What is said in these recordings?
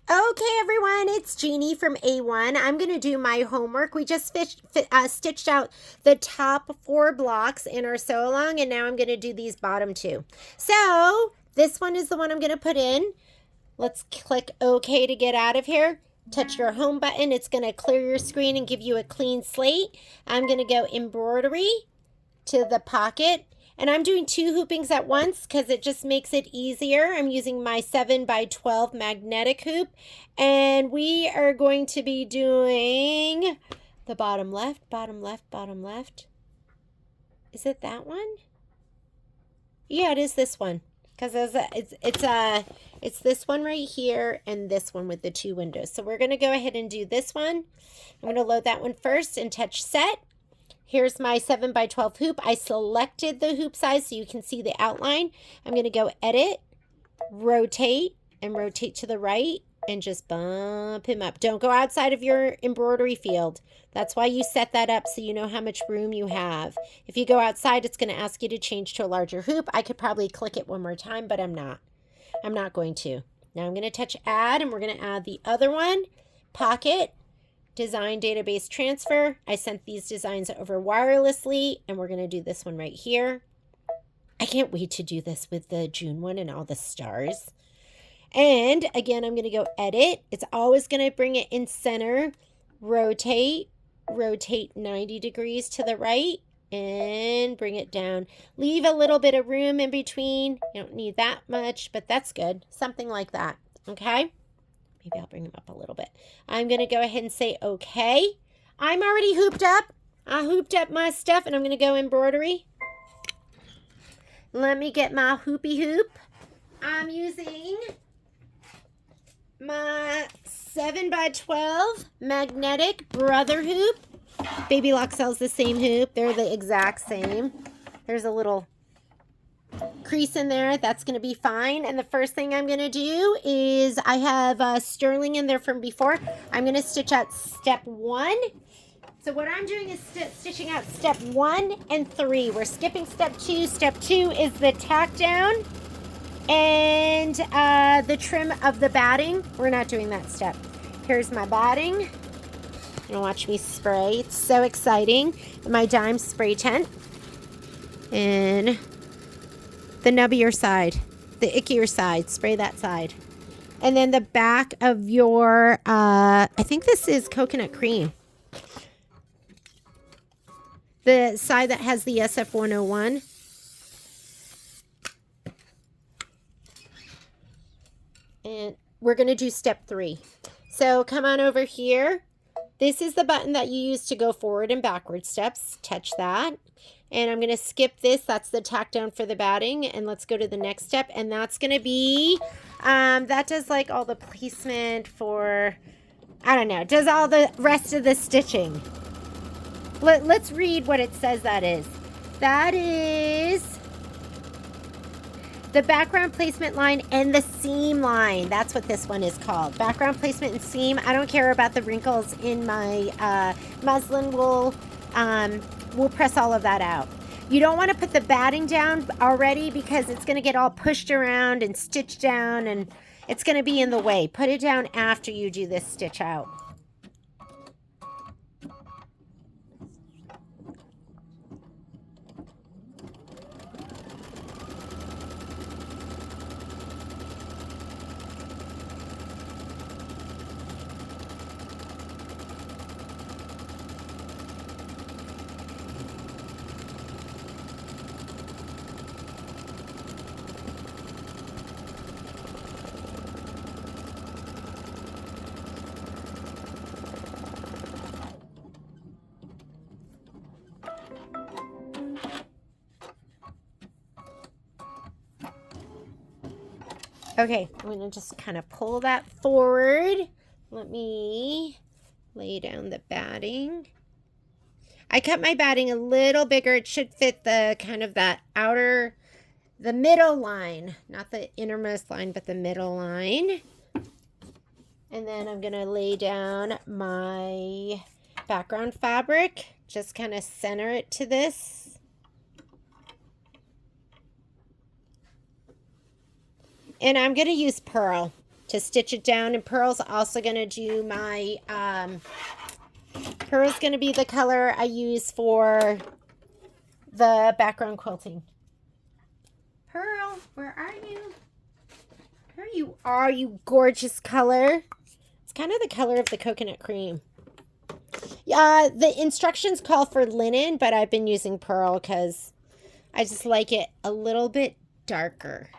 Okay, everyone, it's Jeannie from A1. I'm going to do my homework. We just stitched out the top 4 blocks in our sew along, and now I'm going to do these bottom 2. So this one is the one I'm going to put in. Let's click OK to get out of here. Touch your home button. It's going to clear your screen and give you a clean slate. I'm going to go embroidery to the pocket. And I'm doing 2 hoopings at once because it just makes it easier. I'm using my 7x12 magnetic hoop. And we are going to be doing the bottom left, bottom left, bottom left. Is it that one? Yeah, it is this one. Because it's this one right here and this one with the 2 windows. So we're going to go ahead and do this one. I'm going to load that one first and touch set. Here's my 7x12 hoop. I selected the hoop size so you can see the outline. I'm going to go edit, rotate, and rotate to the right and just bump him up. Don't go outside of your embroidery field. That's why you set that up so you know how much room you have. If you go outside, it's going to ask you to change to a larger hoop. I could probably click it one more time, but I'm not. I'm not going to. Now I'm going to touch add, and we're going to add the other one, pocket. Design database transfer. I sent these designs over wirelessly, and we're going to do this one right here. I can't wait to do this with the June one and all the stars. And again, I'm going to go edit. It's always going to bring it in center. Rotate 90 degrees to the right and bring it down. Leave a little bit of room in between. You don't need that much, but that's good. Something like that. Okay. Maybe I'll bring them up a little bit. I'm going to go ahead and say okay. I'm already hooped up. I hooped up my stuff, and I'm going to go embroidery. Let me get my hoopy hoop. I'm using my 7x12 magnetic brother hoop. Baby Lock sells the same hoop. They're the exact same. There's a little crease in there. That's going to be fine. And the first thing I'm going to do is I have sterling in there from before. I'm going to stitch out step 1. So what I'm doing is stitching out step 1 and 3. We're skipping step 2. Step 2 is the tack down and the trim of the batting. We're not doing that step. Here's my batting. You're going to watch me spray. It's so exciting. My dime spray tent. And the nubbier side, the ickier side, spray that side. And then the back of your, I think this is coconut cream. The side that has the SF101. And we're going to do step 3. So come on over here. This is the button that you use to go forward and backward steps. Touch that. And I'm going to skip this. That's the tack down for the batting. And let's go to the next step. And that's going to be, that does like all the placement for, I don't know, does all the rest of the stitching. Let's read what it says that is. That is the background placement line and the seam line. That's what this one is called. Background placement and seam. I don't care about the wrinkles in my muslin wool. We'll press all of that out. You don't want to put the batting down already because it's going to get all pushed around and stitched down and it's going to be in the way. Put it down after you do this stitch out. Okay, I'm going to just kind of pull that forward. Let me lay down the batting. I cut my batting a little bigger. It should fit the kind of that outer, the middle line. Not the innermost line, but the middle line. And then I'm going to lay down my background fabric. Just kind of center it to this. And I'm going to use pearl. to stitch it down. And Pearl's also going to do my, Pearl's going to be the color I use for the background quilting. Pearl, where are you? There you are, you gorgeous color. It's kind of the color of the coconut cream. The instructions call for linen, but I've been using Pearl because I just like it a little bit darker.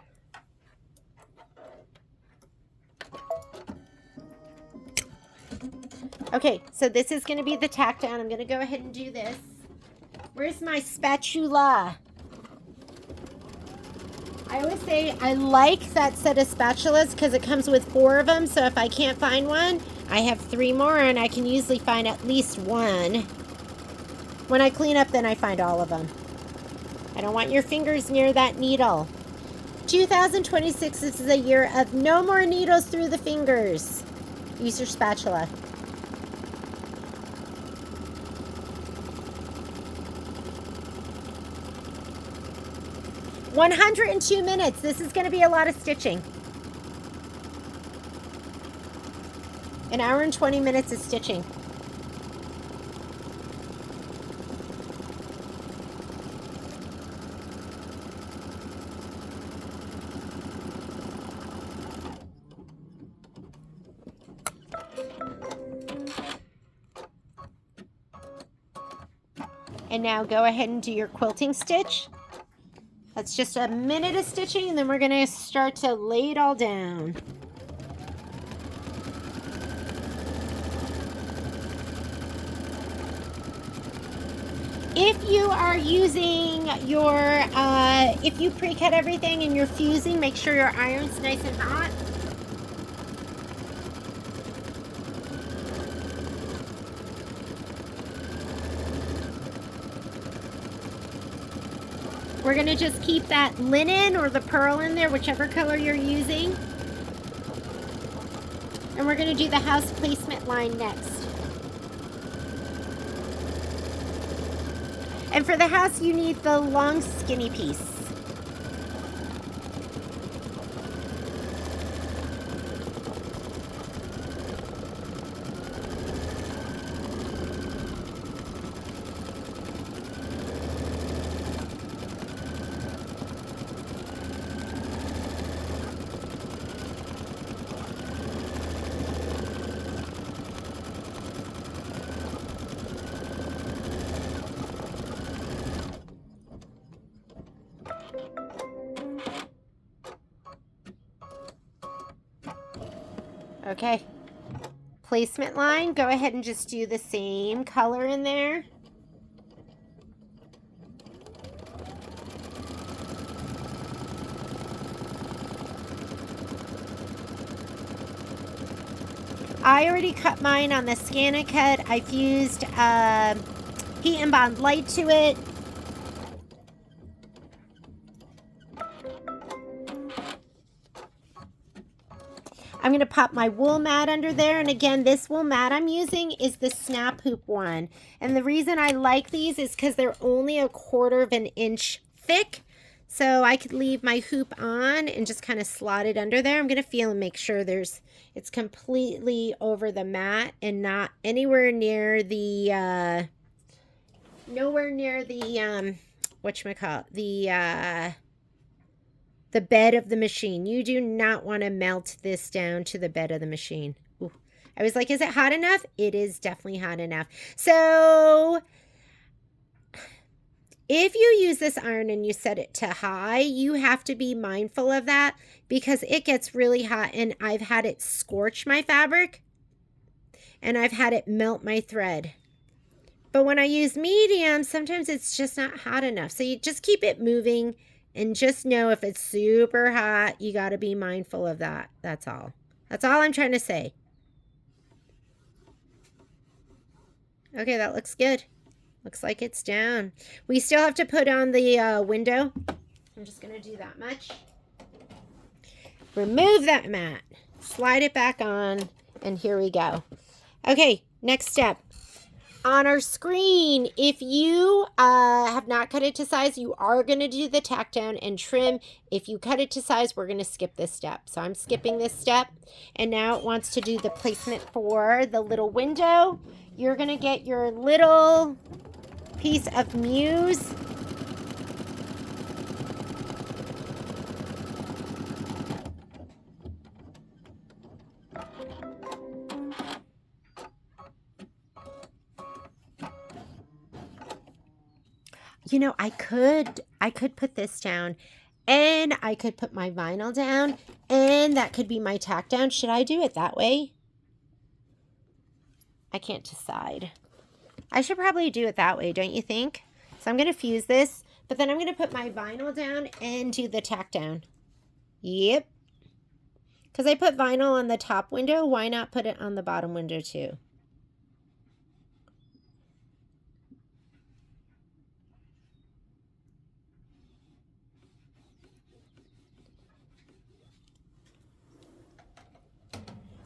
Okay, so this is going to be the tack down. I'm going to go ahead and do this. Where's my spatula? I always say I like that set of spatulas because it comes with 4 of them. So if I can't find one, I have 3 more and I can usually find at least one. When I clean up, then I find all of them. I don't want your fingers near that needle. 2026 is the year of no more needles through the fingers. Use your spatula. "102 minutes. This is going to be a lot of stitching. 1 hour and 20 minutes of stitching. And now go ahead and do your quilting stitch. That's just a minute of stitching, and then we're going to start to lay it all down. If you are using your, if you pre-cut everything and you're fusing, make sure your iron's nice and hot. We're going to just keep that linen or the pearl in there, whichever color you're using. And we're going to do the house placement line next. And for the house, you need the long skinny piece. Okay, placement line, go ahead and just do the same color in there. I already cut mine on the Scan and Cut. I fused heat and bond light to it. I'm going to pop my wool mat under there. And again, this wool mat I'm using is the Snap Hoop one. And the reason I like these is because they're only 1/4 of an inch thick. So I could leave my hoop on and just kind of slot it under there. I'm going to feel and make sure it's completely over the mat and not anywhere near the, nowhere near the, the bed of the machine. You do not want to melt this down to the bed of the machine. Ooh. I was like, is it hot enough? It is definitely hot enough. So if you use this iron and you set it to high, you have to be mindful of that because it gets really hot, and I've had it scorch my fabric and I've had it melt my thread. But when I use medium, sometimes it's just not hot enough. So you just keep it moving. And just know if it's super hot, you got to be mindful of that. That's all. That's all I'm trying to say. Okay, that looks good. Looks like it's down. We still have to put on the window. I'm just going to do that much. Remove that mat. Slide it back on. And here we go. Okay, next step. on our screen. If you have not cut it to size, you are going to do the tack down and trim. If you cut it to size, we're going to skip this step. So I'm skipping this step. And now it wants to do the placement for the little window. You're going to get your little piece of Muse. You know, I could put this down, and I could put my vinyl down, and that could be my tack down. Should I do it that way? I can't decide. I should probably do it that way, don't you think? So I'm going to fuse this, but then I'm going to put my vinyl down and do the tack down. Yep. Because I put vinyl on the top window, why not put it on the bottom window too?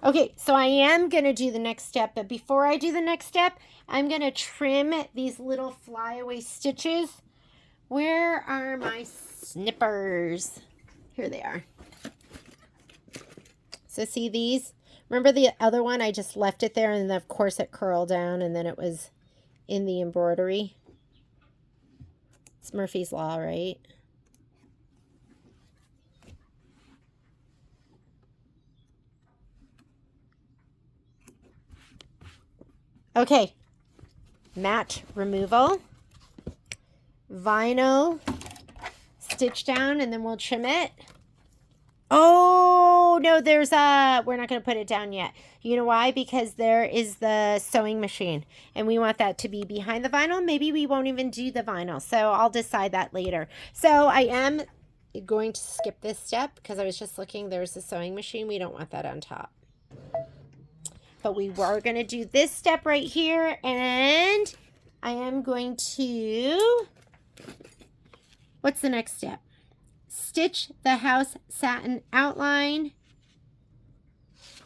Okay, so I am going to do the next step, but before I do the next step, I'm going to trim these little flyaway stitches. Where are my snippers? Here they are. So see these? Remember the other one? I just left it there, and then of course it curled down, and then it was in the embroidery. It's Murphy's Law, right? Okay, mat removal, vinyl, stitch down, and then we'll trim it. Oh, no, we're not going to put it down yet. You know why? Because there is the sewing machine, and we want that to be behind the vinyl. Maybe we won't even do the vinyl, so I'll decide that later. So I am going to skip this step because I was just looking. There's the sewing machine. We don't want that on top. But we were going to do this step right here, and I am going to, what's the next step? Stitch the house satin outline,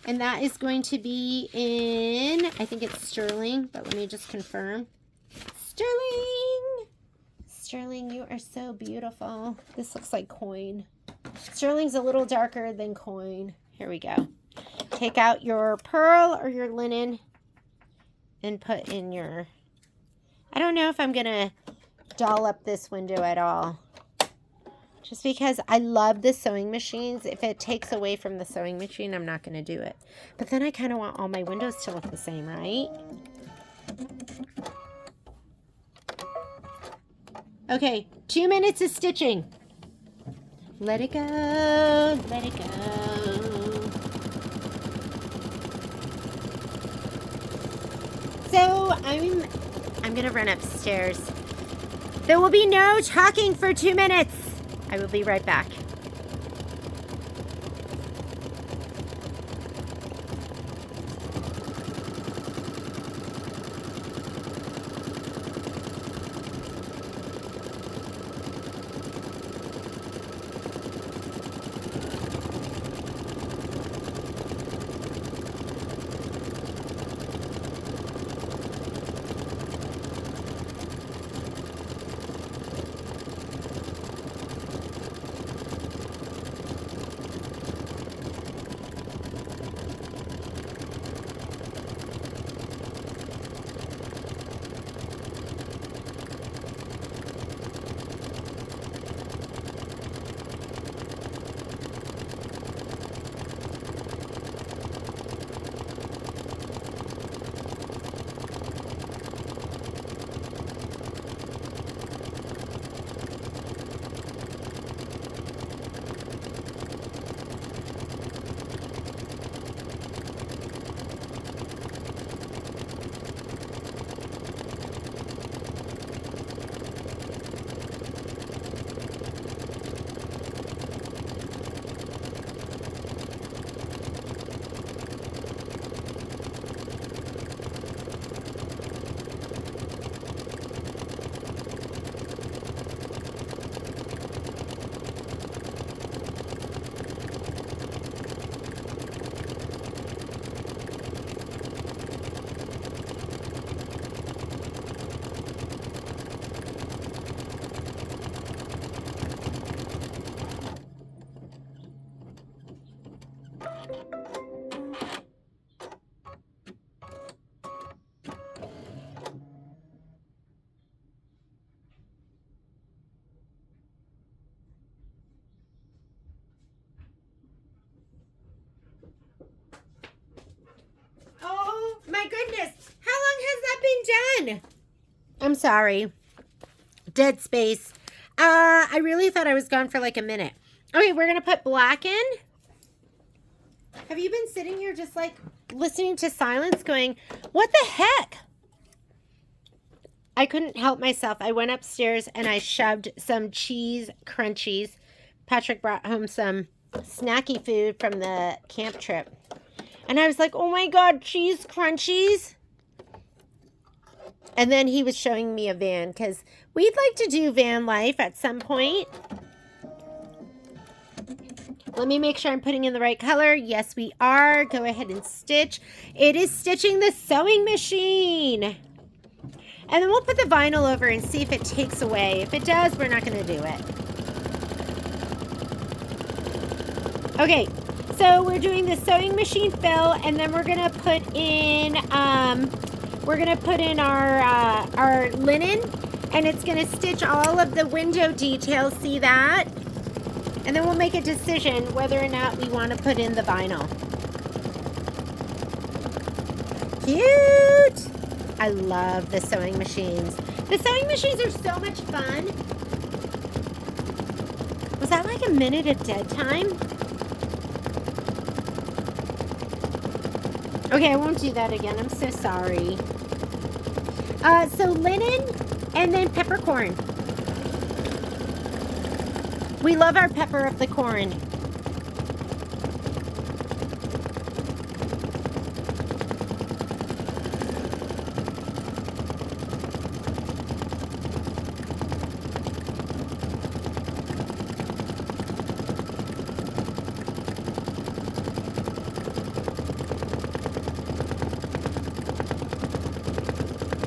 and that is going to be in, I think it's sterling, but let me just confirm. Sterling, you are so beautiful. This looks like coin. Sterling's a little darker than coin. Here we go. Take out your pearl or your linen and put in your, I don't know if I'm going to doll up this window at all. Just because I love the sewing machines. If it takes away from the sewing machine, I'm not going to do it. But then I kind of want all my windows to look the same, right? Okay, 2 minutes of stitching. Let it go, let it go. So I'm gonna run upstairs. There will be no talking for 2 minutes. I will be right back. on. I'm sorry. Dead space. I really thought I was gone for like a minute. Okay, we're going to put black in. Have you been sitting here just like listening to silence going, what the heck? I couldn't help myself. I went upstairs and I shoved some cheese crunchies. Patrick brought home some snacky food from the camp trip. And I was like, oh my God, cheese crunchies. And then he was showing me a van because we'd like to do van life at some point. Let me make sure I'm putting in the right color. Yes, we are. Go ahead and stitch. It is stitching the sewing machine. And then we'll put the vinyl over and see if it takes away. If it does, we're not going to do it. Okay, so we're doing the sewing machine fill, and then we're going to put in our linen, and it's going to stitch all of the window details. See that? And then we'll make a decision whether or not we want to put in the vinyl. Cute! I love the sewing machines. The sewing machines are so much fun. Was that like a minute of dead time? Okay, I won't do that again. I'm so sorry. So linen and then peppercorn. We love our pepper of the corn.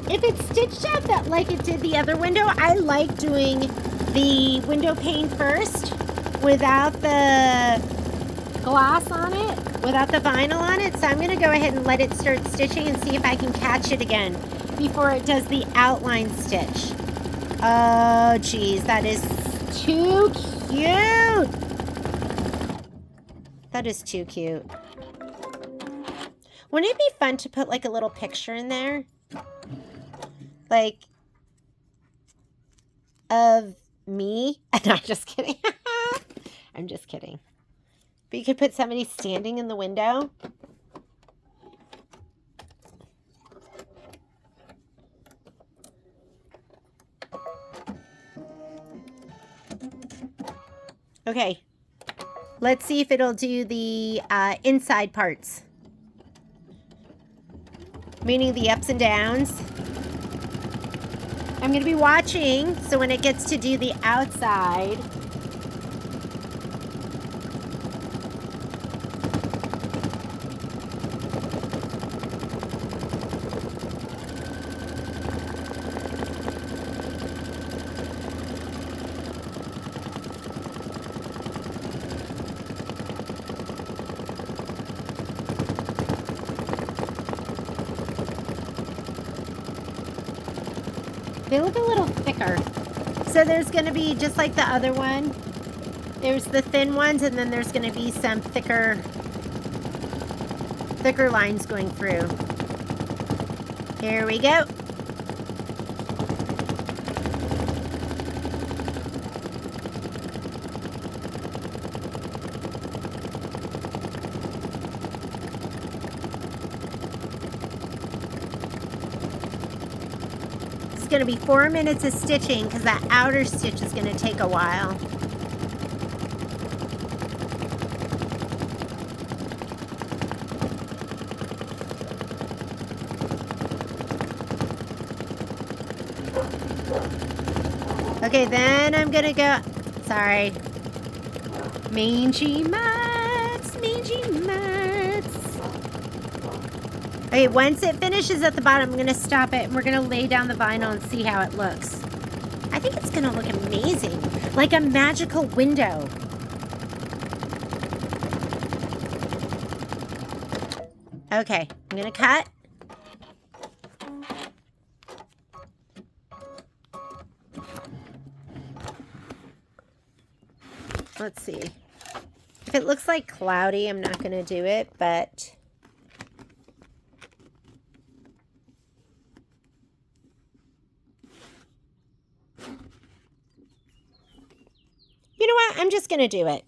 If it's stitched out that like it did the other window, I like doing the window pane first without the glass on it, without the vinyl on it. So I'm going to go ahead and let it start stitching and see if I can catch it again before it does the outline stitch. Oh, geez, that is too cute. That is too cute. Wouldn't it be fun to put like a little picture in there? Like, of me? No, I'm just kidding. I'm just kidding. But you could put somebody standing in the window. Okay. Let's see if it'll do the inside parts. Meaning the ups and downs. I'm going to be watching, so when it gets to do the outside, they look a little thicker. So there's going to be, just like the other one, there's the thin ones, and then there's going to be some thicker lines going through. Here we go. It's going to be 4 minutes of stitching because that outer stitch is going to take a while. Okay, then I'm going to go, sorry, mangy mats, mangy mats. Okay, once it finishes at the bottom, I'm going to stop it and we're going to lay down the vinyl and see how it looks. I think it's going to look amazing, like a magical window. Okay, I'm going to cut. Let's see. If it looks like cloudy, I'm not going to do it, but what? I'm just going to do it.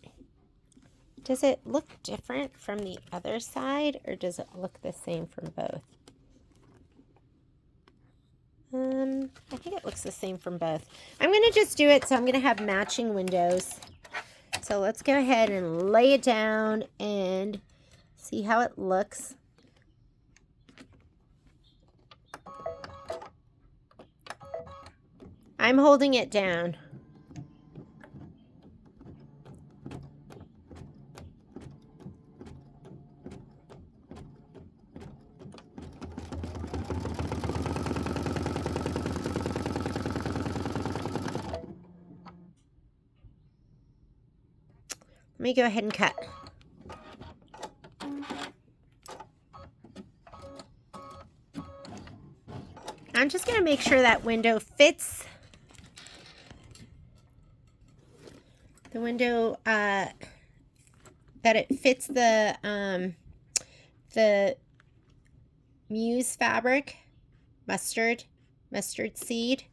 Does it look different from the other side, or does it look the same from both? I think it looks the same from both. I'm going to just do it, so I'm going to have matching windows. So let's go ahead and lay it down and see how it looks. I'm holding it down. Let me go ahead and cut. I'm just going to make sure that window fits. The window, that it fits the Muse fabric, mustard seed.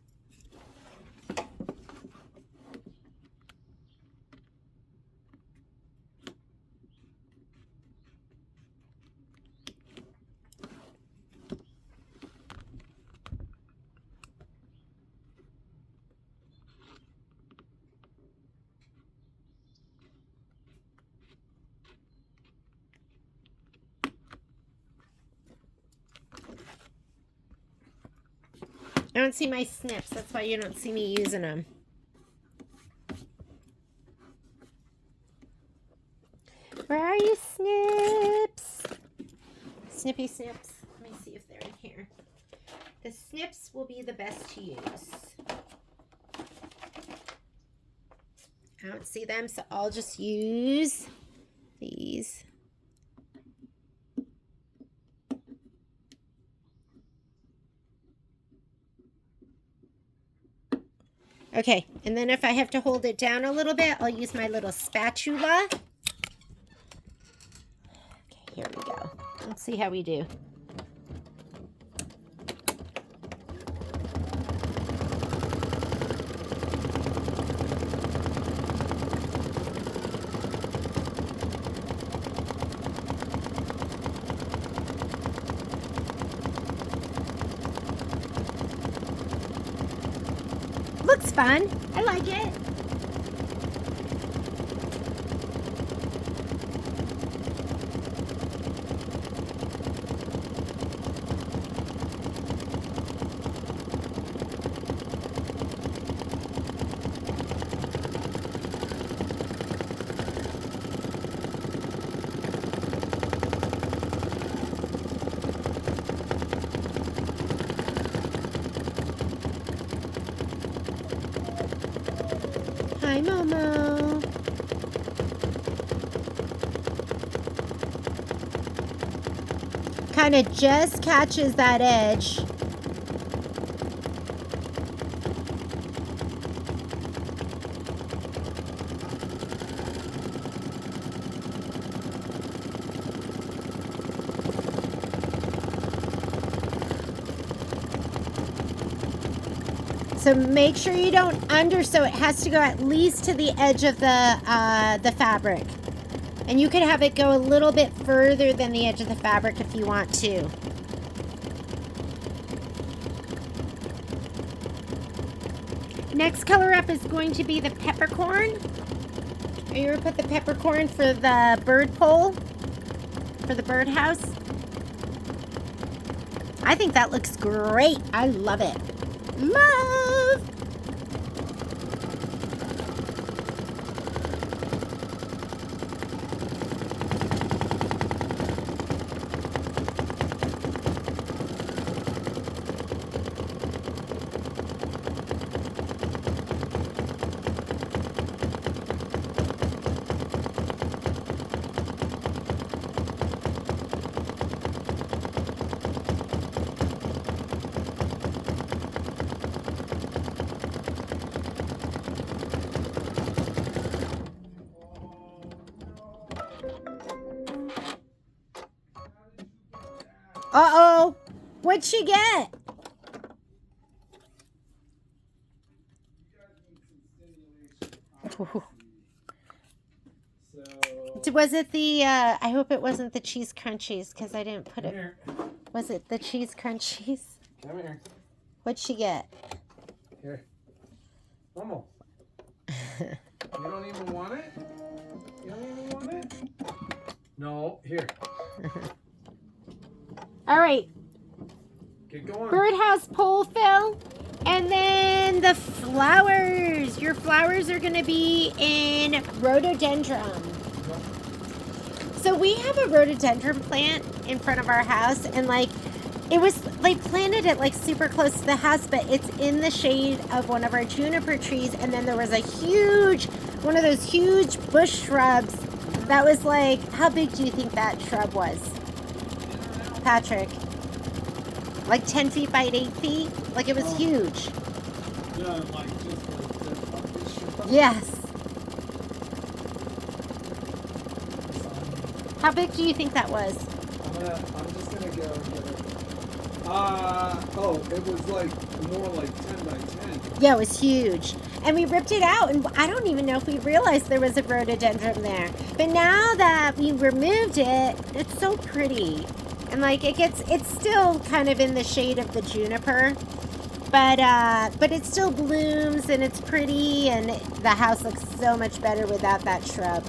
I don't see my snips. That's why you don't see me using them. Where are you, snips? Snippy snips. Let me see if they're in here. The snips will be the best to use. I don't see them, so I'll just use these. Okay, and then if I have to hold it down a little bit, I'll use my little spatula. Okay, here we go. Let's see how we do. Looks fun. I like it. Hi, Momo. Kind of just catches that edge. So make sure you don't undersew. It has to go at least to the edge of the fabric. And you could have it go a little bit further than the edge of the fabric if you want to. Next color up is going to be the peppercorn. Are you going to put the peppercorn for the bird pole? For the birdhouse? I think that looks great. I love it. Love! Uh-oh. What'd she get? was it the, I hope it wasn't the cheese crunchies because I didn't put it. Here. Was it the cheese crunchies? Come here. What'd she get? Here. Momo. You don't even want it? You don't even want it? No. Here. All right. Get going. Birdhouse pole fill. And then the flowers. Your flowers are going to be in rhododendron. So we have a rhododendron plant in front of our house, and like it was, they planted it like super close to the house, but it's in the shade of one of our juniper trees. And then there was a huge, one of those huge bush shrubs that was like, how big do you think that shrub was, Patrick? Like 10 feet by 8 feet? Like it was huge. Yeah, like just like this. Yes. How big do you think that was? I'm just gonna go get it. It was like more like 10 by 10. Yeah, it was huge. And we ripped it out, and I don't even know if we realized there was a rhododendron there. But now that we removed it, it's so pretty. And like it's still kind of in the shade of the juniper. But it still blooms and it's pretty, and the house looks so much better without that shrub.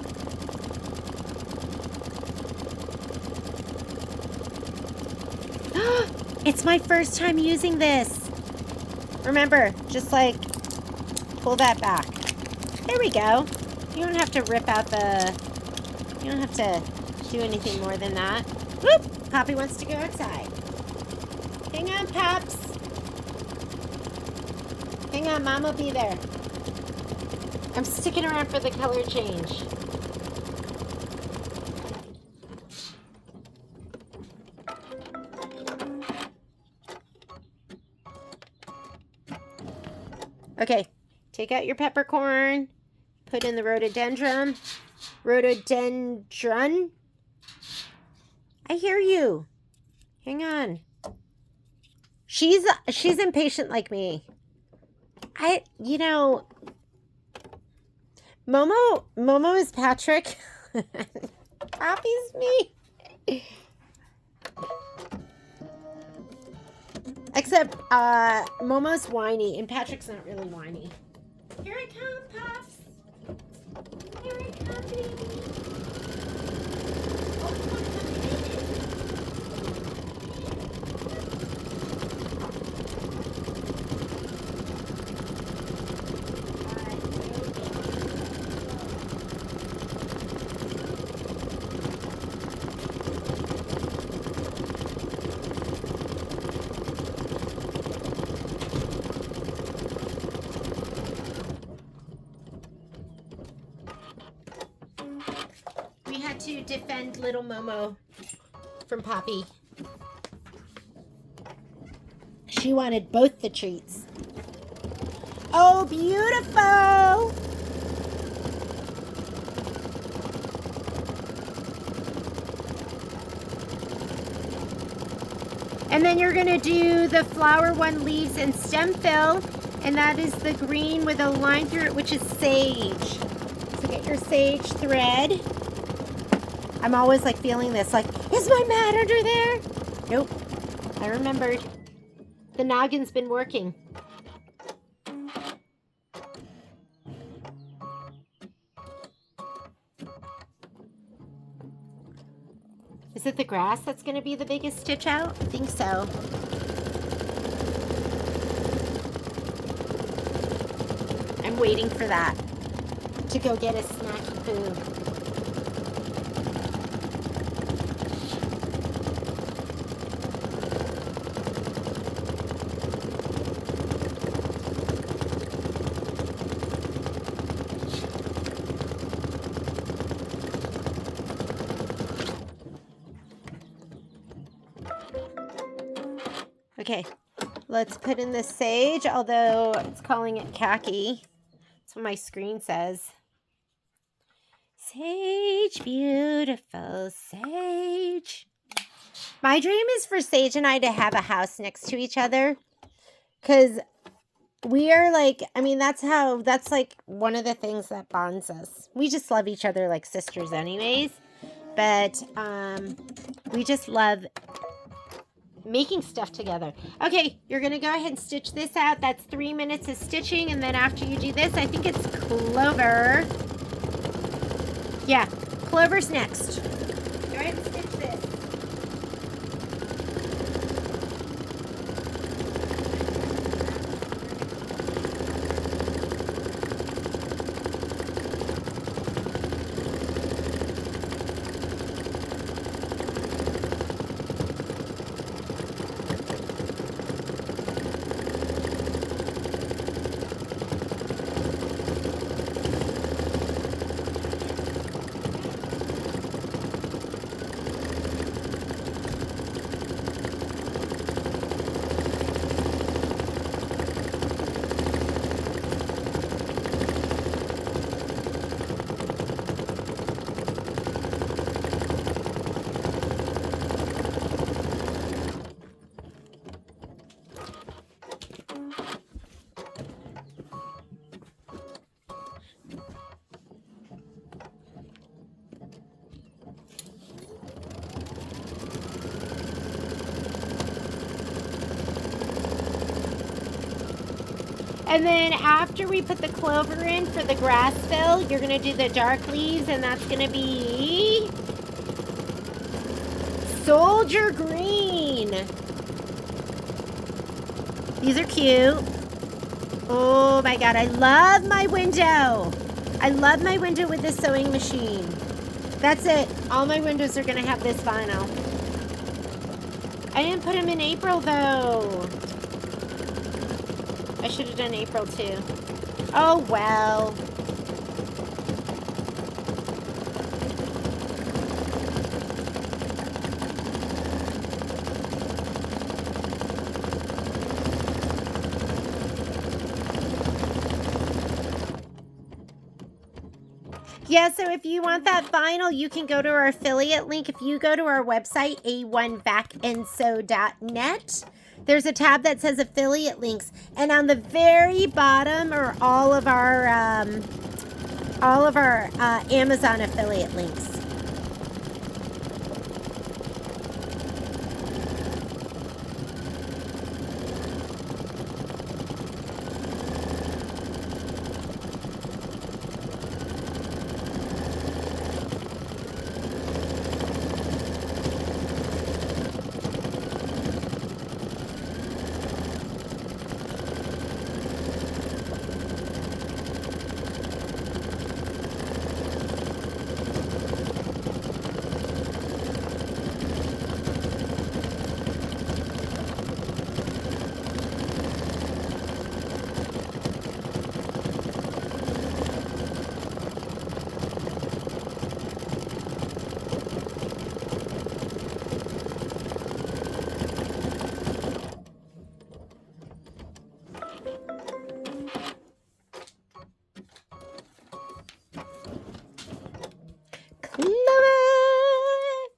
It's my first time using this. Remember, just like pull that back. There we go. You don't have to rip out you don't have to do anything more than that. Whoop! Poppy wants to go outside. Hang on, Pops. Hang on, Mom will be there. I'm sticking around for the color change. Okay, take out your peppercorn, put in the rhododendron. Rhododendron? I hear you. Hang on. She's impatient like me. Momo is Patrick. Poppy's me. Except Momo's whiny and Patrick's not really whiny. Here I come, Pops. Here I come, baby. Oh, come in. We had to defend little Momo from Poppy. She wanted both the treats. Oh, beautiful! And then you're gonna do the flower one, leaves and stem fill, and that is the green with a line through it, which is sage. So get your sage thread. I'm always like feeling this, like, is my mat under there? Nope, I remembered. The noggin's been working. Is it the grass that's going to be the biggest stitch out? I think so. I'm waiting for that to go get a snacky food. Okay, let's put in the sage, although it's calling it khaki. That's what my screen says. Sage, beautiful sage. My dream is for Sage and I to have a house next to each other, because we are like, I mean, that's like one of the things that bonds us. We just love each other like sisters anyways. But we just love making stuff together. Okay, you're gonna go ahead and stitch this out. That's 3 minutes of stitching, and then after you do this, I think it's Clover. Yeah, Clover's next. Go ahead and stitch this. And then after we put the clover in for the grass fill, you're going to do the dark leaves, and that's going to be Soldier Green. These are cute. Oh my God, I love my window. I love my window with the sewing machine. That's it. All my windows are going to have this vinyl. I didn't put them in April though. I should have done April too. Oh well. Yeah, so if you want that vinyl, you can go to our affiliate link. If you go to our website, a1vacandsew.net, there's a tab that says affiliate links. And on the very bottom are all of our Amazon affiliate links.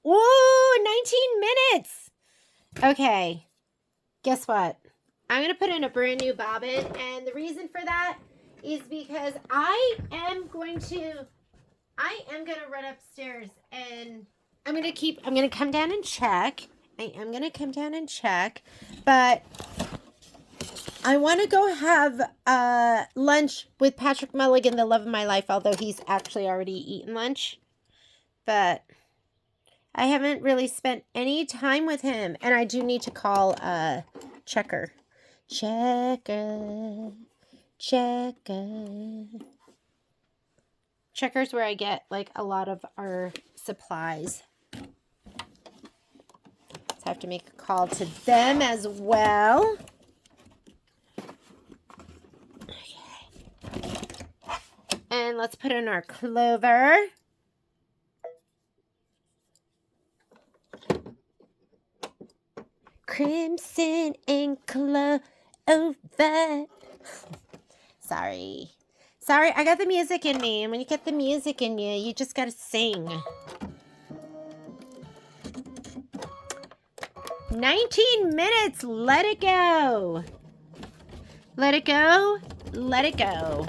Whoa, 19 minutes. Okay, guess what? I'm going to put in a brand new bobbin, and the reason for that is because I am going to run upstairs, and I'm going to come down and check. I am going to come down and check, but I want to go have lunch with Patrick Mulligan, the love of my life, although he's actually already eaten lunch. But I haven't really spent any time with him. And I do need to call Checker. Checker's where I get like a lot of our supplies. So I have to make a call to them as well. Okay. And let's put in our clover. Crimson and clover. Sorry, I got the music in me, and when you get the music in you, you just gotta sing. 19 minutes, let it go. Let it go. Let it go.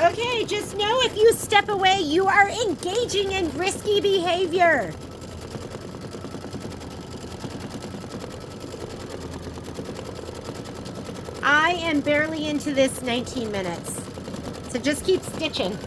Okay, just know if you step away, you are engaging in risky behavior. I am barely into this 19 minutes, so just keep stitching.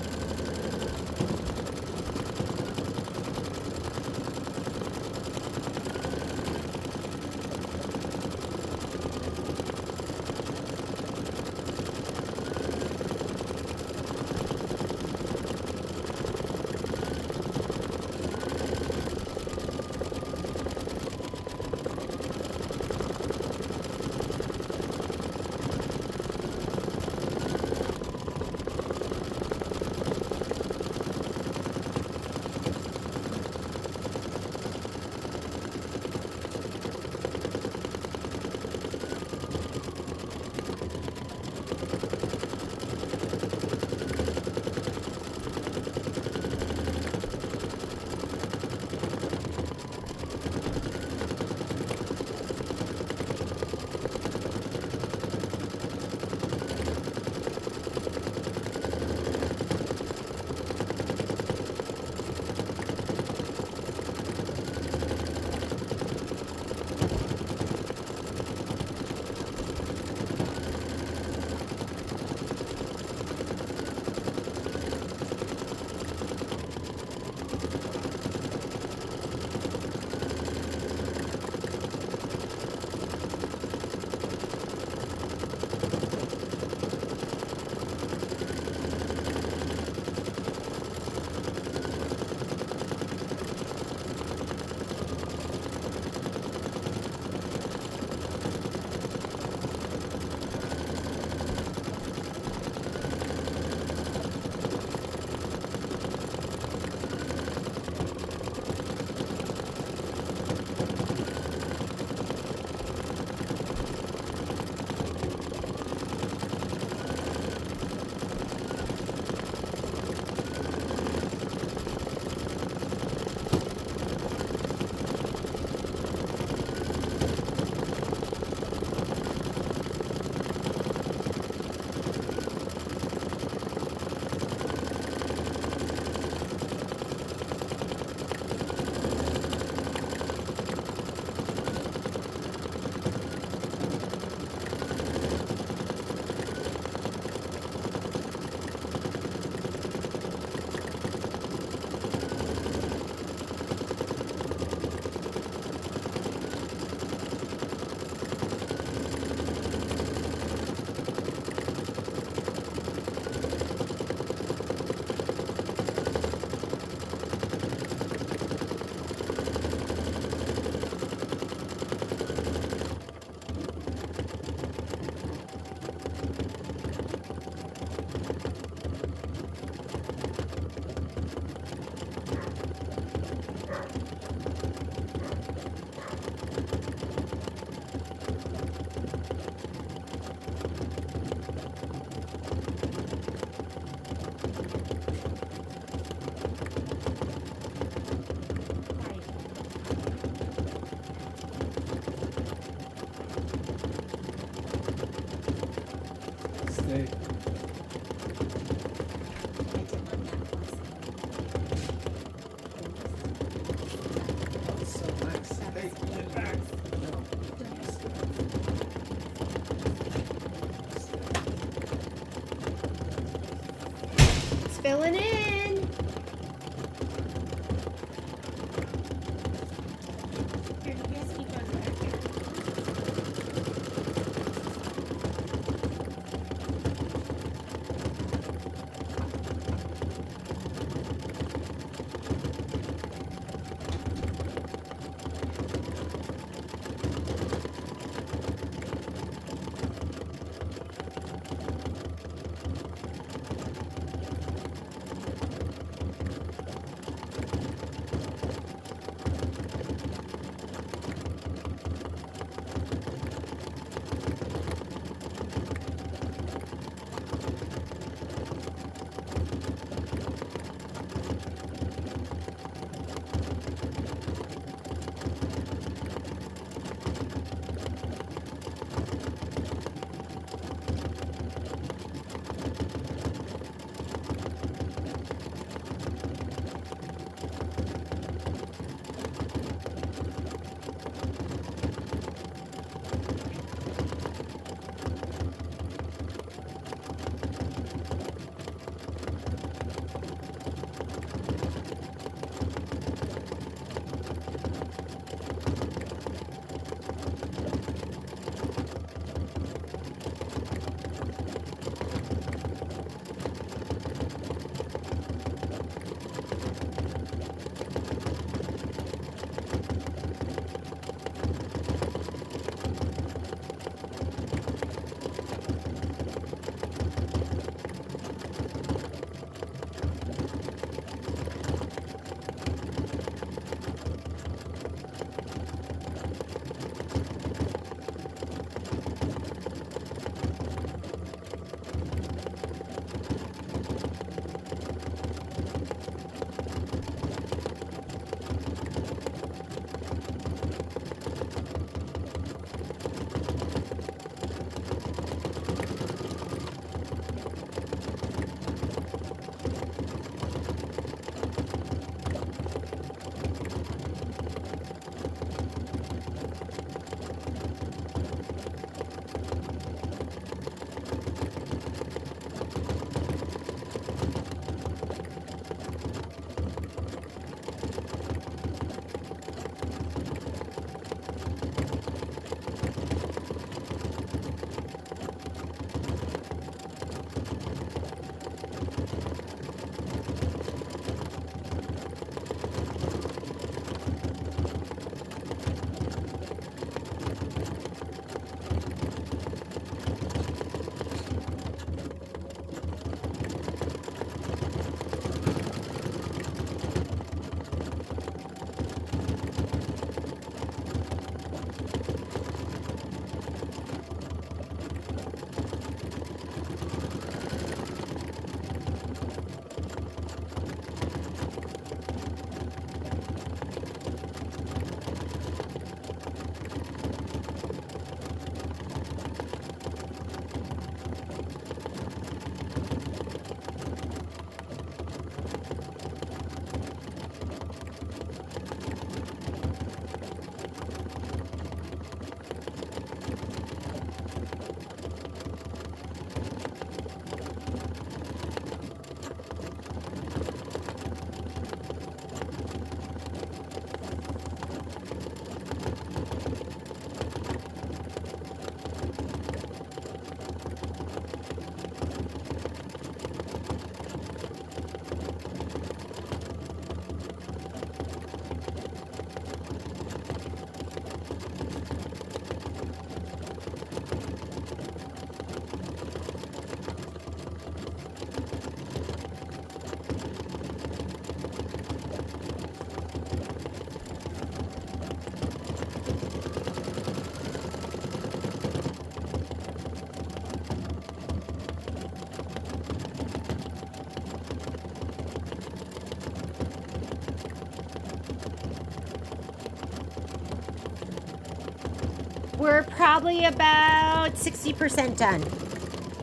We're probably about 60% done.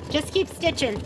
Just keep stitching.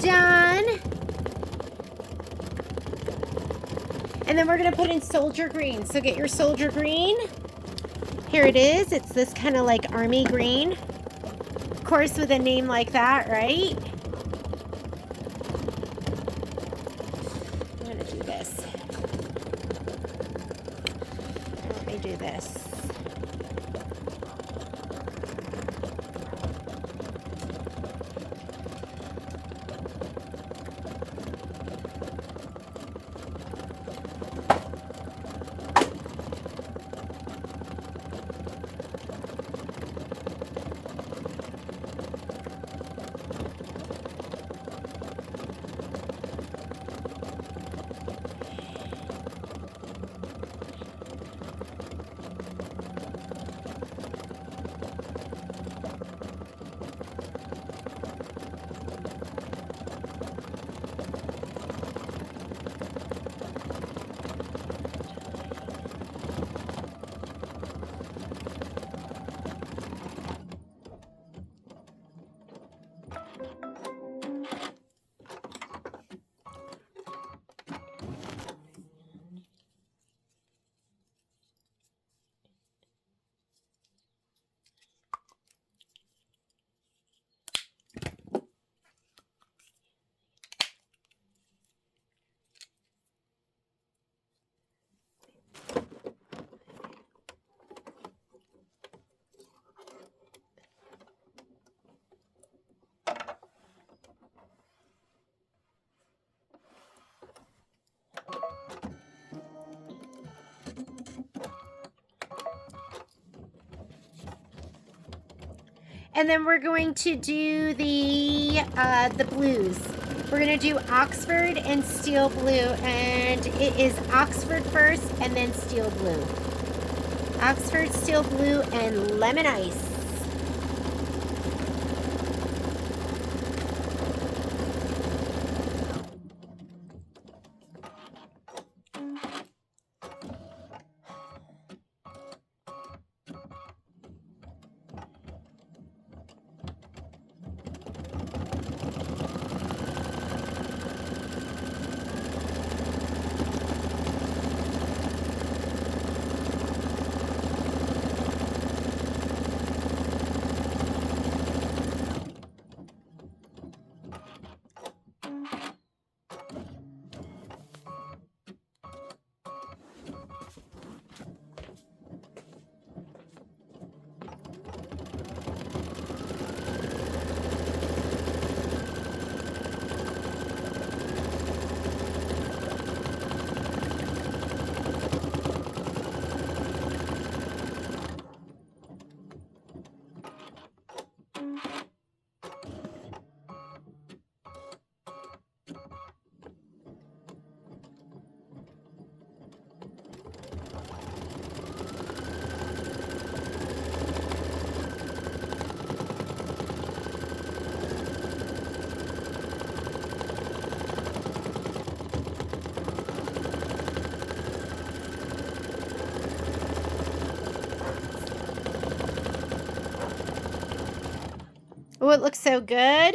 done. And then we're going to put in soldier green. So get your soldier green. Here it is. It's this kind of like army green. Of course, with a name like that, right? I'm going to do this. Let me do this. And then we're going to do the blues. We're going to do Oxford and steel blue, and it is Oxford first and then steel blue. Oxford, steel blue, and lemon ice. Oh, it looks so good.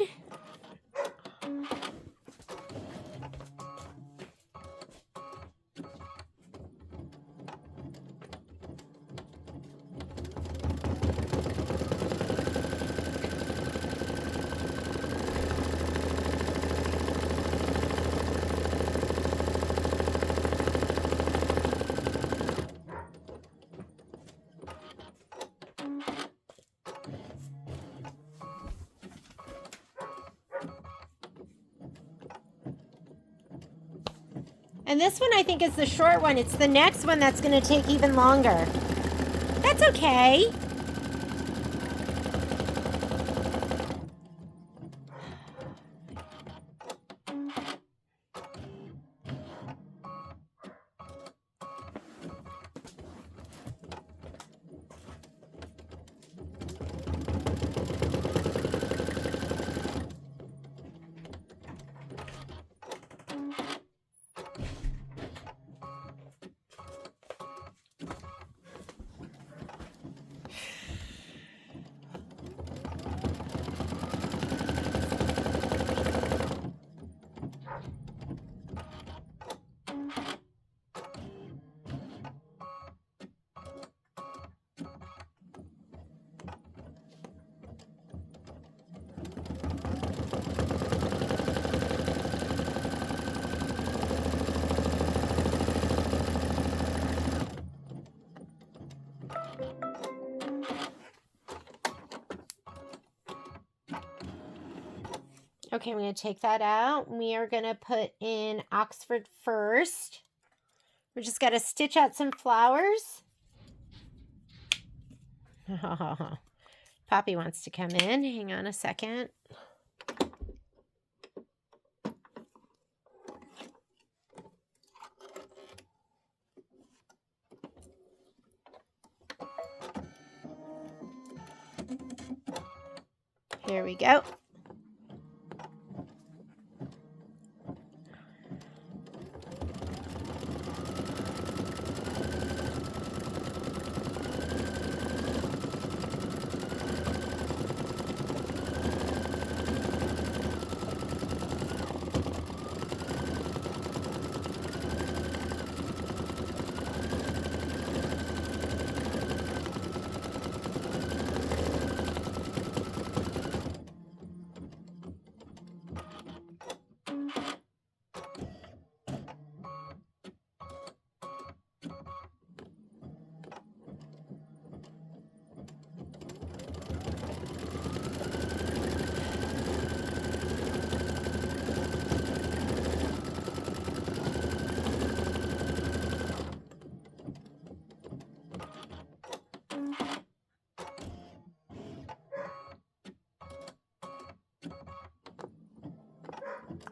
And this one I think is the short one. It's the next one that's going to take even longer. That's okay. Okay, I'm going to take that out. We are going to put in Oxford first. We just got to stitch out some flowers. Poppy wants to come in. Hang on a second. Here we go.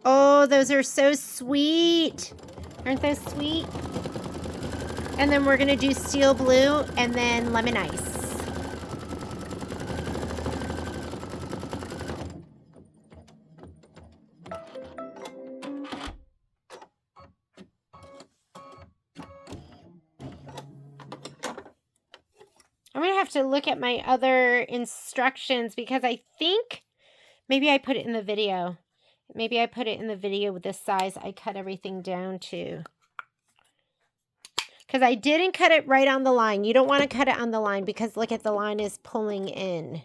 Oh, those are so sweet. Aren't those sweet? And then we're going to do steel blue and then lemon ice. I'm going to have to look at my other instructions because I think maybe I put it in the video. Maybe I put it in the video with the size I cut everything down to. Because I didn't cut it right on the line. You don't want to cut it on the line because look at the line is pulling in.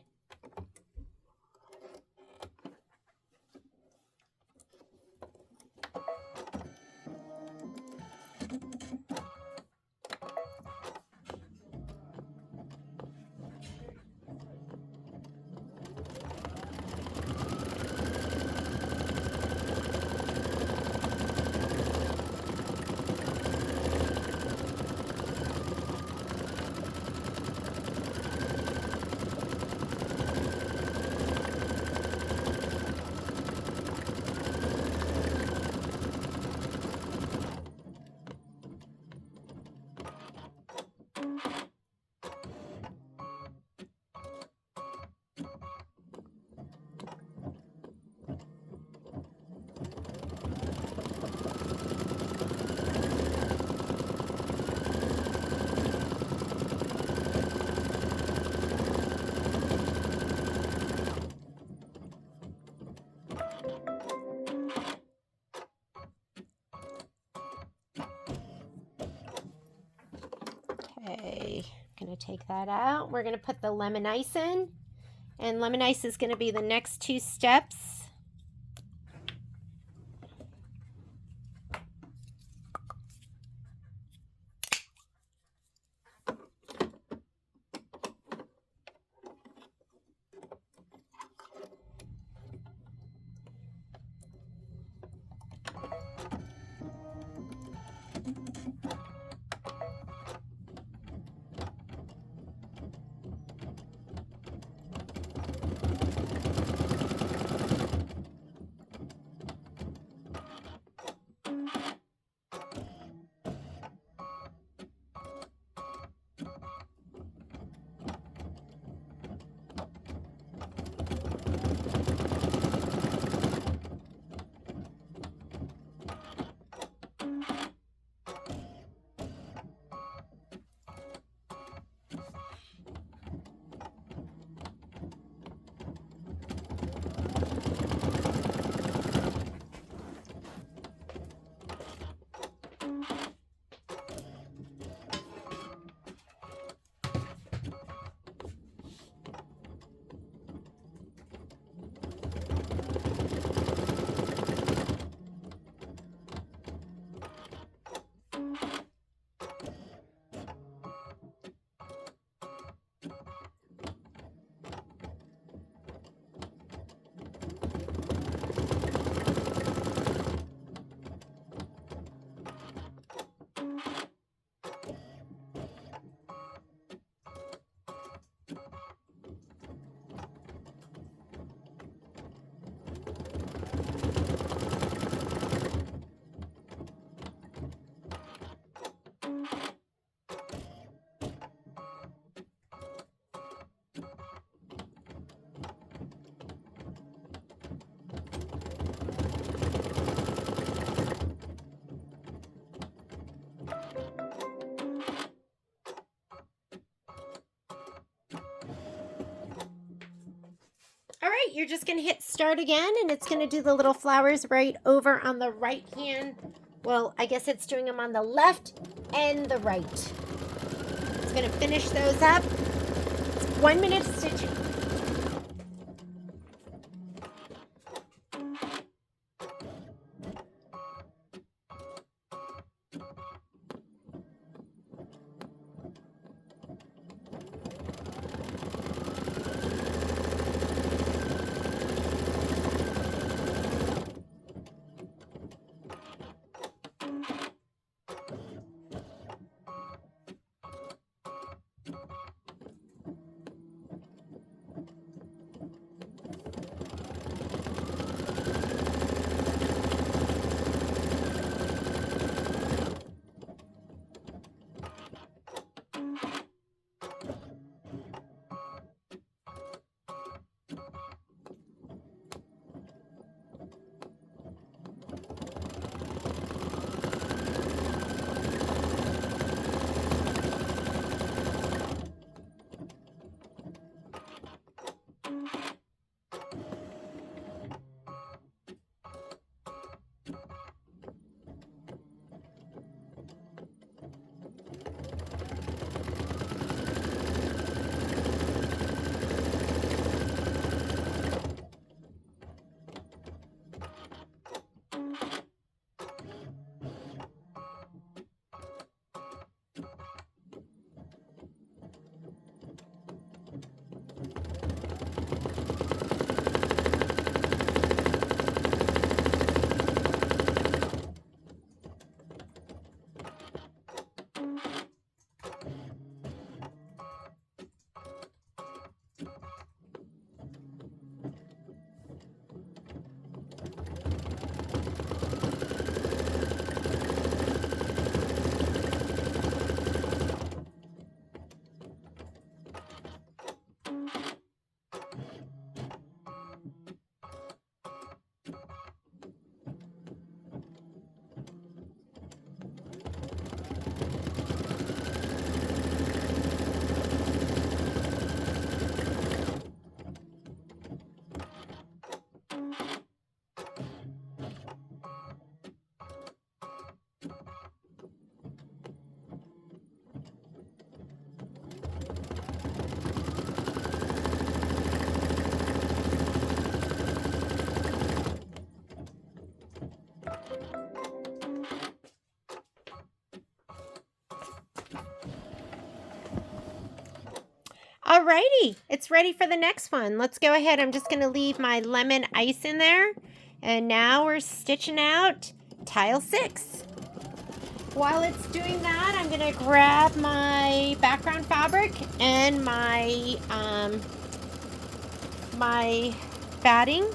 Okay, I'm going to take that out. We're going to put the lemon ice in. And lemon ice is going to be the next 2 steps. All right, you're just going to hit start again, and it's going to do the little flowers right over on the right hand. Well, I guess it's doing them on the left and the right. It's going to finish those up. 1 minute stitching. Alrighty, it's ready for the next one. Let's go ahead. I'm just going to leave my lemon ice in there. And now we're stitching out tile 6. While it's doing that, I'm going to grab my background fabric and my batting.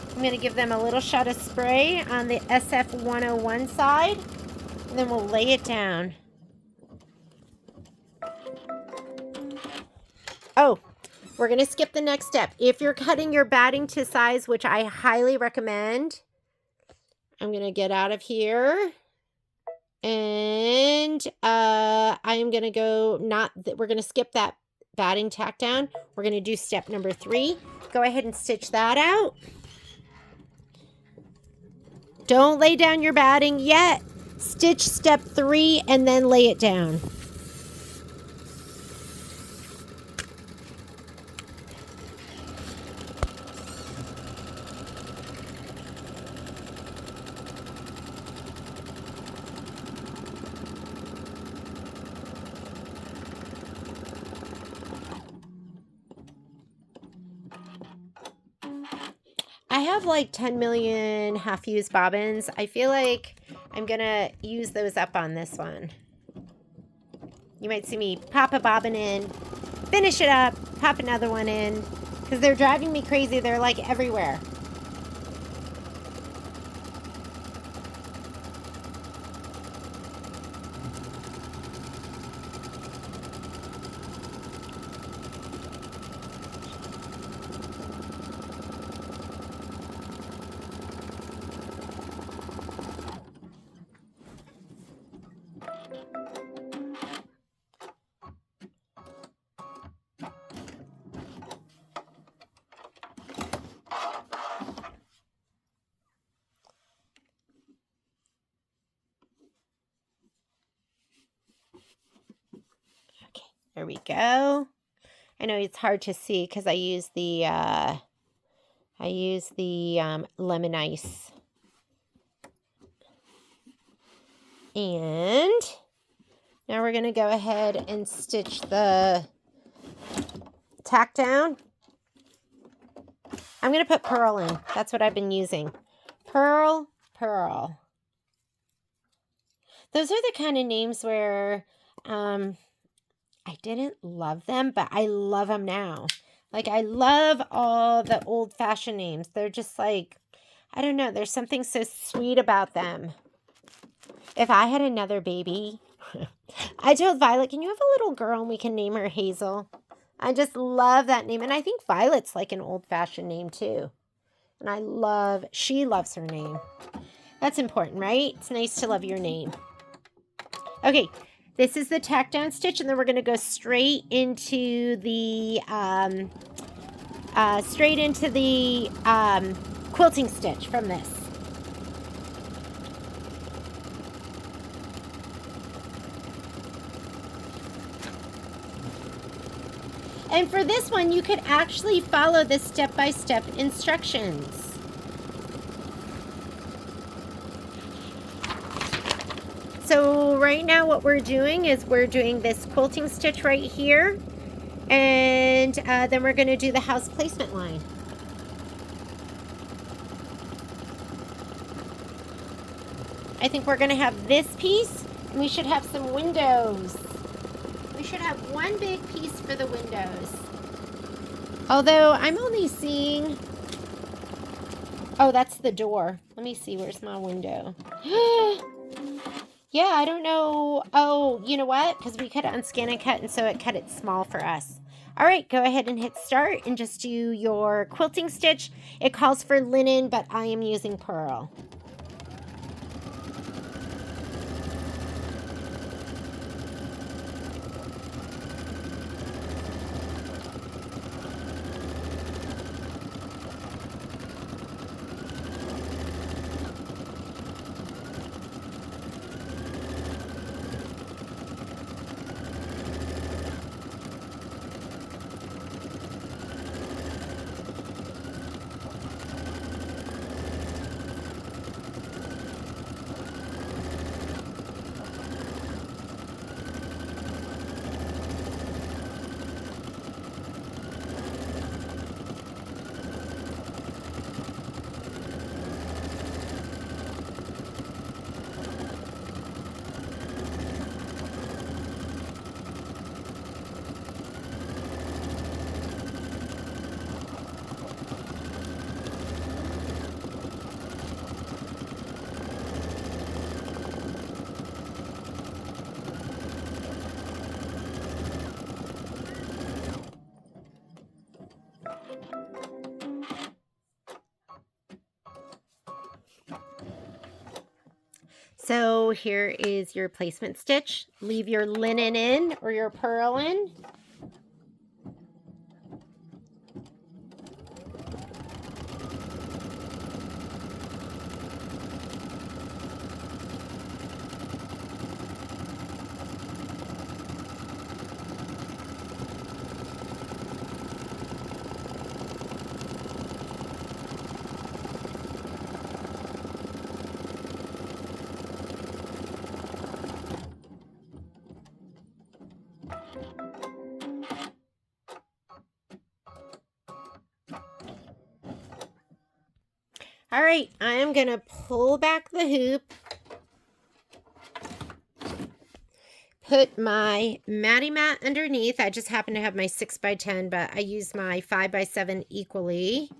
I'm going to give them a little shot of spray on the SF 101 side. And then we'll lay it down. Oh, we're going to skip the next step. If you're cutting your batting to size, which I highly recommend, I'm going to get out of here. And I'm going to go, we're going to skip that batting tack down. We're going to do step number 3. Go ahead and stitch that out. Don't lay down your batting yet. Stitch step 3 and then lay it down. I have like 10 million half-used bobbins. I feel like I'm going to use those up on this one. You might see me pop a bobbin in, finish it up, pop another one in, because they're driving me crazy. They're like everywhere. There we go. I know it's hard to see because I use the lemon ice. And now we're going to go ahead and stitch the tack down. I'm going to put purl in. That's what I've been using. Purl, purl. Those are the kind of names where I didn't love them, but I love them now. Like, I love all the old-fashioned names. They're just like, I don't know. There's something so sweet about them. If I had another baby, I told Violet, can you have a little girl and we can name her Hazel? I just love that name. And I think Violet's like an old-fashioned name too. And she loves her name. That's important, right? It's nice to love your name. Okay, this is the tack down stitch, and then we're going to go straight into the quilting stitch from this. And for this one, you could actually follow the step-by-step instructions. So right now what we're doing is we're doing this quilting stitch right here. And then we're going to do the house placement line. I think we're going to have this piece, and we should have some windows. We should have one big piece for the windows. Although I'm only seeing... Oh, that's the door. Let me see. Where's my window? Yeah, I don't know. Oh, you know what? Because we could unscan and cut, and so it cut it small for us. All right, go ahead and hit start and just do your quilting stitch. It calls for linen, but I am using purl. So here is your placement stitch. Leave your linen in or your purl in. All right, I'm going to pull back the hoop, put my Matty mat underneath. I just happen to have my 6x10, but I use my 5x7 equally.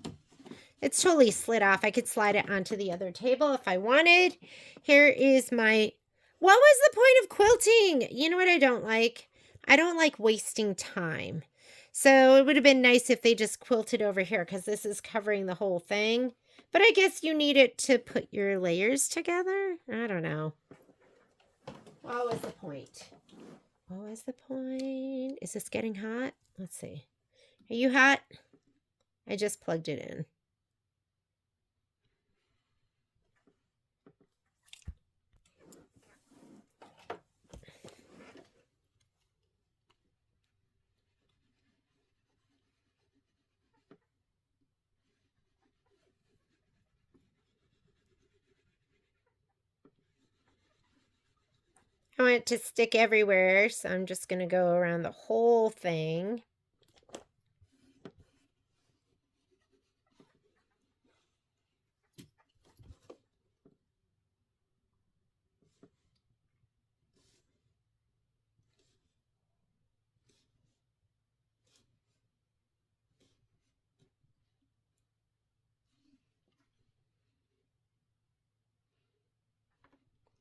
It's totally slid off. I could slide it onto the other table if I wanted. Here is my... What was the point of quilting? You know what I don't like? I don't like wasting time. So it would have been nice if they just quilted over here because this is covering the whole thing. But I guess you need it to put your layers together. I don't know. What was the point? What was the point? Is this getting hot? Let's see. Are you hot? I just plugged it in. I want it to stick everywhere, so I'm just going to go around the whole thing.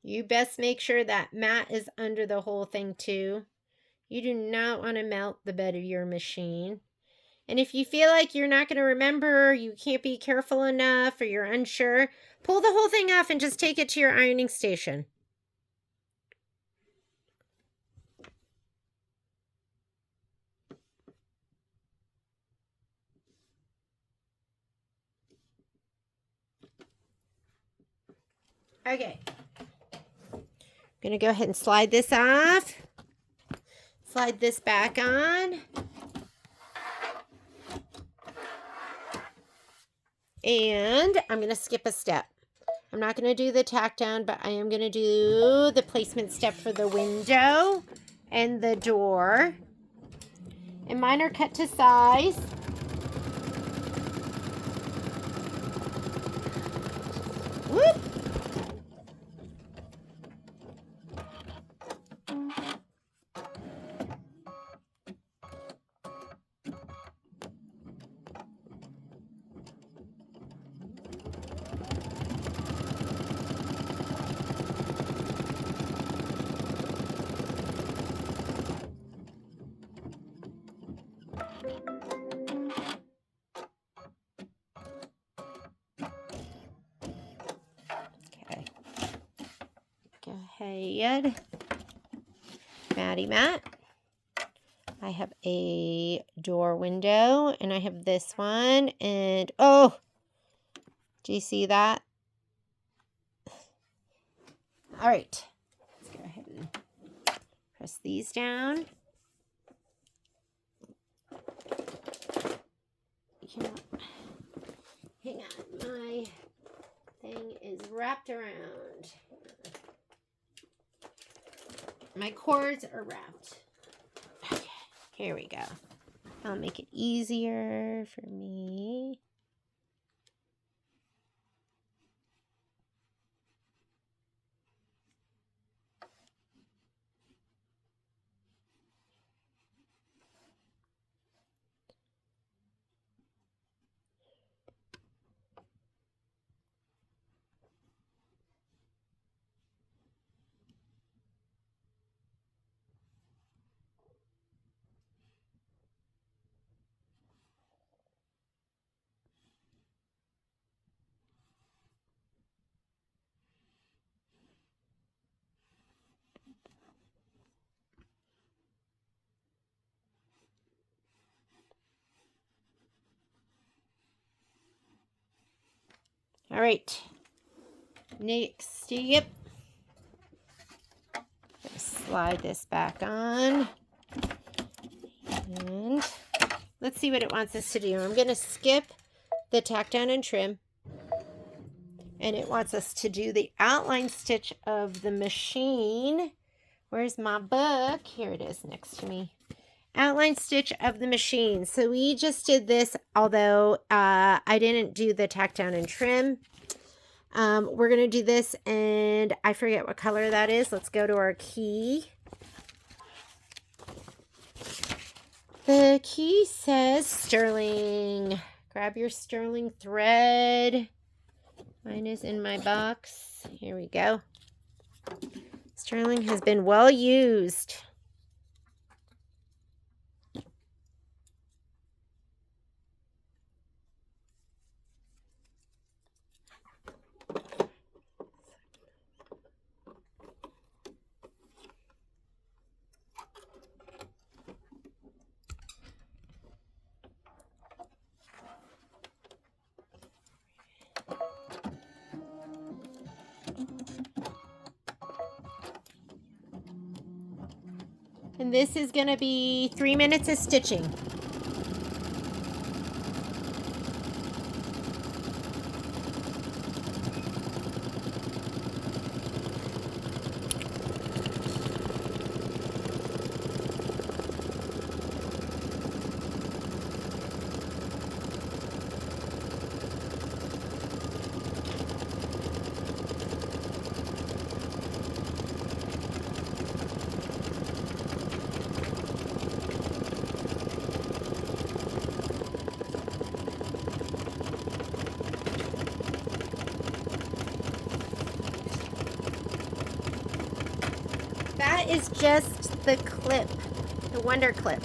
You best make sure that mat is under the whole thing too. You do not want to melt the bed of your machine. And if you feel like you're not going to remember, you can't be careful enough, or you're unsure, pull the whole thing off and just take it to your ironing station. Okay. I'm going to go ahead and slide this off. Slide this back on. And I'm going to skip a step. I'm not going to do the tack down, but I am going to do the placement step for the window and the door. And mine are cut to size. Whoop! Okay. Go ahead. Matty mat. I have a door window, and I have this one, and oh, do you see that? All right, let's go ahead and press these down. Hang on, my thing is wrapped around. My cords are wrapped. Okay, here we go. I'll make it easier for me. All right, next step, slide this back on, and let's see what it wants us to do. I'm going to skip the tack down and trim, and it wants us to do the outline stitch of the machine. Where's my book? Here it is next to me. Outline stitch of the machine. So we just did this, although I didn't do the tack down and trim. We're going to do this, and I forget what color that is. Let's go to our key. The key says sterling. Grab your sterling thread. Mine is in my box. Here we go. Sterling has been well used. And this is going to be 3 minutes of stitching. is just the clip, the Wonder Clip.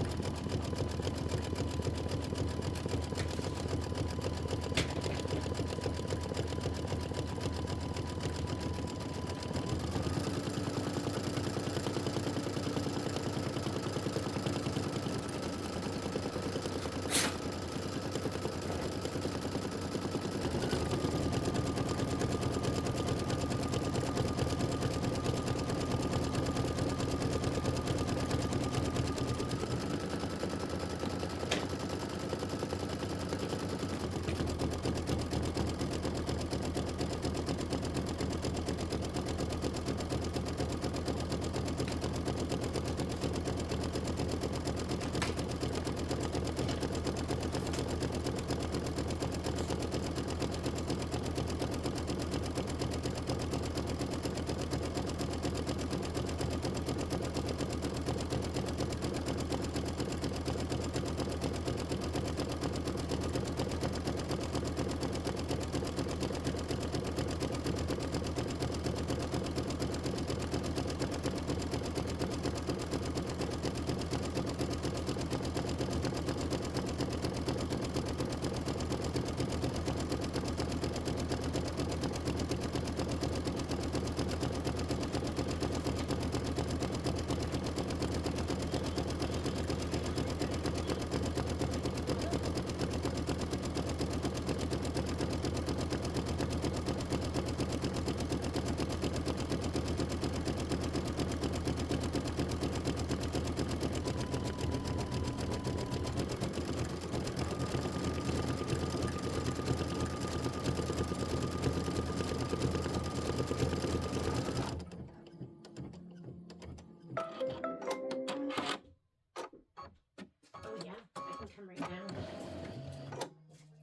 Come right now.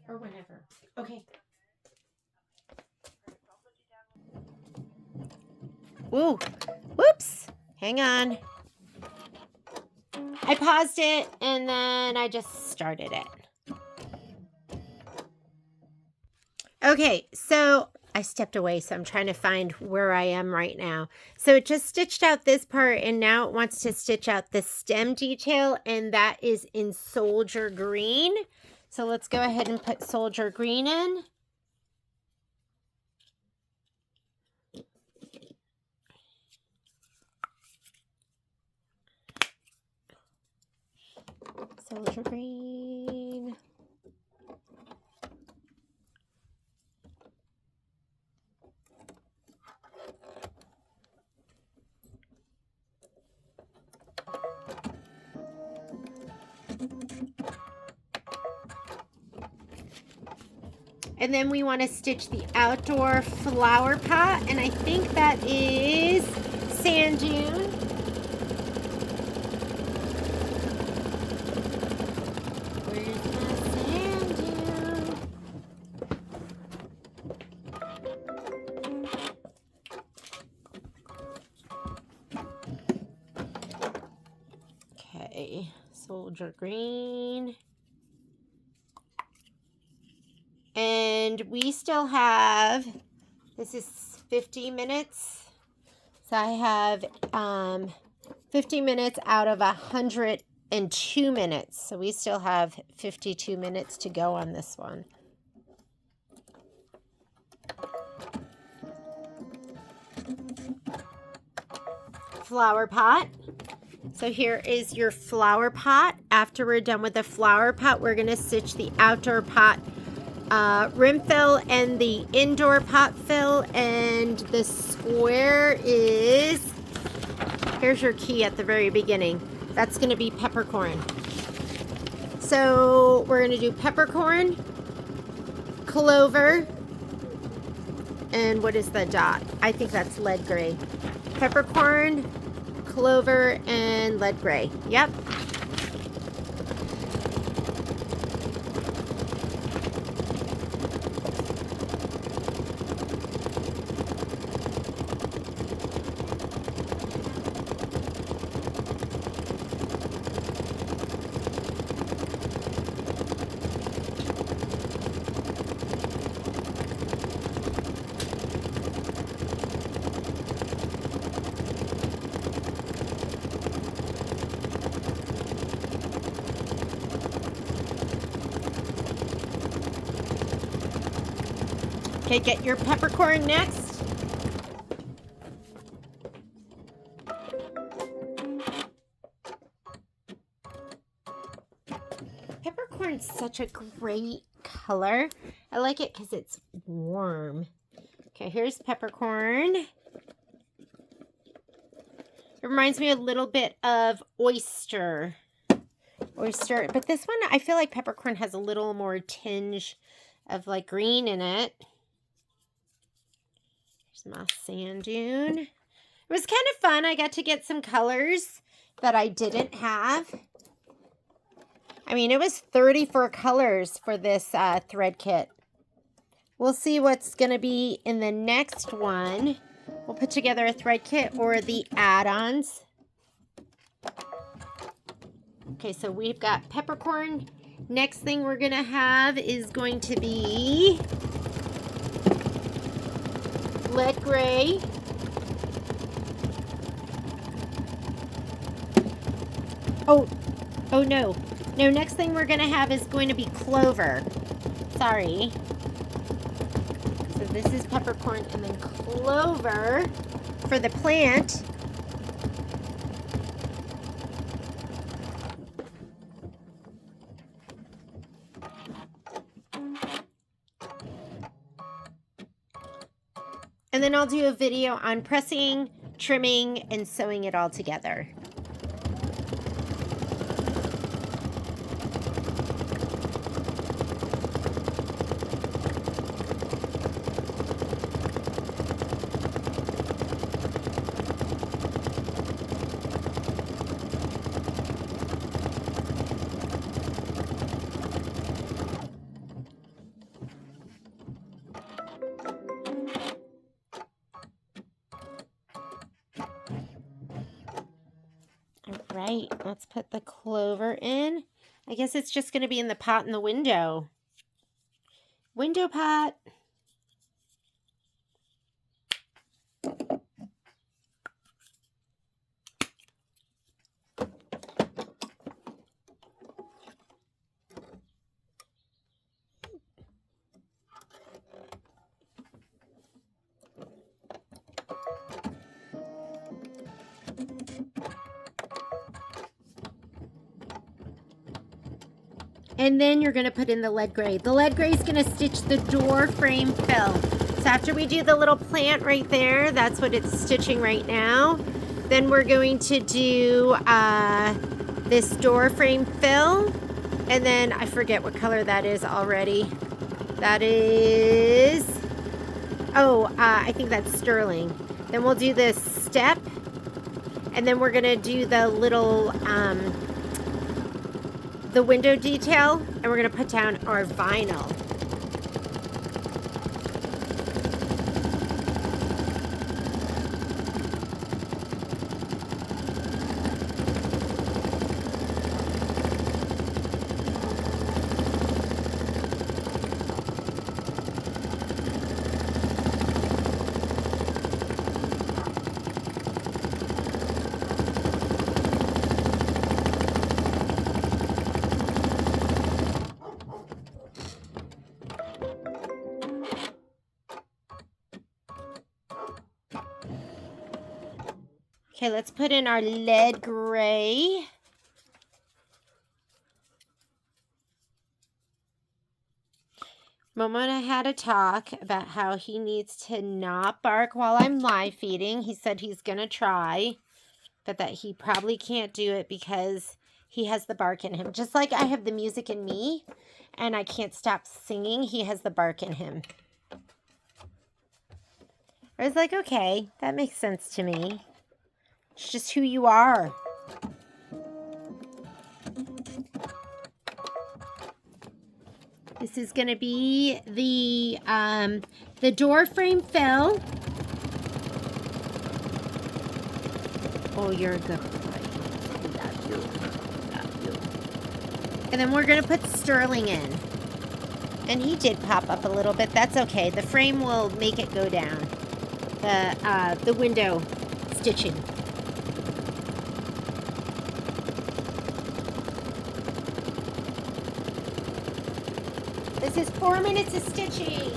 Or whenever. Okay. Ooh. Whoops. Hang on. I paused it and then I just started it. Okay, so I stepped away, so I'm trying to find where I am right now. So it just stitched out this part, and now it wants to stitch out the stem detail, and that is in Soldier Green. So let's go ahead and put Soldier Green in. Soldier Green. And then we want to stitch the outdoor flower pot, and I think that is Sand Dune. Where's my Sand Dune? Okay, Soldier Green. And we still have, this is 50 minutes. So I have 50 minutes out of 102 minutes. So we still have 52 minutes to go on this one. Flower pot. So here is your flower pot. After we're done with the flower pot, we're going to stitch the outdoor pot rim fill and the indoor pot fill, and the square is, here's your key at the very beginning. That's going to be peppercorn. So we're going to do peppercorn, clover, and what is the dot? I think that's lead gray. Peppercorn, clover, and lead gray. Yep. Okay, get your peppercorn next. Peppercorn's such a great color. I like it because it's warm. Okay, here's peppercorn. It reminds me a little bit of oyster. But this one, I feel like peppercorn has a little more tinge of like green in it. Here's my sand dune. It was kind of fun. I got to get some colors that I didn't have. I mean, it was 34 colors for this thread kit. We'll see what's going to be in the next one. We'll put together a thread kit or the add-ons. Okay, so we've got peppercorn. Next thing we're going to have is going to be lead gray. Oh no. No, next thing we're going to have is going to be clover. Sorry. So this is peppercorn and then clover for the plant. And then I'll do a video on pressing, trimming, and sewing it all together. Right, let's put the clover in. I guess it's just going to be in the pot in the window. Window pot. And then you're going to put in the lead gray. The lead gray is going to stitch the door frame fill. So after we do the little plant right there, that's what it's stitching right now. Then we're going to do this door frame fill. And then I forget what color that is already. That is, I think that's sterling. Then we'll do this step. And then we're going to do the little, the window detail, and we're going to put down our vinyl. Okay, let's put in our lead gray. Momo and I had a talk about how he needs to not bark while I'm live feeding. He said he's going to try, but that he probably can't do it because he has the bark in him. Just like I have the music in me and I can't stop singing, he has the bark in him. I was like, okay, that makes sense to me. It's just who you are. This is going to be the door frame fill. Oh, you're a good boy. Love you. Love you. And then we're going to put sterling in. And he did pop up a little bit. That's okay. The frame will make it go down. The window stitching. This is 4 minutes of stitching.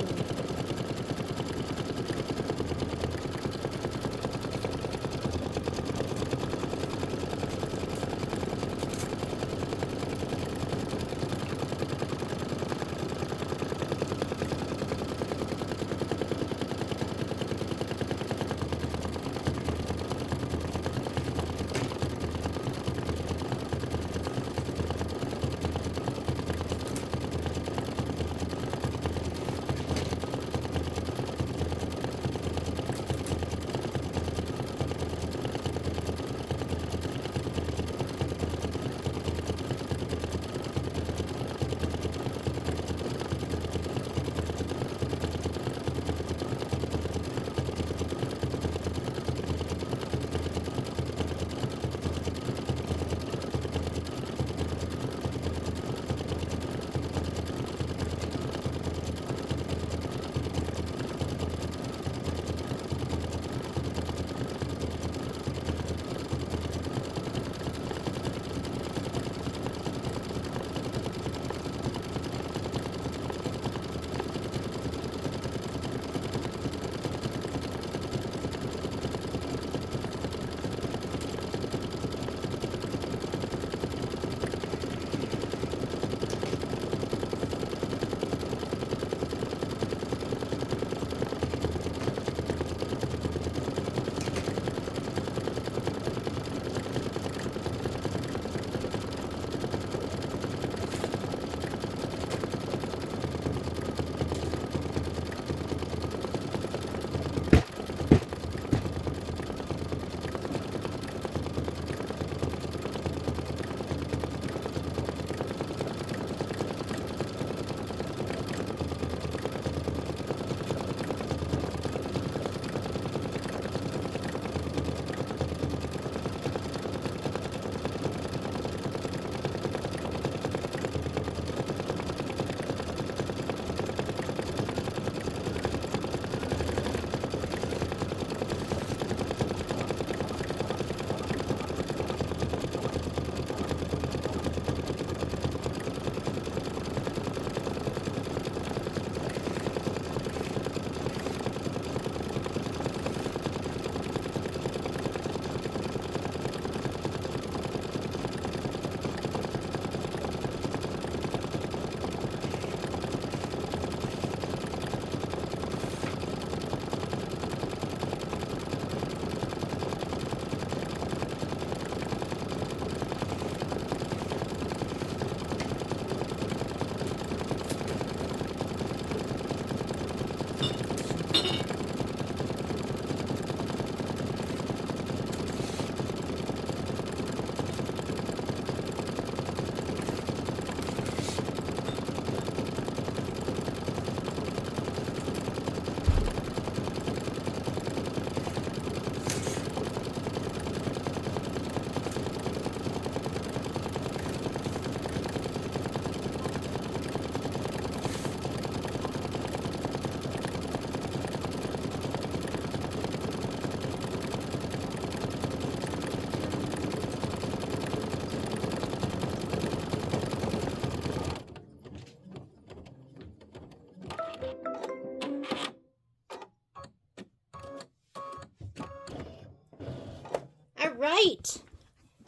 right.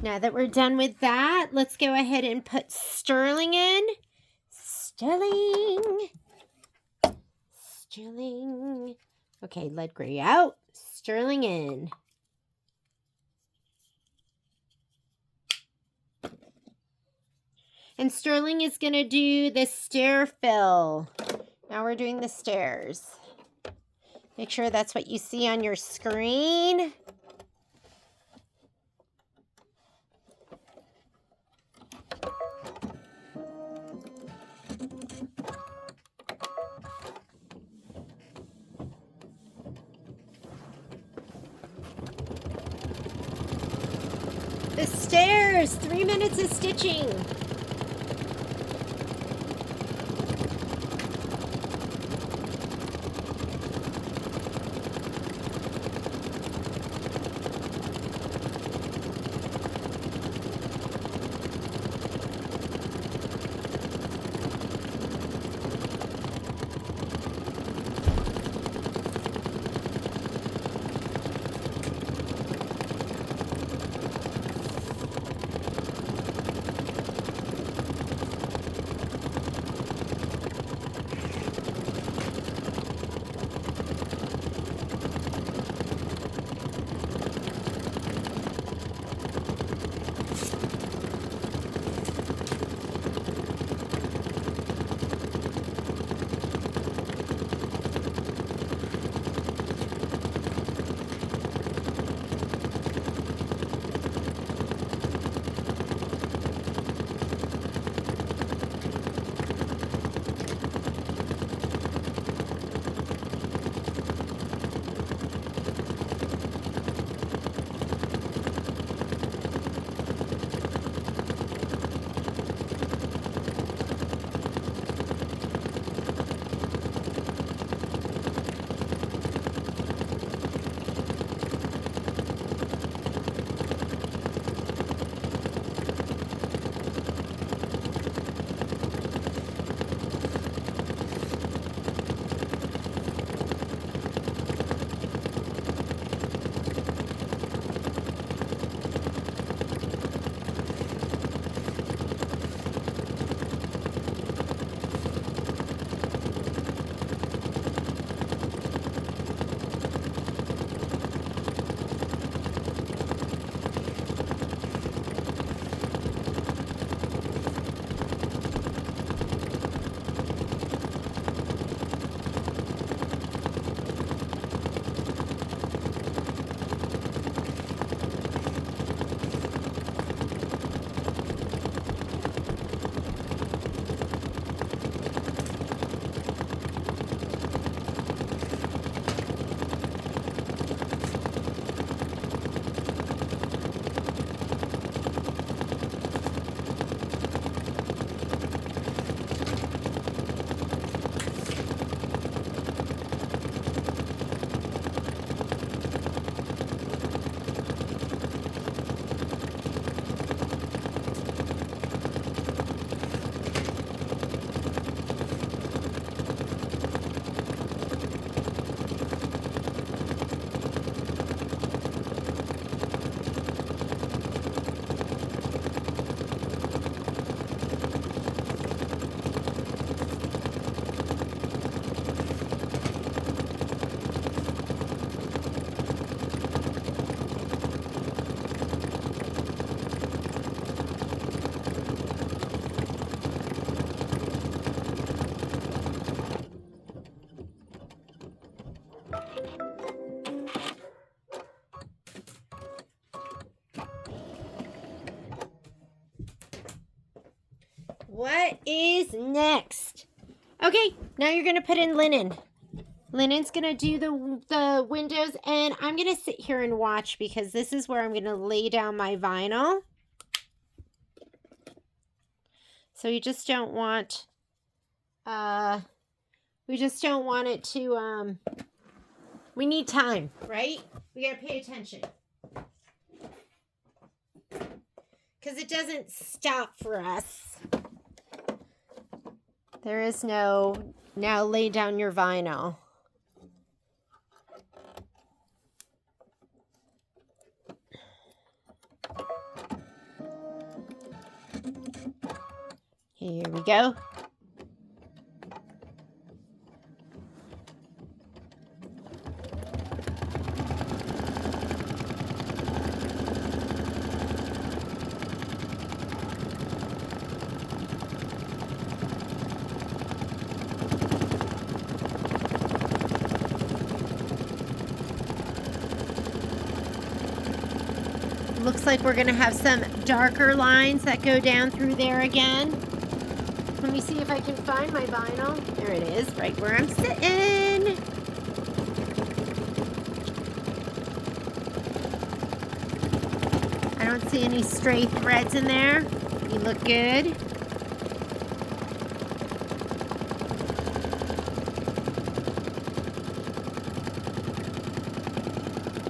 Now that we're done with that, let's go ahead and put sterling in. Sterling. Sterling. Okay, lead gray out. Sterling in. And sterling is going to do the stair fill. Now we're doing the stairs. Make sure that's what you see on your screen. The stairs, 3 minutes of stitching. What is next? Okay, now you're going to put in linen. Linen's going to do the windows, and I'm going to sit here and watch because this is where I'm going to lay down my vinyl. So we just don't want, it to, we need time, right? We got to pay attention. Because it doesn't stop for us. There is no, now lay down your vinyl. Here we go. Looks like we're going to have some darker lines that go down through there again. Let me see if I can find my vinyl. There it is, right where I'm sitting. I don't see any stray threads in there. You look good.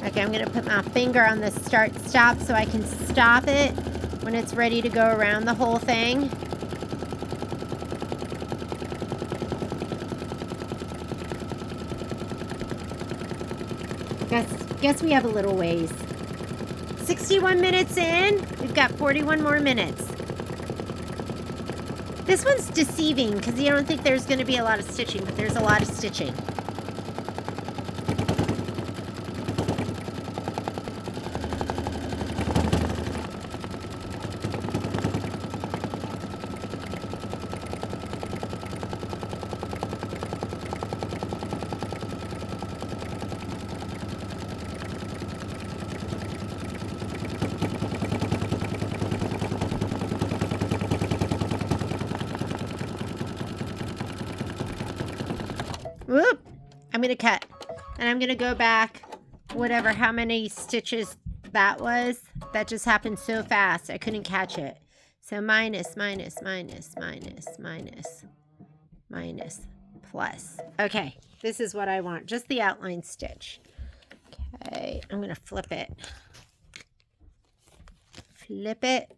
Okay, I'm going to put my finger on the start stop so I can stop it when it's ready to go around the whole thing. Guess we have a little ways. 61 minutes in. We've got 41 more minutes. This one's deceiving because you don't think there's going to be a lot of stitching, but there's a lot of stitching. Whoop! I'm going to cut. And I'm going to go back, whatever, how many stitches that was. That just happened so fast. I couldn't catch it. So minus, minus, minus, minus, minus, minus, plus. Okay, this is what I want. Just the outline stitch. Okay, I'm going to flip it. Flip it.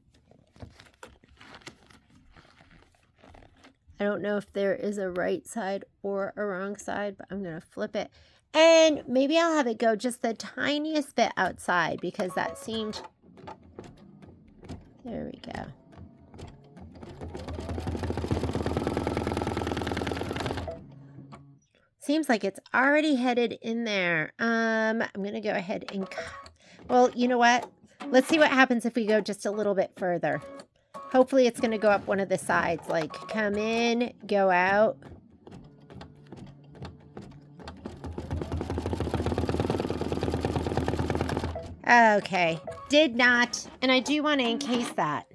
I don't know if there is a right side or a wrong side, but I'm going to flip it. And maybe I'll have it go just the tiniest bit outside because that seemed... There we go. Seems like it's already headed in there. I'm going to go ahead and... Well, you know what? Let's see what happens if we go just a little bit further. Hopefully it's going to go up one of the sides, like come in, go out. Okay, did not, and I do want to encase that.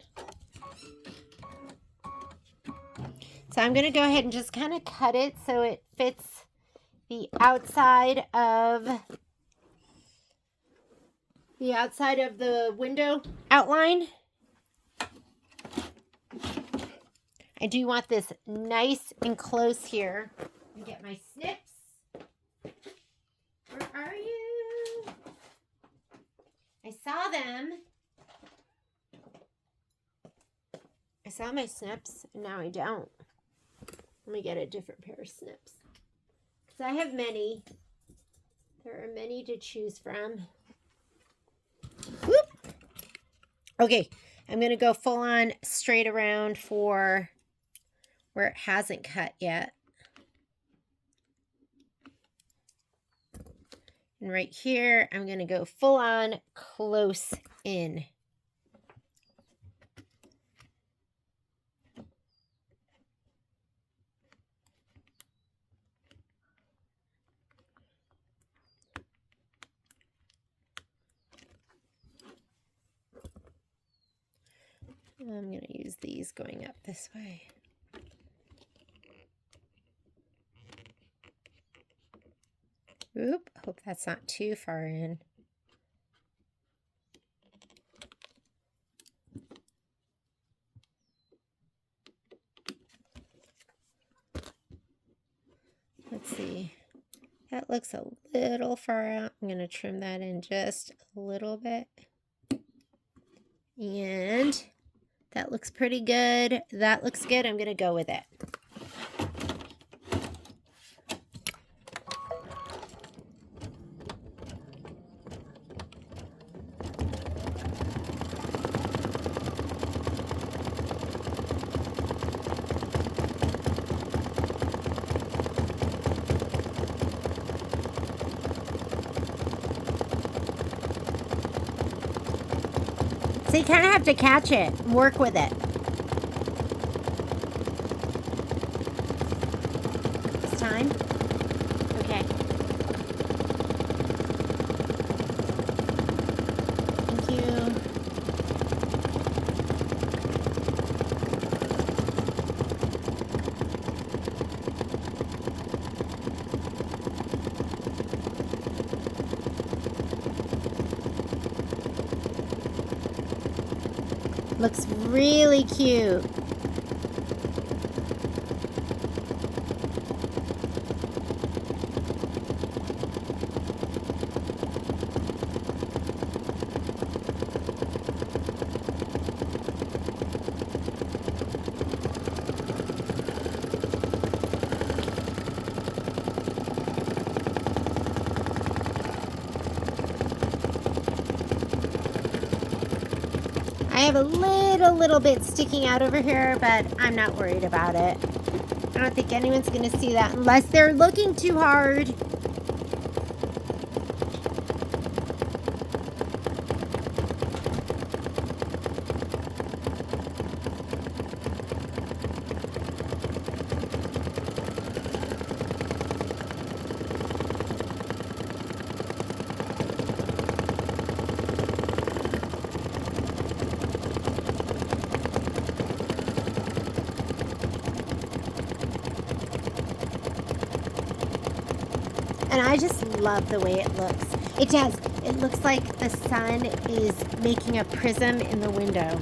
So I'm going to go ahead and just kind of cut it so it fits the outside of the window outline. I do want this nice and close here. Let me get my snips. Where are you? I saw them. I saw my snips, and now I don't. Let me get a different pair of snips. So I have many. There are many to choose from. Whoop. Okay, I'm going to go full on straight around for where it hasn't cut yet. And right here, I'm going to go full on close in. I'm going to use these going up this way. Oop, hope that's not too far in. Let's see. That looks a little far out. I'm going to trim that in just a little bit. And that looks pretty good. That looks good. I'm going to go with it. So you kind of have to catch it and work with it. It's time? Okay. Thank you. Looks really cute. I have a little bit sticking out over here, but I'm not worried about it. I don't think anyone's going to see that unless they're looking too hard. And I just love the way it looks. It does. It looks like the sun is making a prism in the window.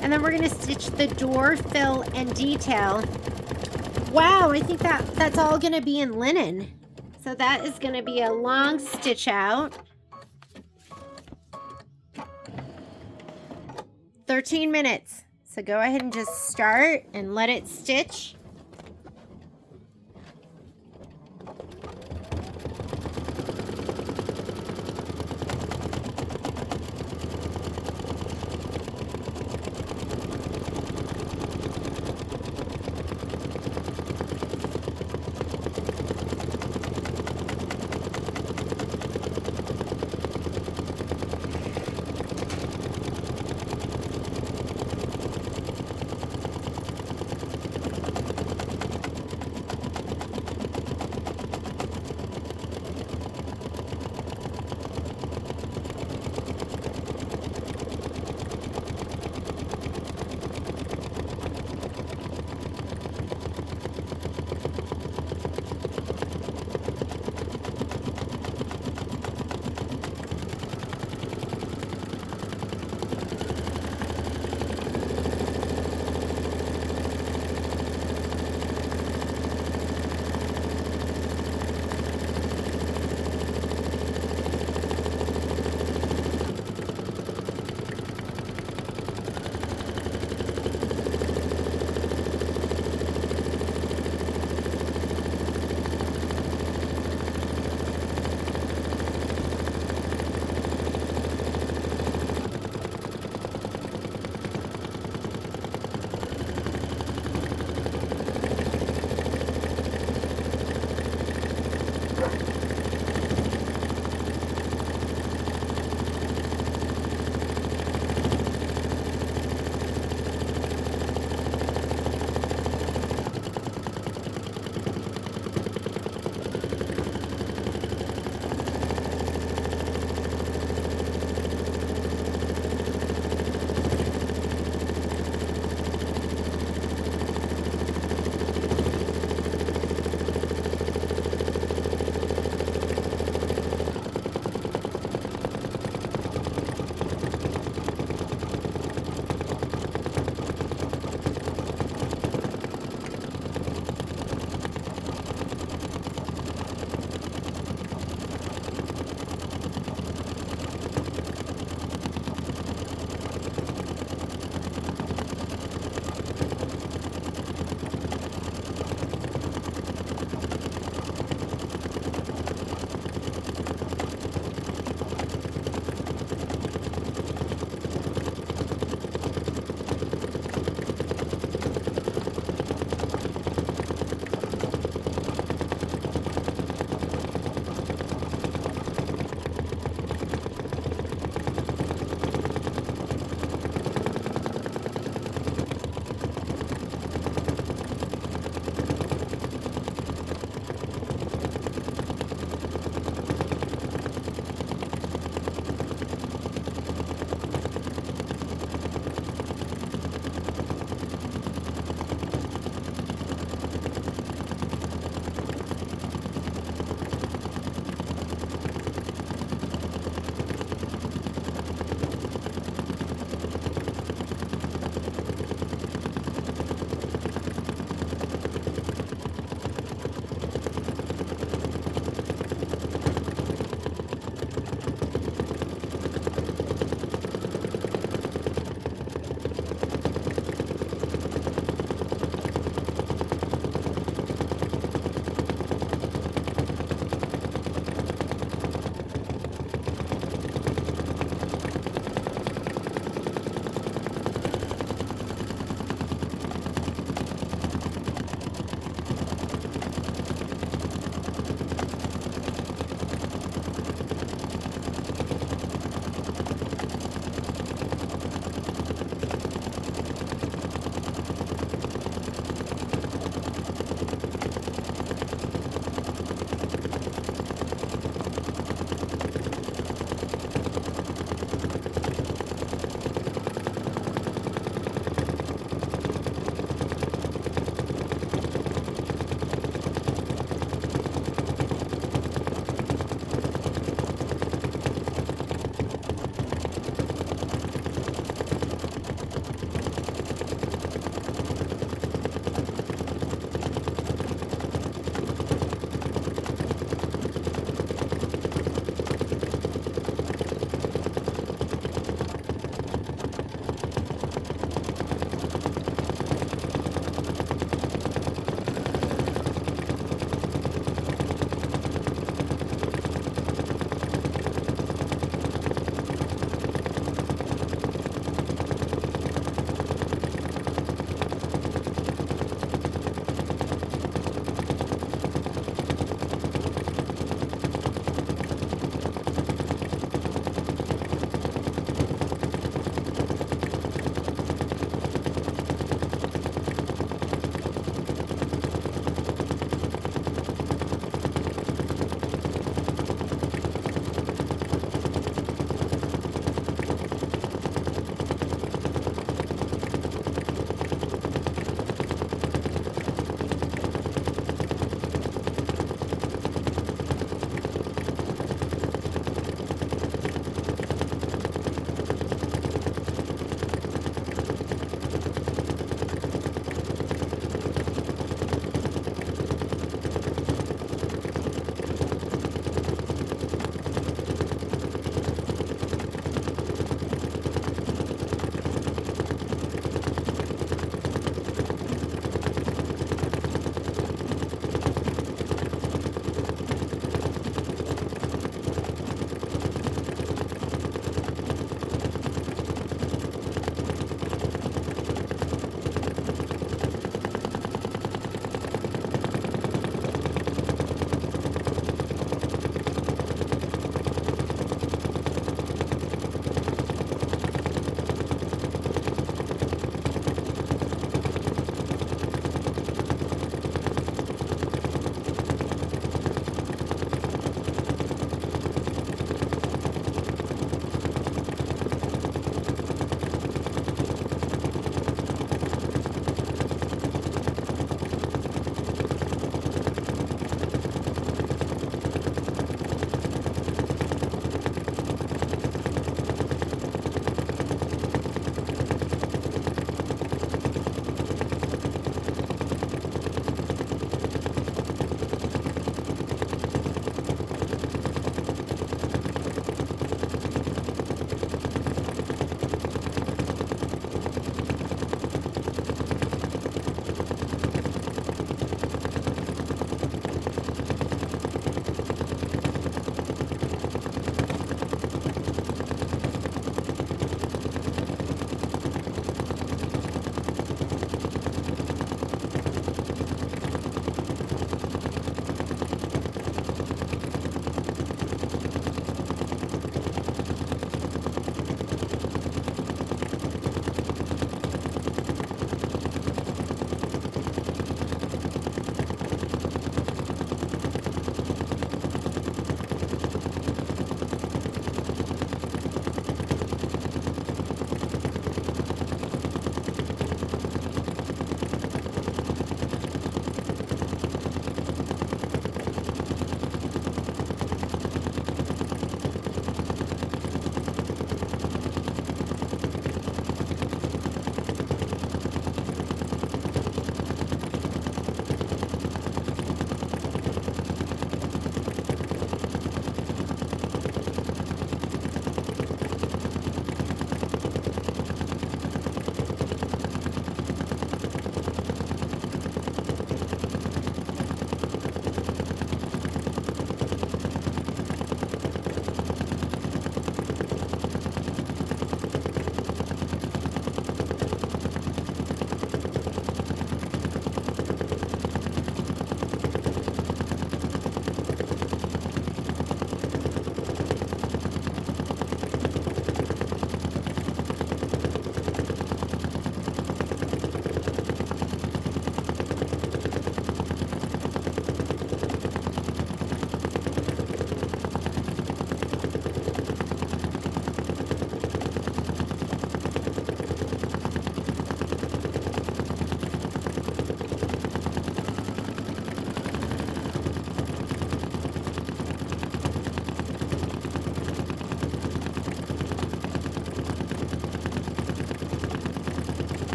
And then we're going to stitch the door, fill, and detail. Wow, I think that's all going to be in linen. So that is going to be a long stitch out. 13 minutes. So go ahead and just start and let it stitch.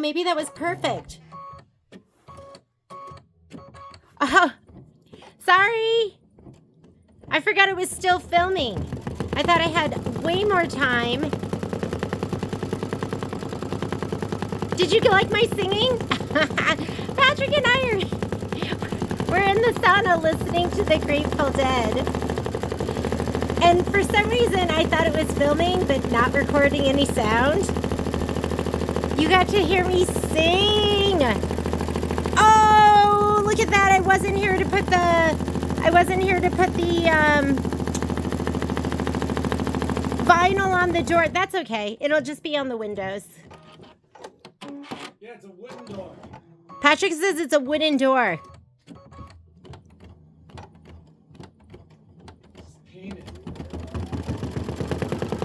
maybe that was perfect. Oh, sorry. I forgot it was still filming. I thought I had way more time. Did you like my singing? Patrick and I we're in the sauna listening to the Grateful Dead. And for some reason, I thought it was filming, but not recording any sound. You got to hear me sing. Oh, look at that. I wasn't here to put the vinyl on the door. That's okay. It'll just be on the windows. Yeah, it's a wooden door. Patrick says it's a wooden door. It's painted.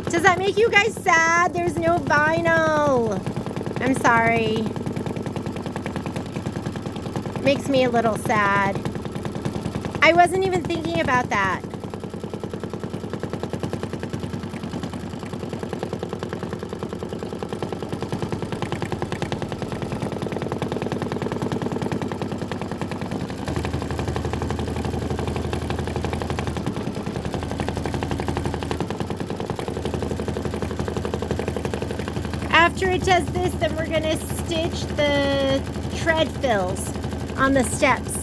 Does that make you guys sad? There's no vinyl. I'm sorry. Makes me a little sad. I wasn't even thinking about that. After it does this, then we're gonna stitch the tread fills on the steps.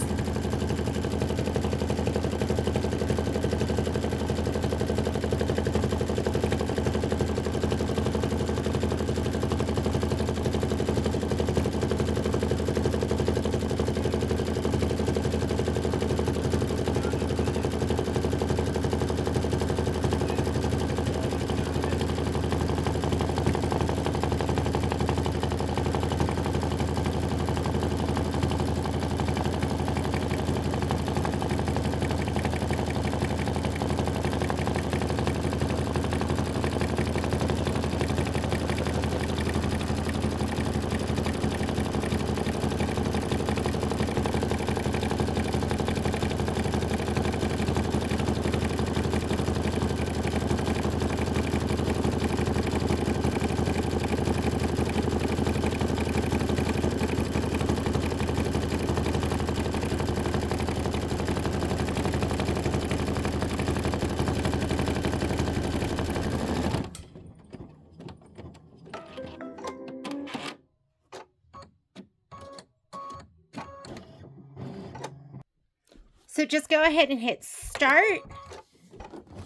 So just go ahead and hit start.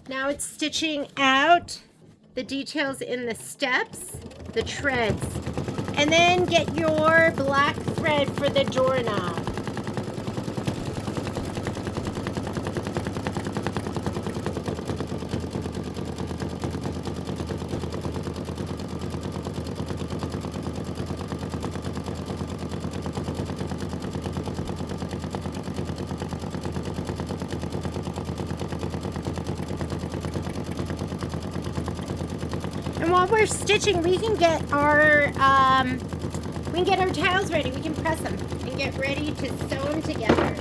Now it's stitching out the details in the steps, the treads, and then get your black thread for the doorknob. And while we're stitching, we can get our tiles ready. We can press them and get ready to sew them together.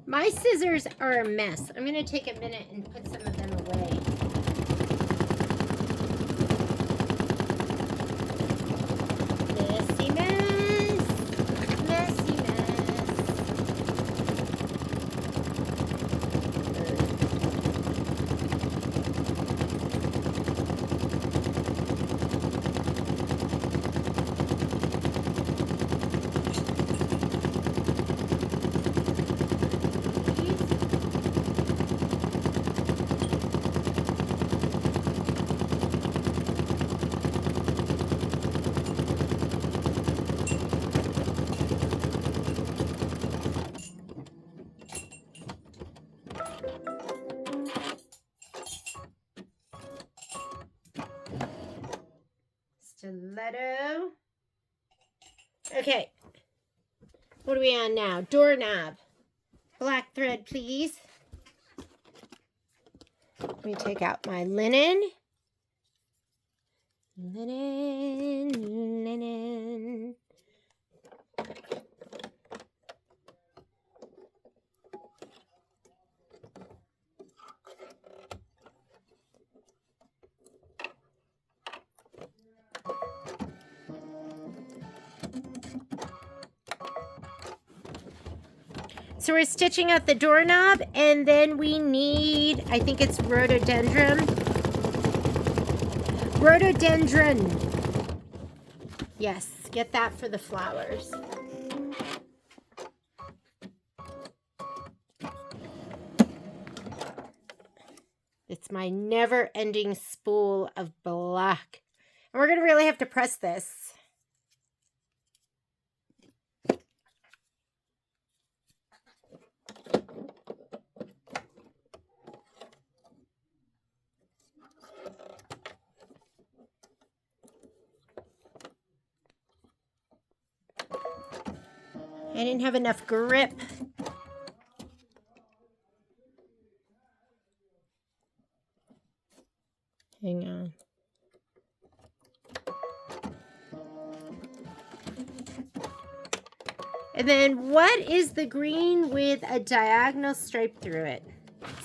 My scissors are a mess. I'm going to take a minute and put some of them away. Messy mess. Messy mess. Stiletto. Okay. What are we on now? Doorknob. Black thread, please. Let me take out my linen. Linen. So we're stitching out the doorknob, and then we need, I think it's rhododendron. Rhododendron. Yes, get that for the flowers. It's my never-ending spool of black. And we're going to really have to press this. I didn't have enough grip. Hang on. And then what is the green with a diagonal stripe through it?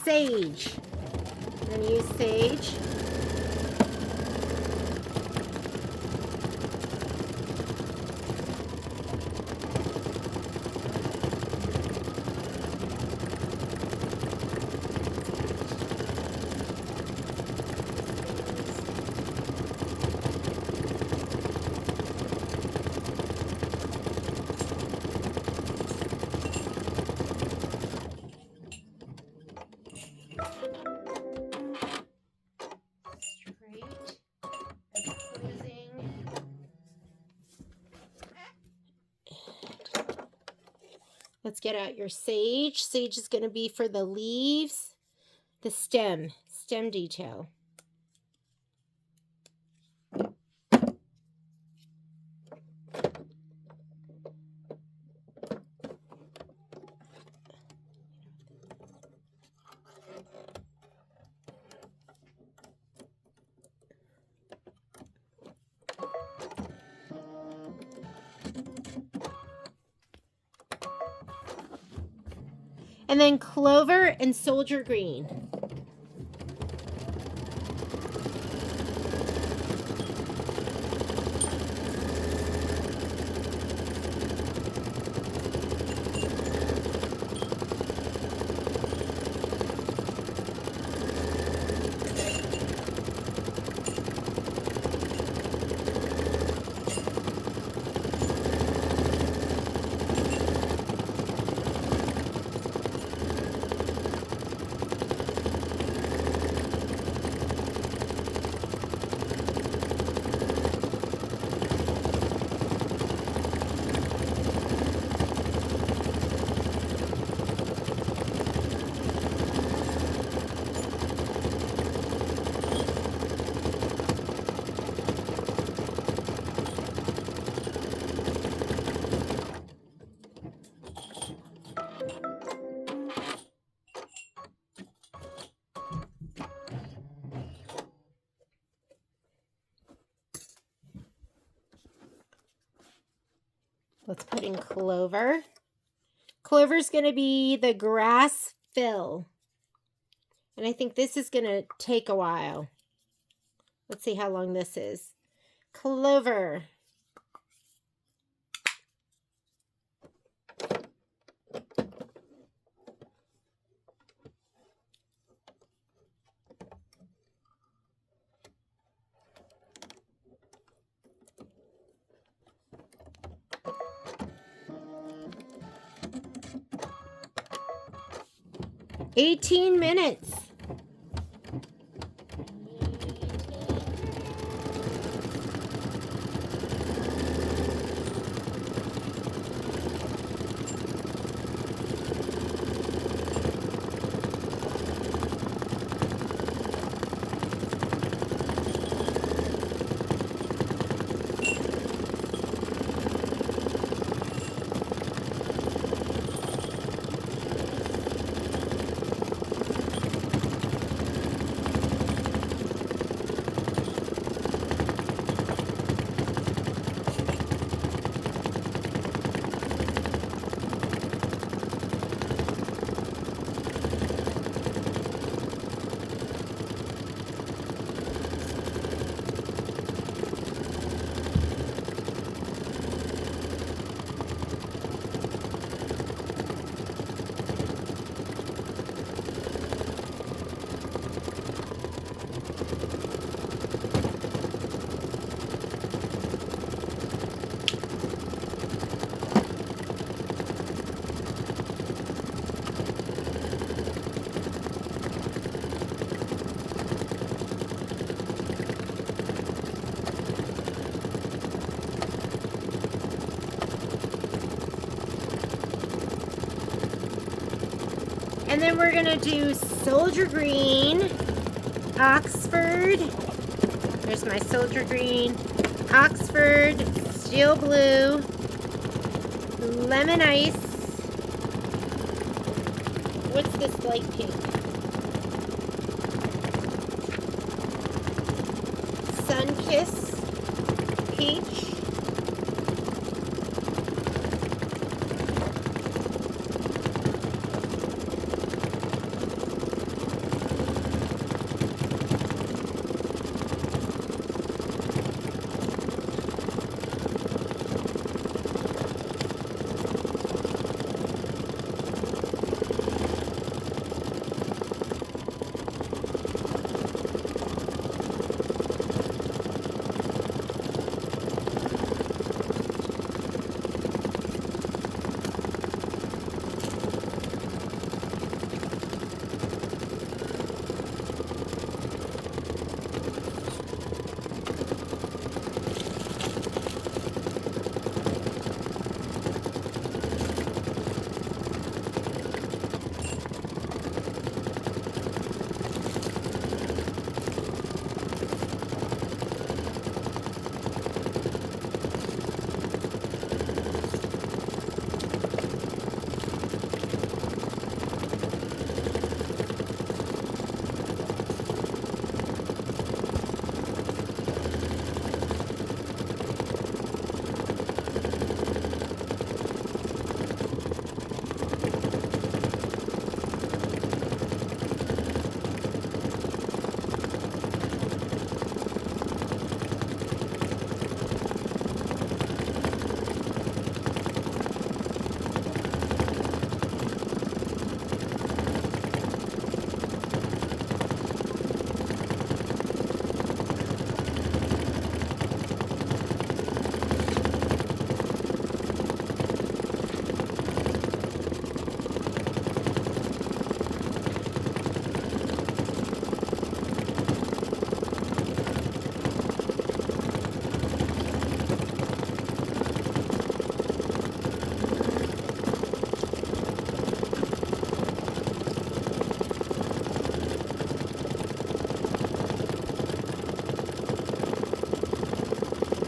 Sage. I'm going to use sage. Let's get out your sage. Sage is going to be for the leaves, the stem detail. And then clover and soldier green. Let's put in clover. Clover's going to be the grass fill. And I think this is going to take a while. Let's see how long this is. Clover. $18 minutes. And then we're gonna do Soldier Green, Oxford. There's my Soldier Green, Oxford, Steel Blue, Lemon Ice. What's this light pink? Sunkiss, Peach.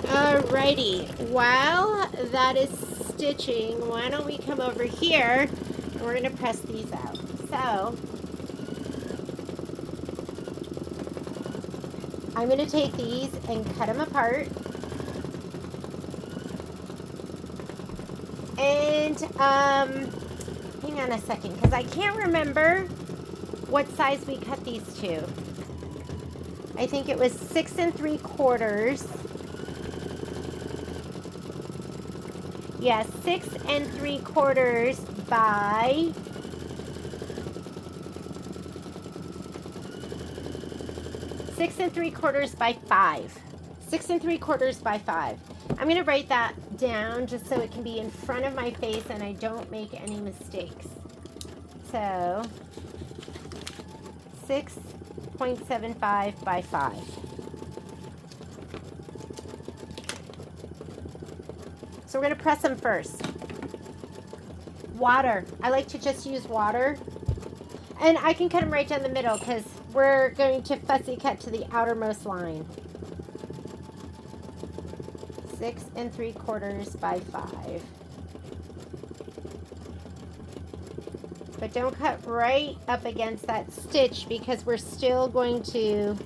Alrighty, while that is stitching, why don't we come over here and we're going to press these out. So, I'm going to take these and cut them apart. And, hang on a second, because I can't remember what size we cut these to. I think it was 6 3/4. Yeah, 6 3/4 by 6 3/4 by 5. 6 3/4 by 5. I'm gonna write that down just so it can be in front of my face and I don't make any mistakes. So 6.75 by 5. So we're going to press them first. Water. I like to just use water. And I can cut them right down the middle because we're going to fussy cut to the outermost line. 6 3/4 by 5. But don't cut right up against that stitch because we're still going to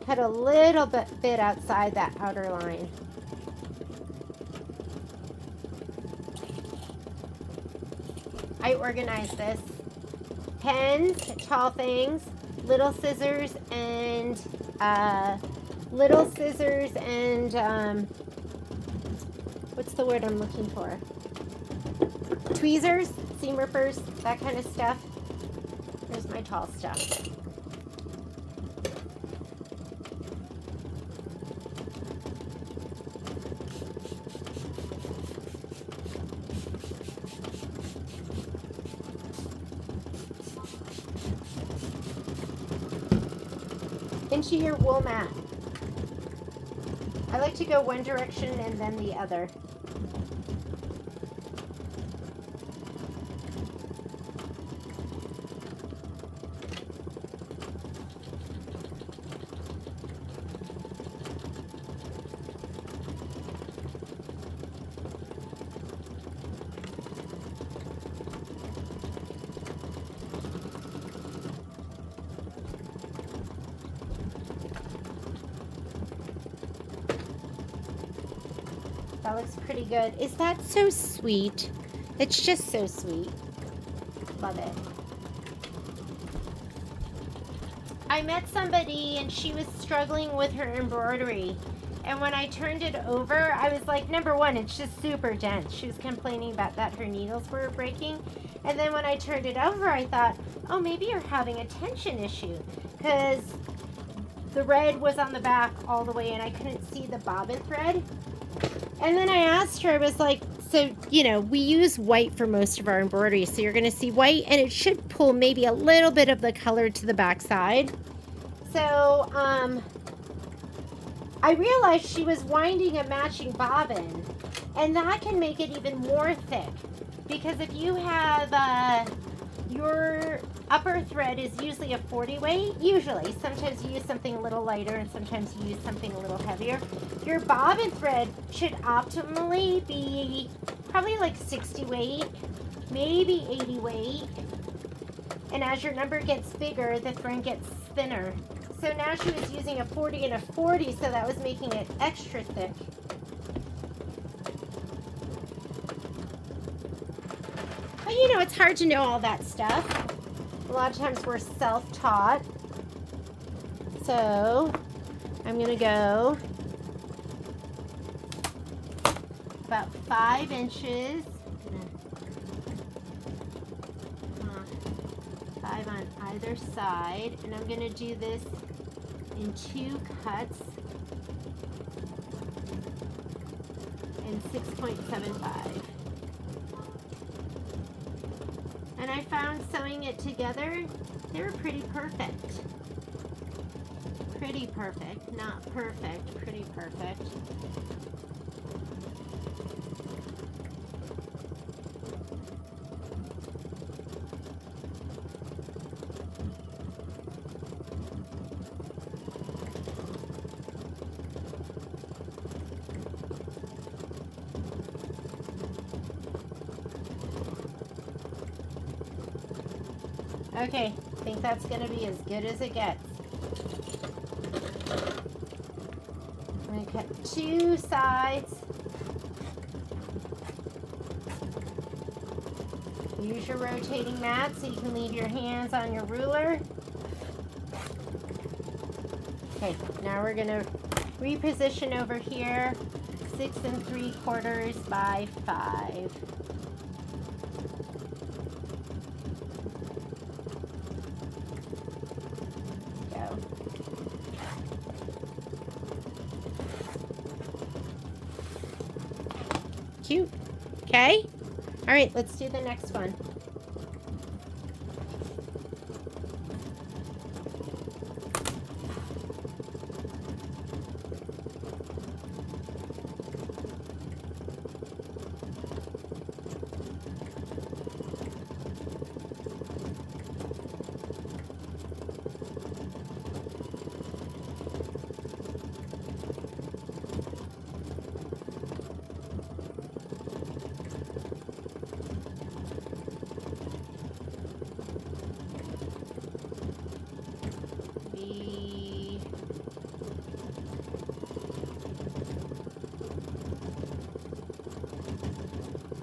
cut a little bit outside that outer line. I organize this. Pens, tall things, little scissors, and what's the word I'm looking for? Tweezers, seam rippers, that kind of stuff. There's my tall stuff. Into your wool mat. I like to go one direction and then the other. That looks pretty good. Is that so sweet? It's just so sweet. Love it. I met somebody and she was struggling with her embroidery. And when I turned it over, I was like, number one, it's just super dense. She was complaining about that her needles were breaking. And then when I turned it over, I thought, oh, maybe you're having a tension issue. Because the red was on the back all the way and I couldn't see the bobbin thread. And then I asked her, I was like, so, you know, we use white for most of our embroidery. So you're going to see white and it should pull maybe a little bit of the color to the back side. So, I realized she was winding a matching bobbin, and that can make it even more thick. Because if you have your upper thread is usually a 40 weight, usually. Sometimes you use something a little lighter and sometimes you use something a little heavier. Your bobbin thread should optimally be probably like 60 weight, maybe 80 weight. And as your number gets bigger, the thread gets thinner. So now she was using a 40 and a 40, so that was making it extra thick. But you know, it's hard to know all that stuff. A lot of times we're self-taught. So I'm gonna go about 5 inches. 5 on either side, and I'm gonna do this in 2 cuts and 6.75. And I found sewing it together, they were pretty perfect. Pretty perfect, not perfect, pretty perfect. Okay, I think that's going to be as good as it gets. I'm going to cut 2 sides. Use your rotating mat so you can leave your hands on your ruler. Okay, now we're going to reposition over here, 6 3/4 by 5. Cute. Okay. All right, let's do the next one.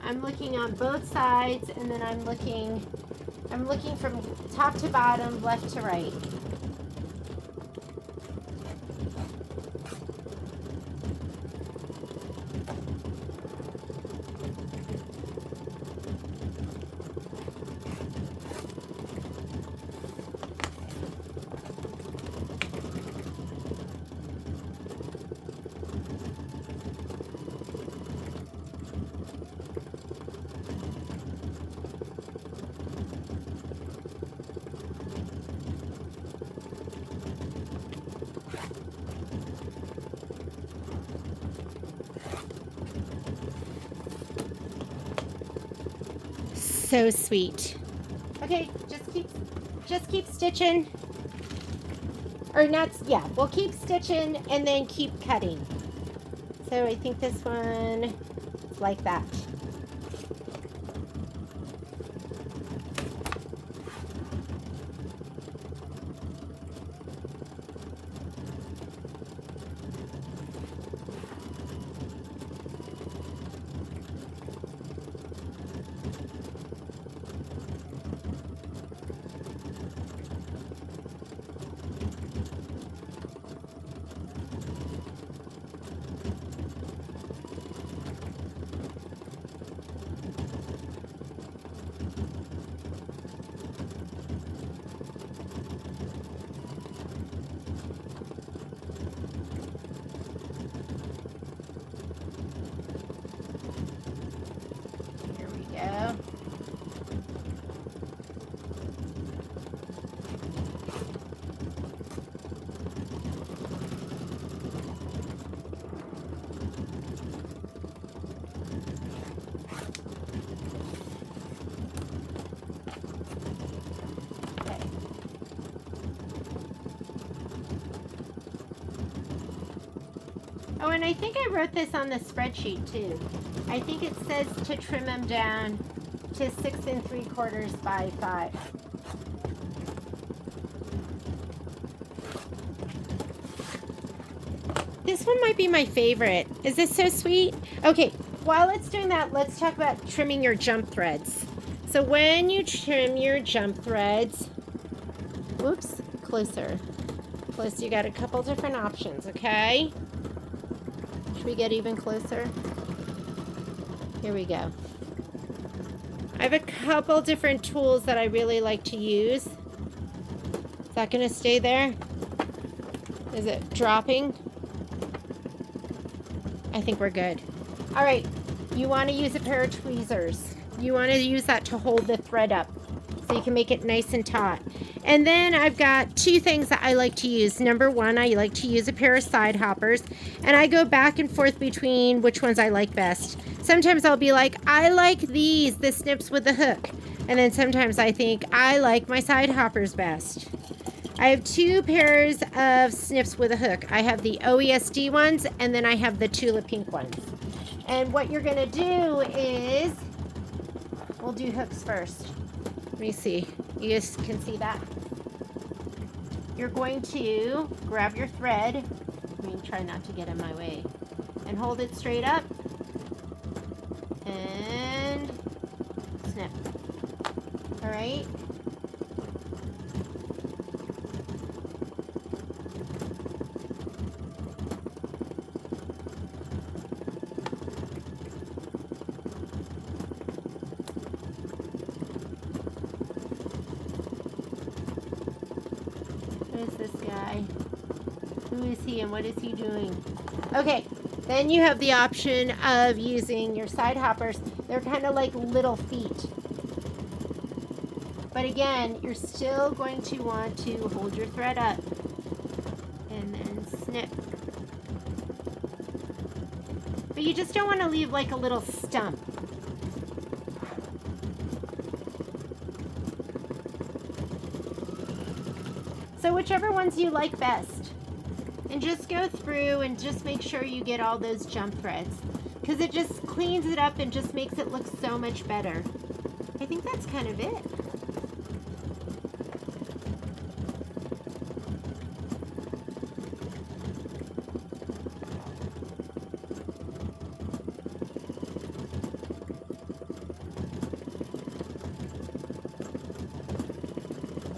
I'm looking on both sides, and then I'm looking from top to bottom, left to right. So sweet. Okay, just keep stitching. Or not, yeah, we'll keep stitching and then keep cutting. So I think this one is like that. Oh, and I think I wrote this on the spreadsheet too. I think it says to trim them down to 6 3/4 by 5. This one might be my favorite. Is this so sweet? Okay, while it's doing that, let's talk about trimming your jump threads. So when you trim your jump threads, whoops, closer. Close, you got a couple different options, okay? Should we get even closer? Here we go. I have a couple different tools that I really like to use. Is that gonna stay there? Is it dropping? I think we're good. All right, you wanna use a pair of tweezers. You wanna use that to hold the thread up so you can make it nice and taut. And then I've got 2 things that I like to use. Number 1, I like to use a pair of side hoppers, and I go back and forth between which ones I like best. Sometimes I'll be like, I like these, the snips with the hook. And then sometimes I think I like my side hoppers best. I have 2 pairs of snips with a hook. I have the OESD ones, and then I have the Tulip Pink ones. And what you're gonna do is, we'll do hooks first. Let me see. You guys can see that? You're going to grab your thread. I mean, try not to get in my way. And hold it straight up. And snip. All right? Who is this guy? Who is he and what is he doing? Okay, then you have the option of using your side hoppers. They're kind of like little feet. But again, you're still going to want to hold your thread up and then snip. But you just don't want to leave like a little stump. So whichever ones you like best. And just go through and just make sure you get all those jump threads, because it just cleans it up and just makes it look so much better. I think that's kind of it.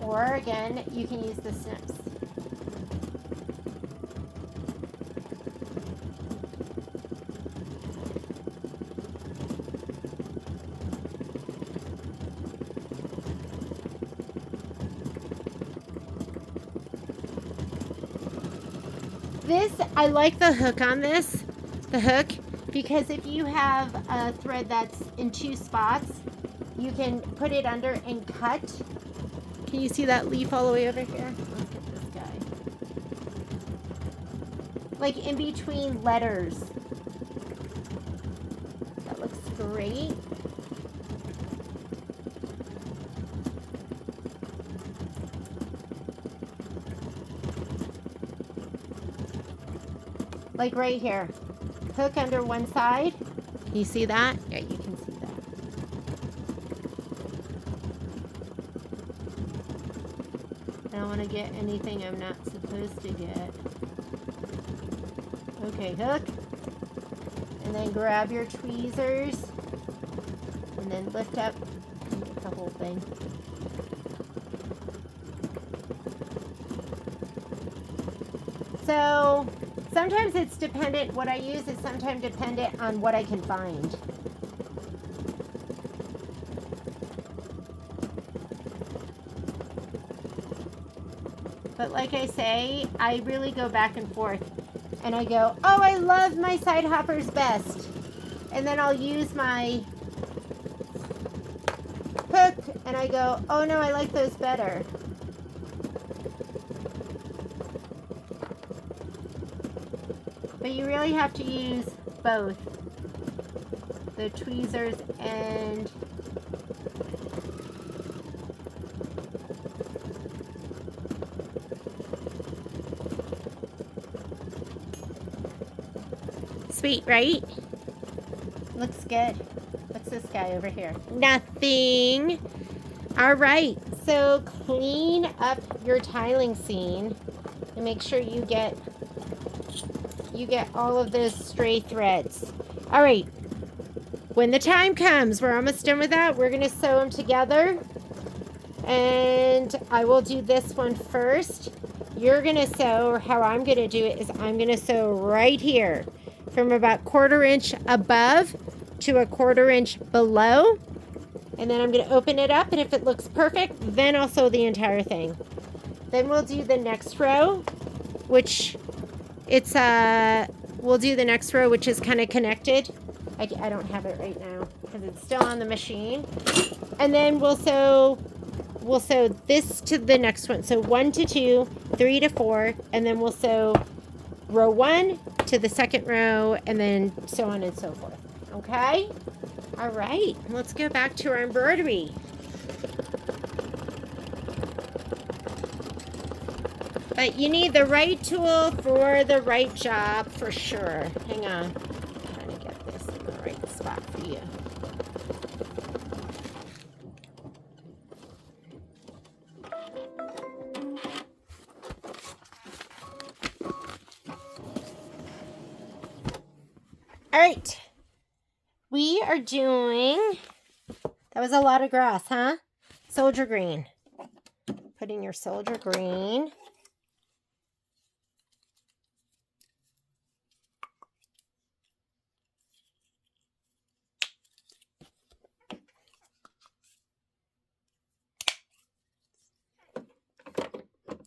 Or again, you can use the snips. This, I like the hook on this, the hook, because if you have a thread that's in 2 spots, you can put it under and cut. Can you see that leaf all the way over here? Let's get this guy. Like in between letters. That looks great. Like right here. Hook under one side. Can you see that? Yeah, you can see that. I don't want to get anything I'm not supposed to get. Okay, hook. And then grab your tweezers. And then lift up and get the whole thing. So sometimes it's dependent, what I use is sometimes dependent on what I can find. But like I say, I really go back and forth. And I go, oh, I love my side hoppers best. And then I'll use my hook and I go, oh no, I like those better. But you really have to use both the tweezers and Sweet, right? Looks good. What's this guy over here? Nothing. All right, so clean up your tiling scene and make sure you get all of those stray threads. All right, when the time comes, we're almost done with that. We're gonna sew them together, and I will do this one first. You're gonna sew, or how I'm gonna do it is I'm gonna sew right here from about 1/4 inch above to a 1/4 inch below. And then I'm going to open it up, and if it looks perfect, then I'll sew the entire thing. Then we'll do the next row, which it's we'll do the next row, which is kind of connected. I don't have it right now because it's still on the machine. And then we'll sew this to the next one. So 1 to 2, 3 to 4, and then we'll sew row 1 to the second row, and then so on and so forth. Okay? All right, let's go back to our embroidery. But you need the right tool for the right job for sure. Hang on. I'm trying to get this in the right spot for you. All right. We are doing, that was a lot of grass, huh? Soldier green. Put in your soldier green.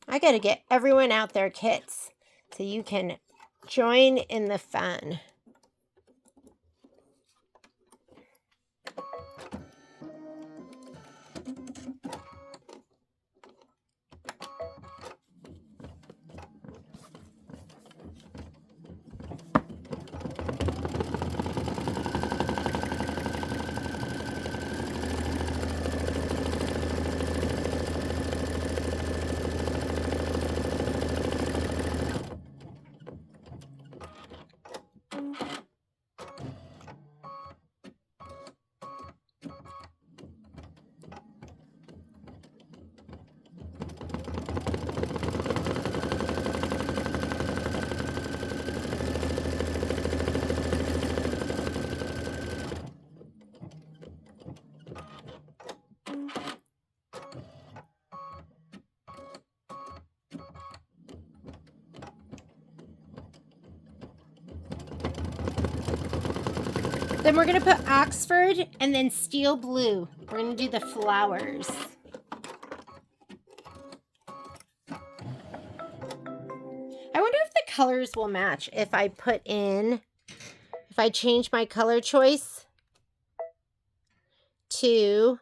I gotta get everyone out their kits so you can join in the fun. Then we're going to put Oxford and then steel blue. We're going to do the flowers. I wonder if the colors will match if I change my color choice to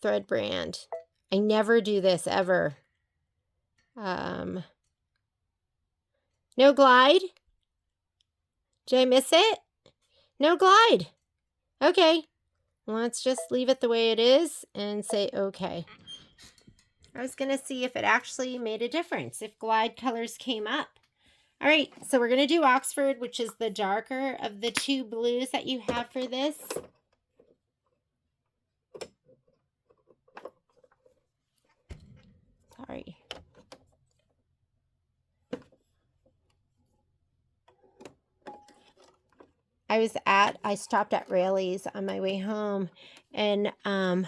thread brand. I never do this ever. No glide. Did I miss it? No glide. Okay. Let's just leave it the way it is and say okay. I was going to see if it actually made a difference, if glide colors came up. All right, so we're going to do Oxford, which is the darker of the two blues that you have for this. Sorry. I stopped at Raley's on my way home, and I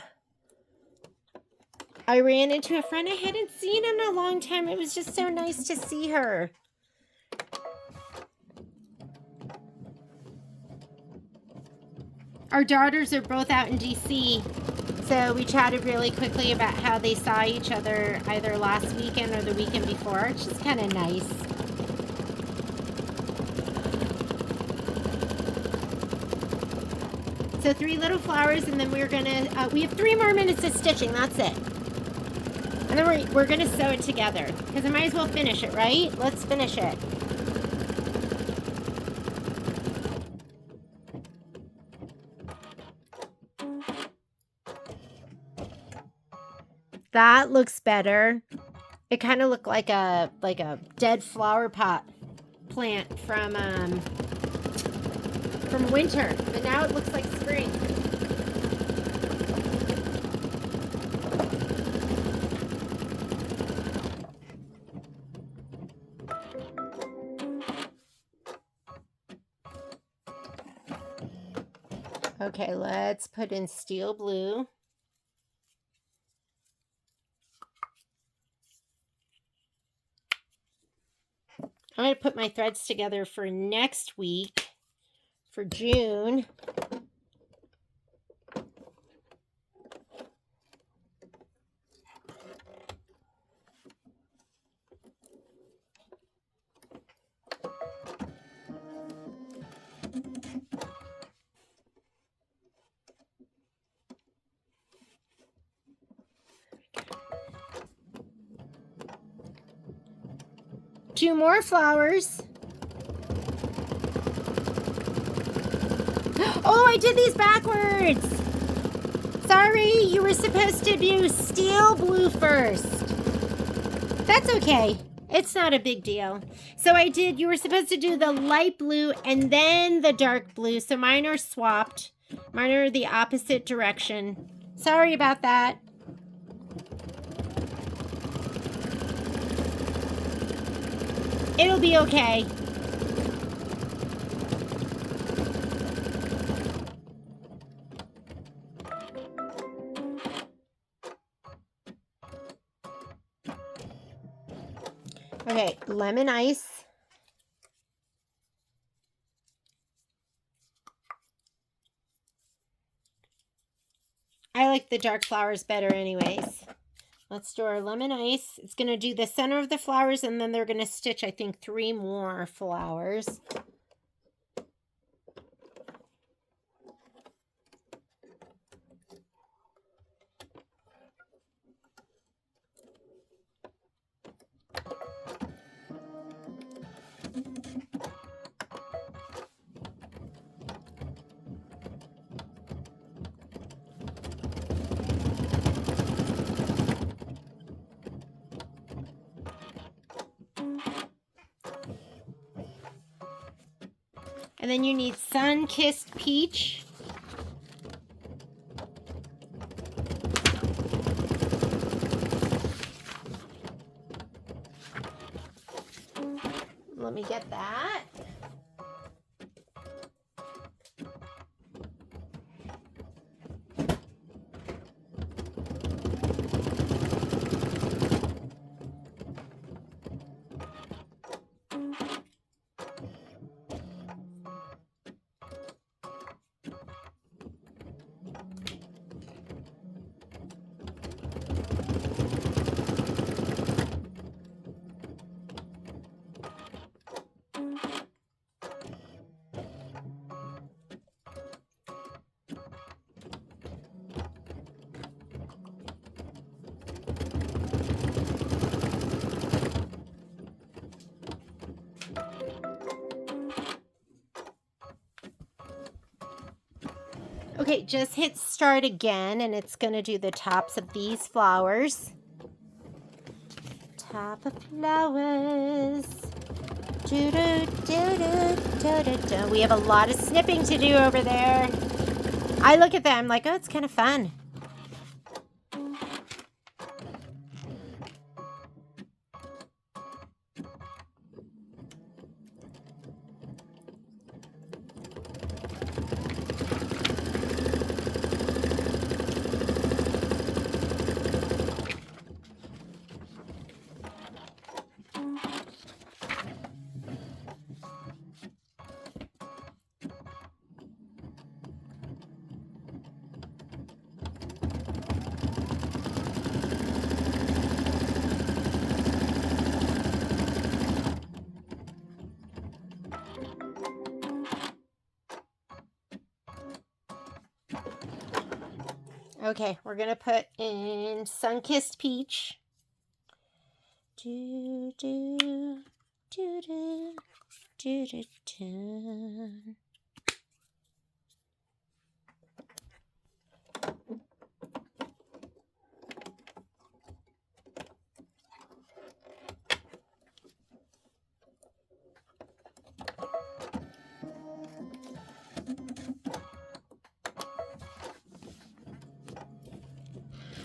ran into a friend I hadn't seen in a long time. It was just so nice to see her. Our daughters are both out in DC, so we chatted really quickly about how they saw each other either last weekend or the weekend before. It's just kind of nice. So 3 little flowers, and then we're gonna, we have 3 more minutes of stitching, that's it. And then we're gonna sew it together, because I might as well finish it, right? Let's finish it. That looks better. It kind of looked like a dead flower pot. plant from winter, but now it looks like spring. Okay, let's put in steel blue. I'm going to put my threads together for next week, for June. 2 more flowers. Oh, I did these backwards. Sorry, you were supposed to do steel blue first. That's okay. It's not a big deal. So you were supposed to do the light blue and then the dark blue. So mine are swapped. Mine are the opposite direction. Sorry about that. It'll be okay. Okay, lemon ice. I like the dark flowers better anyways. Let's do our lemon ice. It's going to do the center of the flowers, and then they're going to stitch, I think, 3 more flowers. And then you need sun-kissed peach. Let me get that. Okay, just hit start again, and it's going to do the tops of these flowers. Top of flowers. Do, do, do, do, do, do, do. We have a lot of snipping to do over there. I look at them like, oh, it's kind of fun. Okay, we're going to put in sun-kissed peach. Do, do, do, do, do, do, do.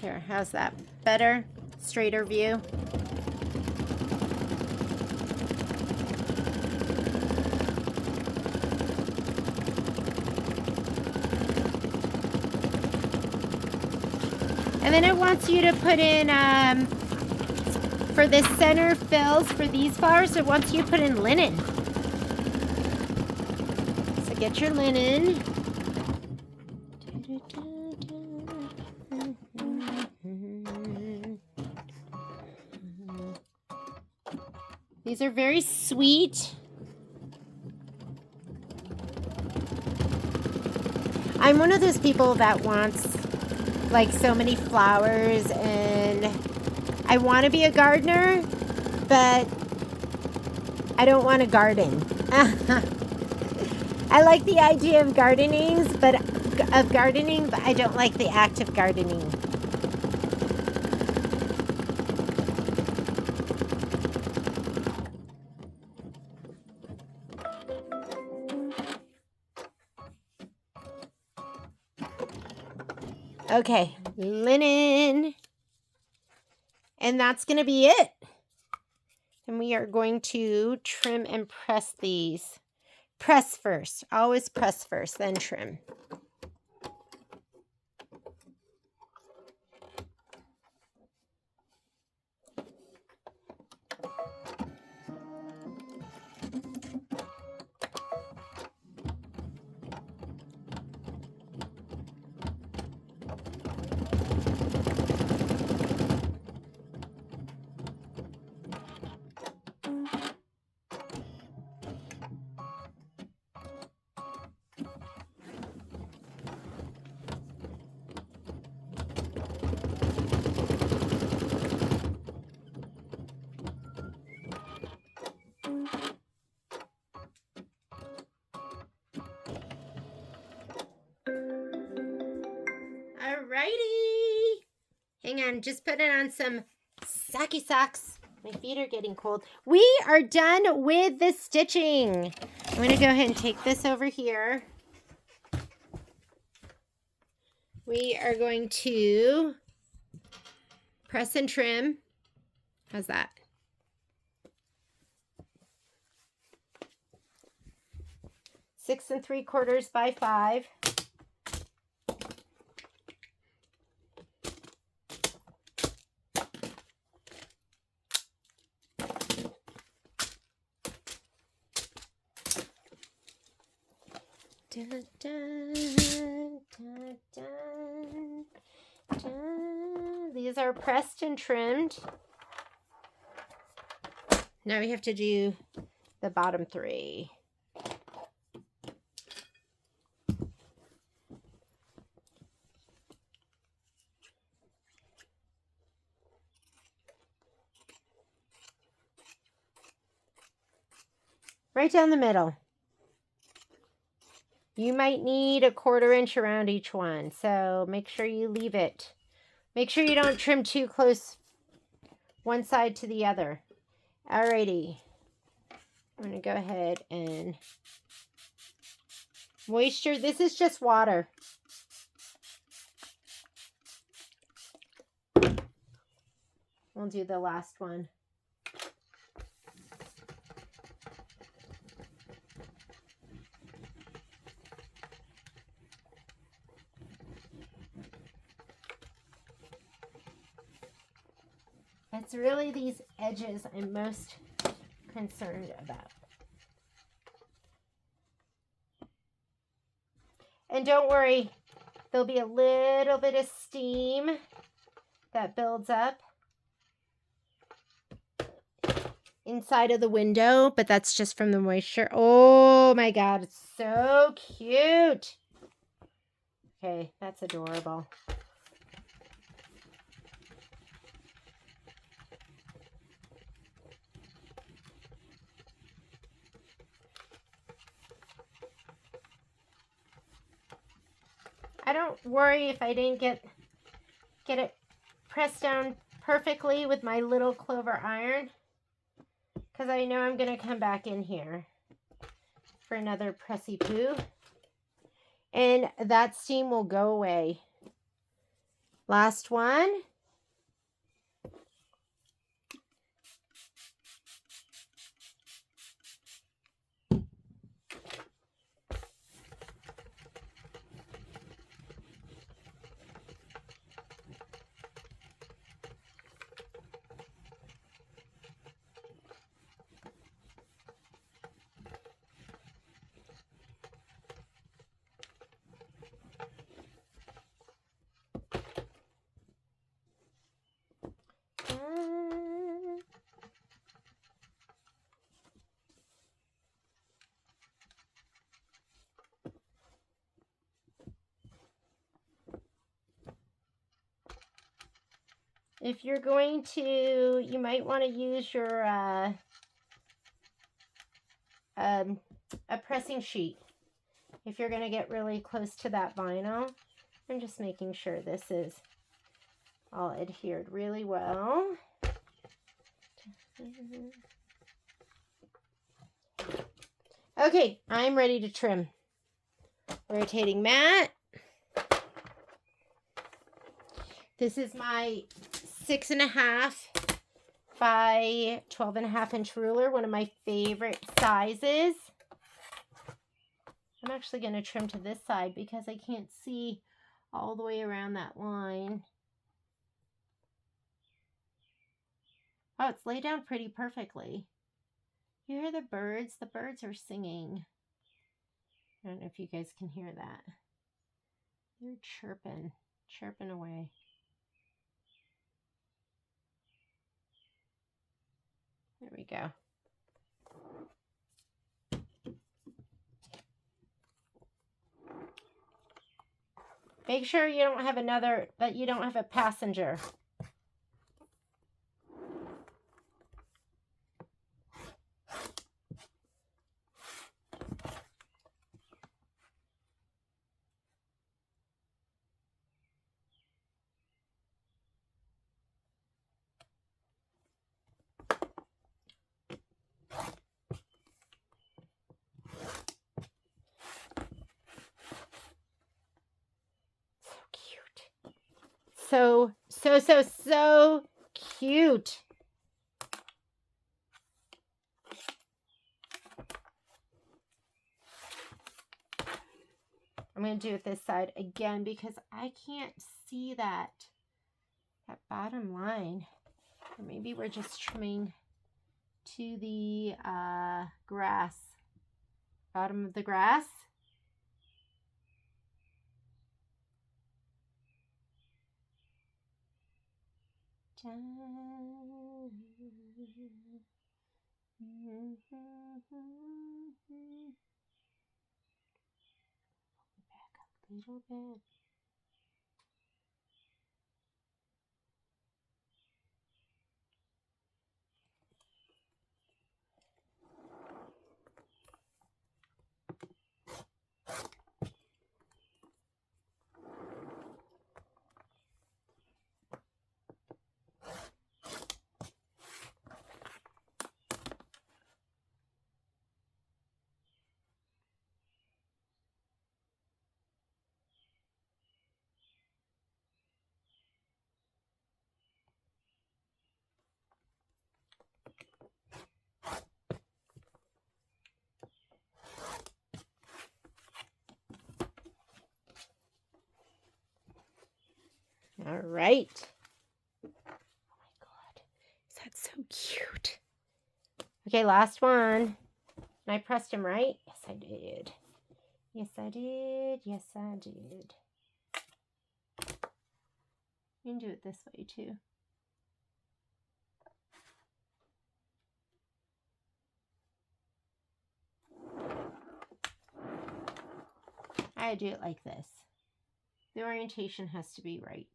Here, how's that? Better? Straighter view? And then it wants you to put in, for the center fills for these flowers, it wants you to put in linen. So get your linen. These are very sweet. I'm one of those people that wants like so many flowers, and I want to be a gardener, but I don't want to garden. I like the idea of gardening, but I don't like the act of gardening. Okay, linen. And that's going to be it. And we are going to trim and press these. Press first. Always press first, then trim. Alrighty. Hang on, just put it on some socky socks. My feet are getting cold. We are done with the stitching. I'm going to go ahead and take this over here. We are going to press and trim. How's that? Six and 3/4 by 5. Dun, dun, dun, dun, dun. These are pressed and trimmed. Now we have to do the bottom 3. Right down the middle. You might need a 1/4 inch around each one, so make sure you leave it. Make sure you don't trim too close one side to the other. Alrighty. I'm going to go ahead and moisture. This is just water. We'll do the last one. It's really these edges I'm most concerned about. And don't worry, there'll be a little bit of steam that builds up inside of the window, but that's just from the moisture. Oh my God, it's so cute. Okay, that's adorable. I don't worry if I didn't get it pressed down perfectly with my little clover iron, because I know I'm going to come back in here for another pressy poo, and that steam will go away. Last one. If you're going to, you might want to use your a pressing sheet if you're going to get really close to that vinyl. I'm just making sure this is all adhered really well. Okay, I'm ready to trim. Rotating mat. This is my 6.5 by 12.5 inch ruler, one of my favorite sizes. I'm actually going to trim to this side because I can't see all the way around that line. Oh, it's laid down pretty perfectly. You hear the birds? The birds are singing. I don't know if you guys can hear that. They're chirping, chirping away. There we go. Make sure you don't have that you don't have a passenger. So cute. I'm going to do it this side again because I can't see that bottom line. Or maybe we're just trimming to the grass, bottom of the grass. Back up a little bit. All right. Oh my God, is that so cute? Okay, last one. And I pressed him right? Yes, I did. Yes, I did. Yes, I did. You can do it this way too. I do it like this. The orientation has to be right.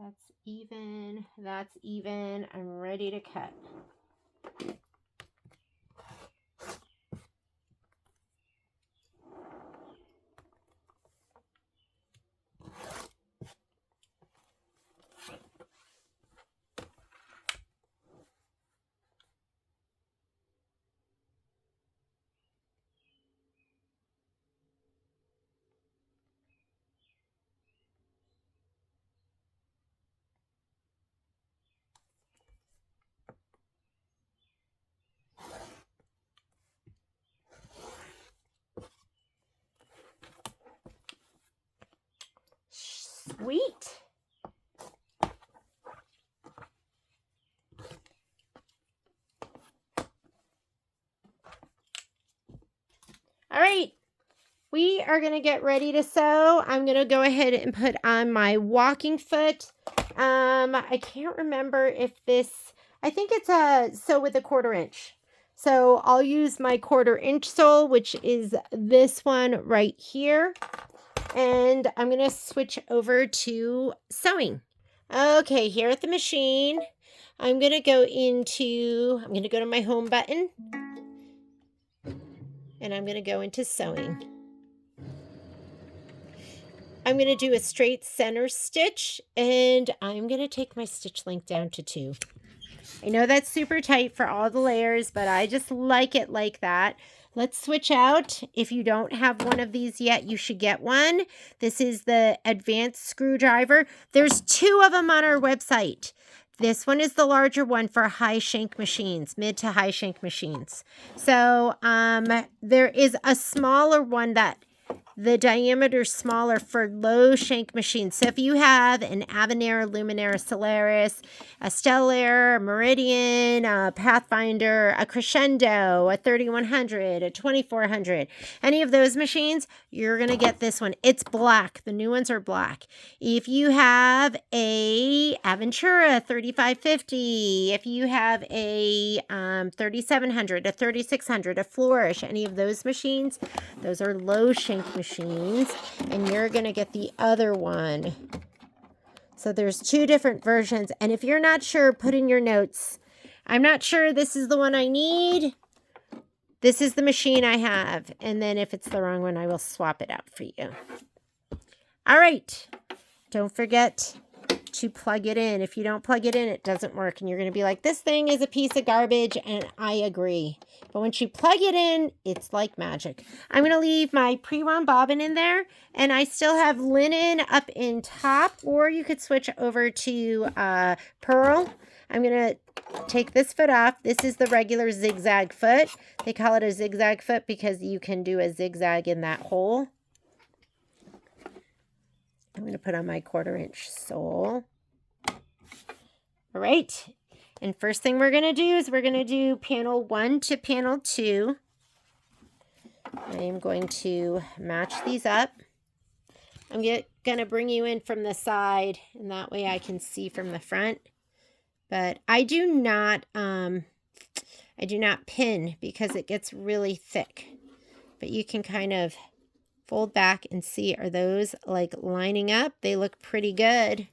That's even. That's even. I'm ready to cut. Sweet. All right. We are going to get ready to sew. I'm going to go ahead and put on my walking foot. I can't remember if this, I think it's a sew with a 1/4 inch. So I'll use my 1/4 inch sole, which is this one right here. And I'm going to switch over to sewing. Okay, here at the machine, I'm going to go to my home button. And I'm going to go into sewing. I'm going to do a straight center stitch, and I'm going to take my stitch length down to 2. I know that's super tight for all the layers, but I just like it like that. Let's switch out. If you don't have one of these yet, you should get one. This is the advanced screwdriver. There's 2 of them on our website. This one is the larger one for high shank machines, mid to high shank machines. So there is a smaller one that the diameter smaller for low shank machines. So if you have an Avenir, Luminaire, Solaris, a Stellar, a Meridian, a Pathfinder, a Crescendo, a 3100, a 2400, any of those machines, you're going to get this one. It's black. The new ones are black. If you have a Aventura 3550, if you have a 3700, a 3600, a Flourish, any of those machines, those are low shank machines, and you're going to get the other one. So there's 2 different versions, and if you're not sure, put in your notes, I'm not sure this is the one I need. This is the machine I have, and then if it's the wrong one, I will swap it out for you. All right, don't forget to plug it in. If you don't plug it in, it doesn't work, and you're going to be like, this thing is a piece of garbage, and I agree. But once you plug it in, it's like magic. I'm going to leave my pre-wound bobbin in there, and I still have linen up in top, or you could switch over to pearl. I'm going to take this foot off. This is the regular zigzag foot. They call it a zigzag foot because you can do a zigzag in that hole. I'm going to put on my 1/4 inch sole. All right. And first thing we're going to do is we're going to do panel 1 to panel 2. I am going to match these up. I'm going to bring you in from the side, and that way I can see from the front. But I do not pin because it gets really thick. But you can kind of fold back and see, are those like lining up? They look pretty good.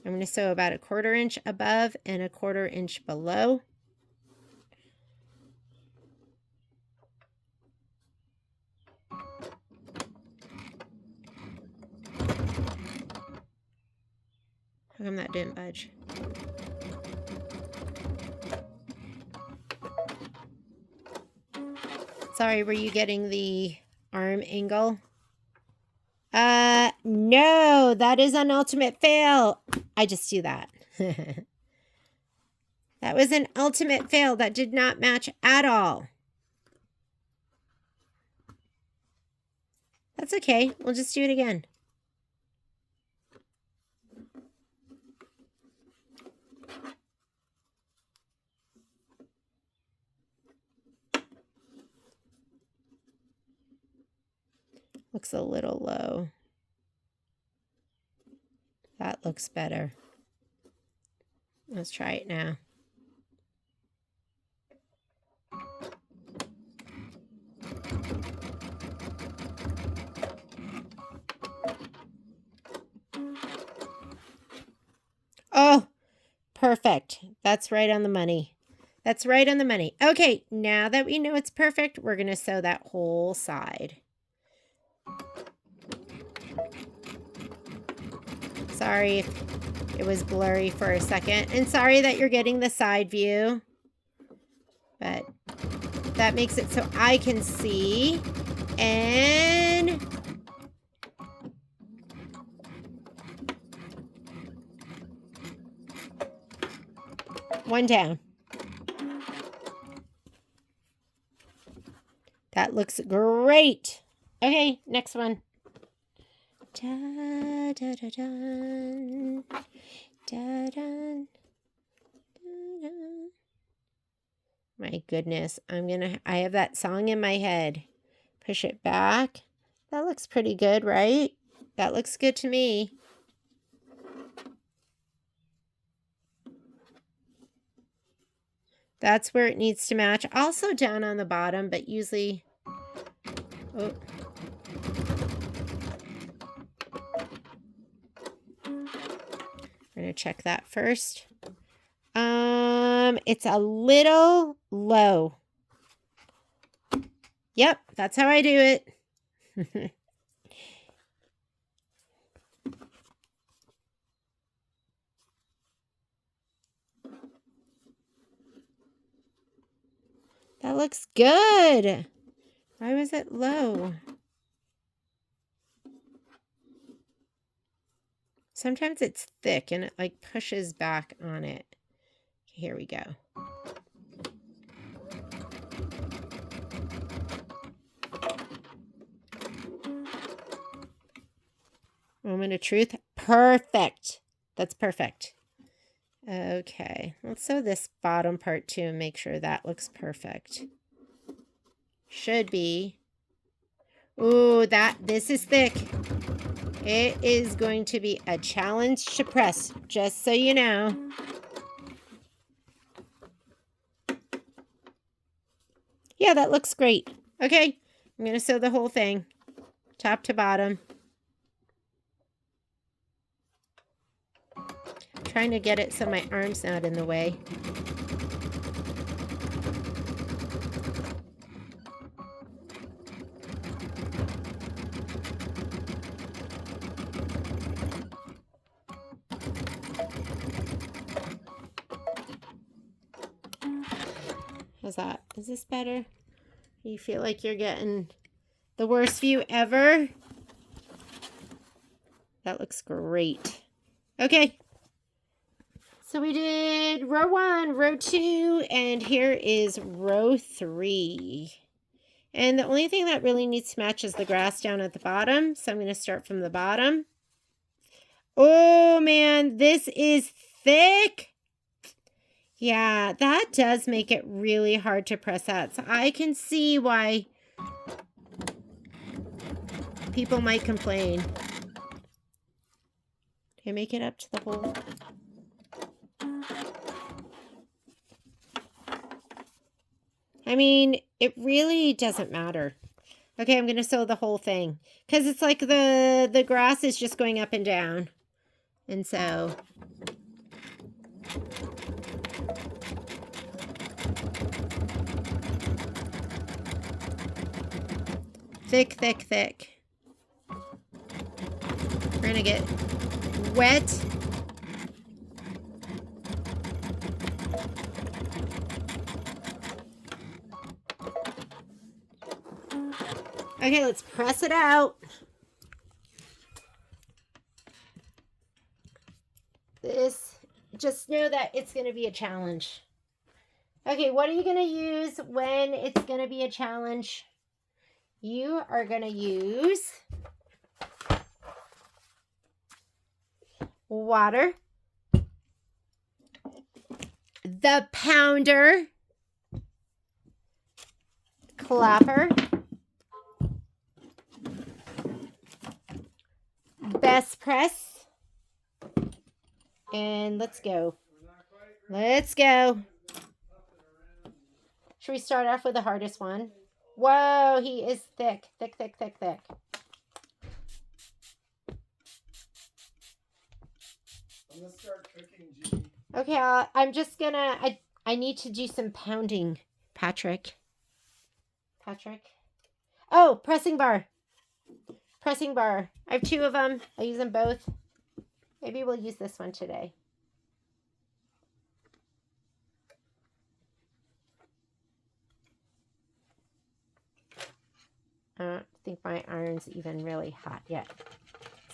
I'm going to sew about a 1/4 inch above and a 1/4 inch below. How come that didn't budge? Sorry, were you getting the arm angle? No, that is an ultimate fail. I just do that. That was an ultimate fail. That did not match at all. That's okay. We'll just do it again. Looks a little low. That looks better. Let's try it now. perfect. That's right on the money. That's right on the money. Okay, now that we know it's perfect, we're going to sew that whole side. Sorry if it was blurry for a second. And sorry that you're getting the side view. But that makes it so I can see. And one down. That looks great. Okay, next one. Da, da, da, da, da, da, da, da. My goodness, I have that song in my head. Push it back. That looks pretty good, right? That looks good to me. That's where it needs to match. Also down on the bottom, but usually... Oh. We're going to check that first. It's a little low. Yep, that's how I do it. That looks good. Why was it low? Sometimes it's thick and it like pushes back on it. Here we go. Moment of truth. Perfect. That's perfect. Okay, let's sew this bottom part too and make sure that looks perfect. Should be. Ooh, this is thick. It is going to be a challenge to press, just so you know. Yeah, that looks great. Okay, I'm going to sew the whole thing, top to bottom. Trying to get it so my arm's not in the way. How's that? Is this better? You feel like you're getting the worst view ever? That looks great. Okay. So we did row 1, row 2, and here is row 3. And the only thing that really needs to match is the grass down at the bottom. So I'm going to start from the bottom. Oh man, this is thick. Yeah, that does make it really hard to press out. So I can see why people might complain. Okay, make it up to the hole. I mean, it really doesn't matter. Okay, I'm going to sew the whole thing. Because it's like the grass is just going up and down. And so... thick, thick, thick. We're going to get wet. Okay, let's press it out. Just know that it's going to be a challenge. Okay, what are you going to use when it's going to be a challenge? You are going to use water, the pounder, clapper, best press, and let's go. Let's go. Should we start off with the hardest one? Whoa, he is thick, thick, thick, thick, thick. I'm gonna start cooking, G. Okay, I'm just gonna, I need to do some pounding, Patrick. Oh, pressing bar. Pressing bar. I have 2 of them. I use them both. Maybe we'll use this one today. I don't think my iron's even really hot yet.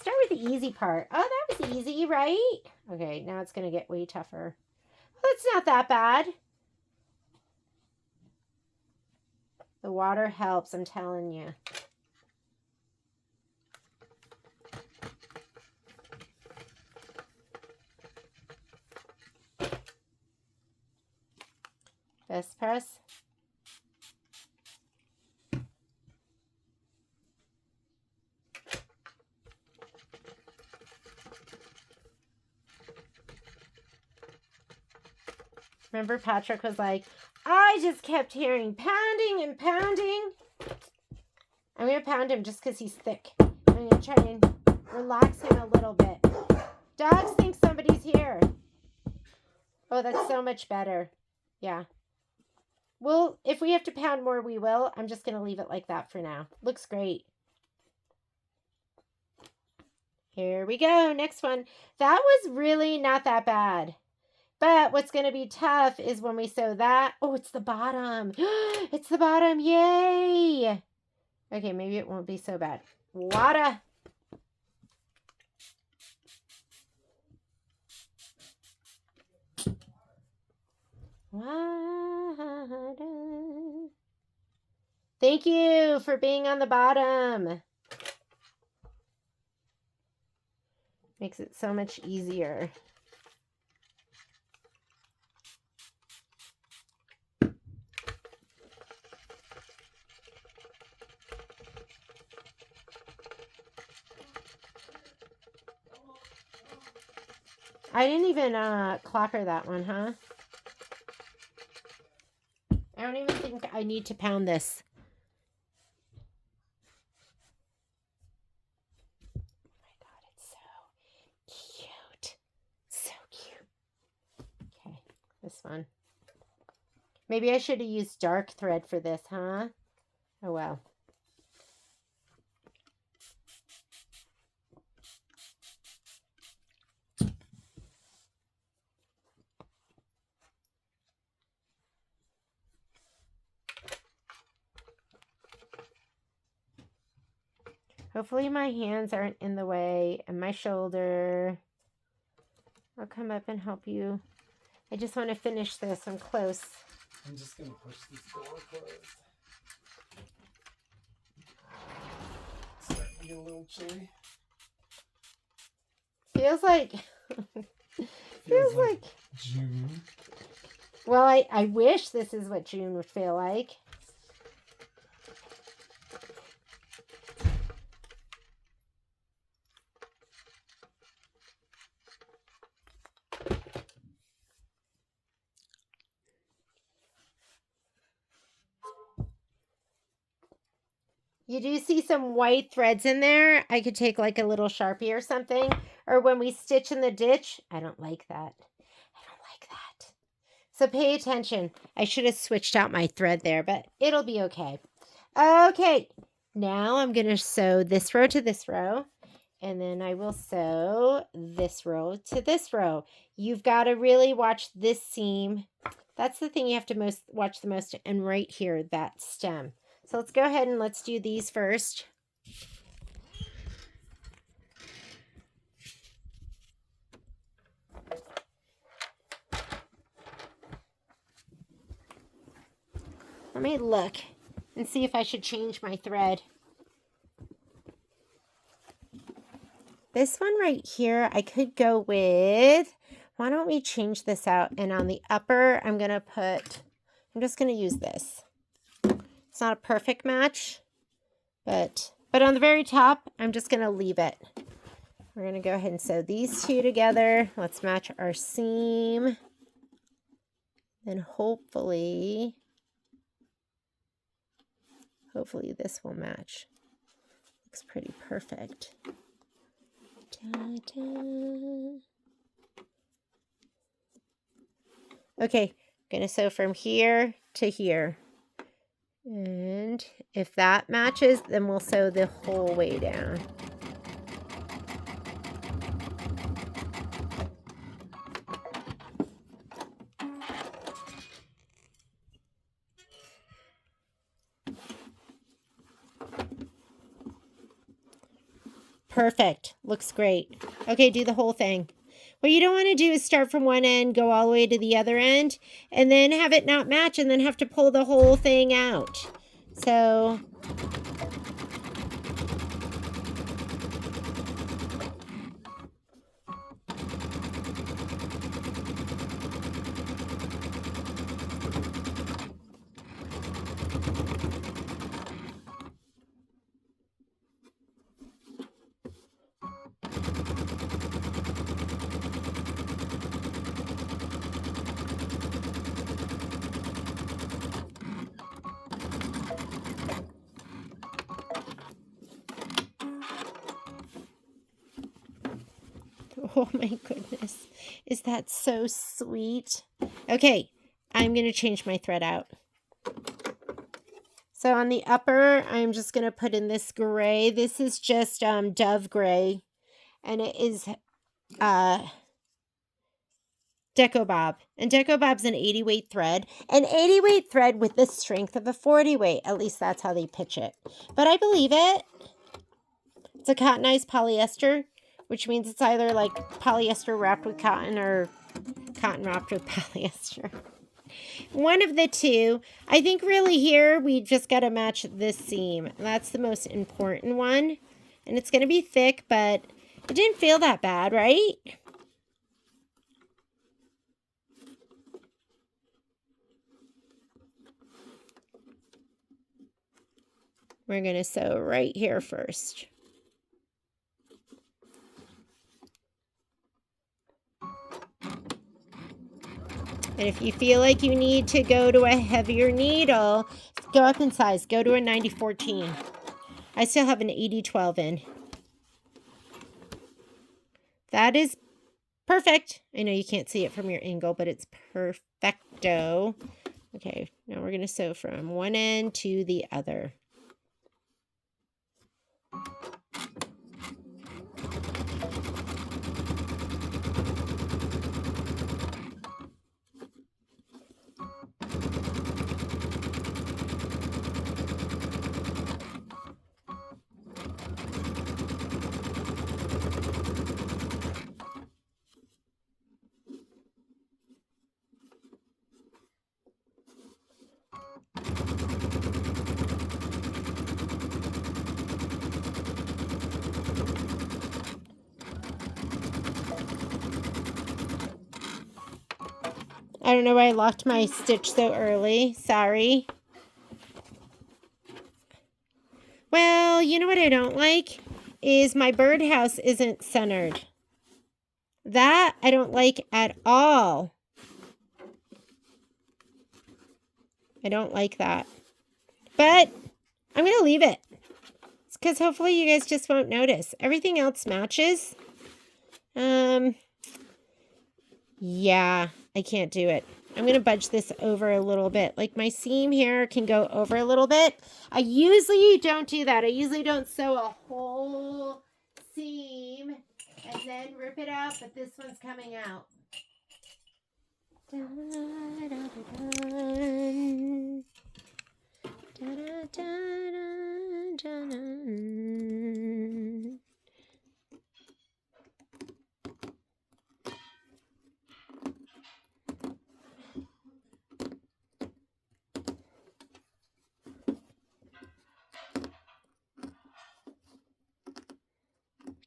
Start with the easy part. Oh, that was easy, right? Okay, now it's going to get way tougher. That's not that bad. The water helps, I'm telling you. Best press. Remember Patrick was like, I just kept hearing pounding and pounding. I'm going to pound him just because he's thick. I'm going to try and relax him a little bit. Dogs think somebody's here. Oh, that's so much better. Yeah. Well, if we have to pound more, we will. I'm just going to leave it like that for now. Looks great. Here we go. Next one. That was really not that bad. But what's going to be tough is when we sew that. Oh, it's the bottom. It's the bottom. Yay. Okay, maybe it won't be so bad. Water. Water. Thank you for being on the bottom. Makes it so much easier. I didn't even clocker that one, huh? I don't even think I need to pound this. Oh my God, it's so cute. So cute. Okay, this one. Maybe I should have used dark thread for this, huh? Oh well. Hopefully my hands aren't in the way and my shoulder. I'll come up and help you. I just want to finish this. I'm close. I'm just going to push this door closed. It's starting to get a little chilly. Feels like... feels like June. Well, I wish this is what June would feel like. You do see some white threads in there. I could take like a little Sharpie or something. Or when we stitch in the ditch. I don't like that. I don't like that. So pay attention. I should have switched out my thread there, but it'll be okay. Okay. Now I'm going to sew this row to this row. And then I will sew this row to this row. You've got to really watch this seam. That's the thing you have to watch the most. And right here, that stem. So let's go ahead and let's do these first. Let me look and see if I should change my thread. This one right here, I could go with, why don't we change this out? And on the upper, I'm just going to use this. It's not a perfect match, but on the very top, I'm just going to leave it. We're going to go ahead and sew these 2 together. Let's match our seam. Then hopefully this will match. Looks pretty perfect. Ta-da. Okay, I'm going to sew from here to here. And if that matches, then we'll sew the whole way down. Perfect. Looks great. Okay, do the whole thing. What you don't want to do is start from one end, go all the way to the other end, and then have it not match and then have to pull the whole thing out. So oh my goodness. Is that so sweet? Okay, I'm going to change my thread out. So on the upper, I'm just going to put in this gray. This is just Dove Gray. And it is Deco Bob. And Deco Bob's an 80 weight thread. An 80 weight thread with the strength of a 40 weight. At least that's how they pitch it. But I believe it. It's a cottonized polyester, which means it's either like polyester wrapped with cotton or cotton wrapped with polyester. One of the two. I think really here we just got to match this seam. That's the most important one. And it's going to be thick, but it didn't feel that bad, right? We're going to sew right here first. And if you feel like you need to go to a heavier needle, go up in size. Go to a 90-14. I still have an 80-12 in. That is perfect. I know you can't see it from your angle, but it's perfecto. Okay, now we're going to sew from one end to the other. I don't know why I locked my stitch so early. Sorry. Well, you know what I don't like? Is my birdhouse isn't centered. That I don't like at all. I don't like that. But I'm going to leave it. It's because hopefully you guys just won't notice. Everything else matches. Yeah, I can't do it. I'm going to budge this over a little bit. Like my seam here can go over a little bit. I usually don't do that. I usually don't sew a whole seam and then rip it out, but this one's coming out.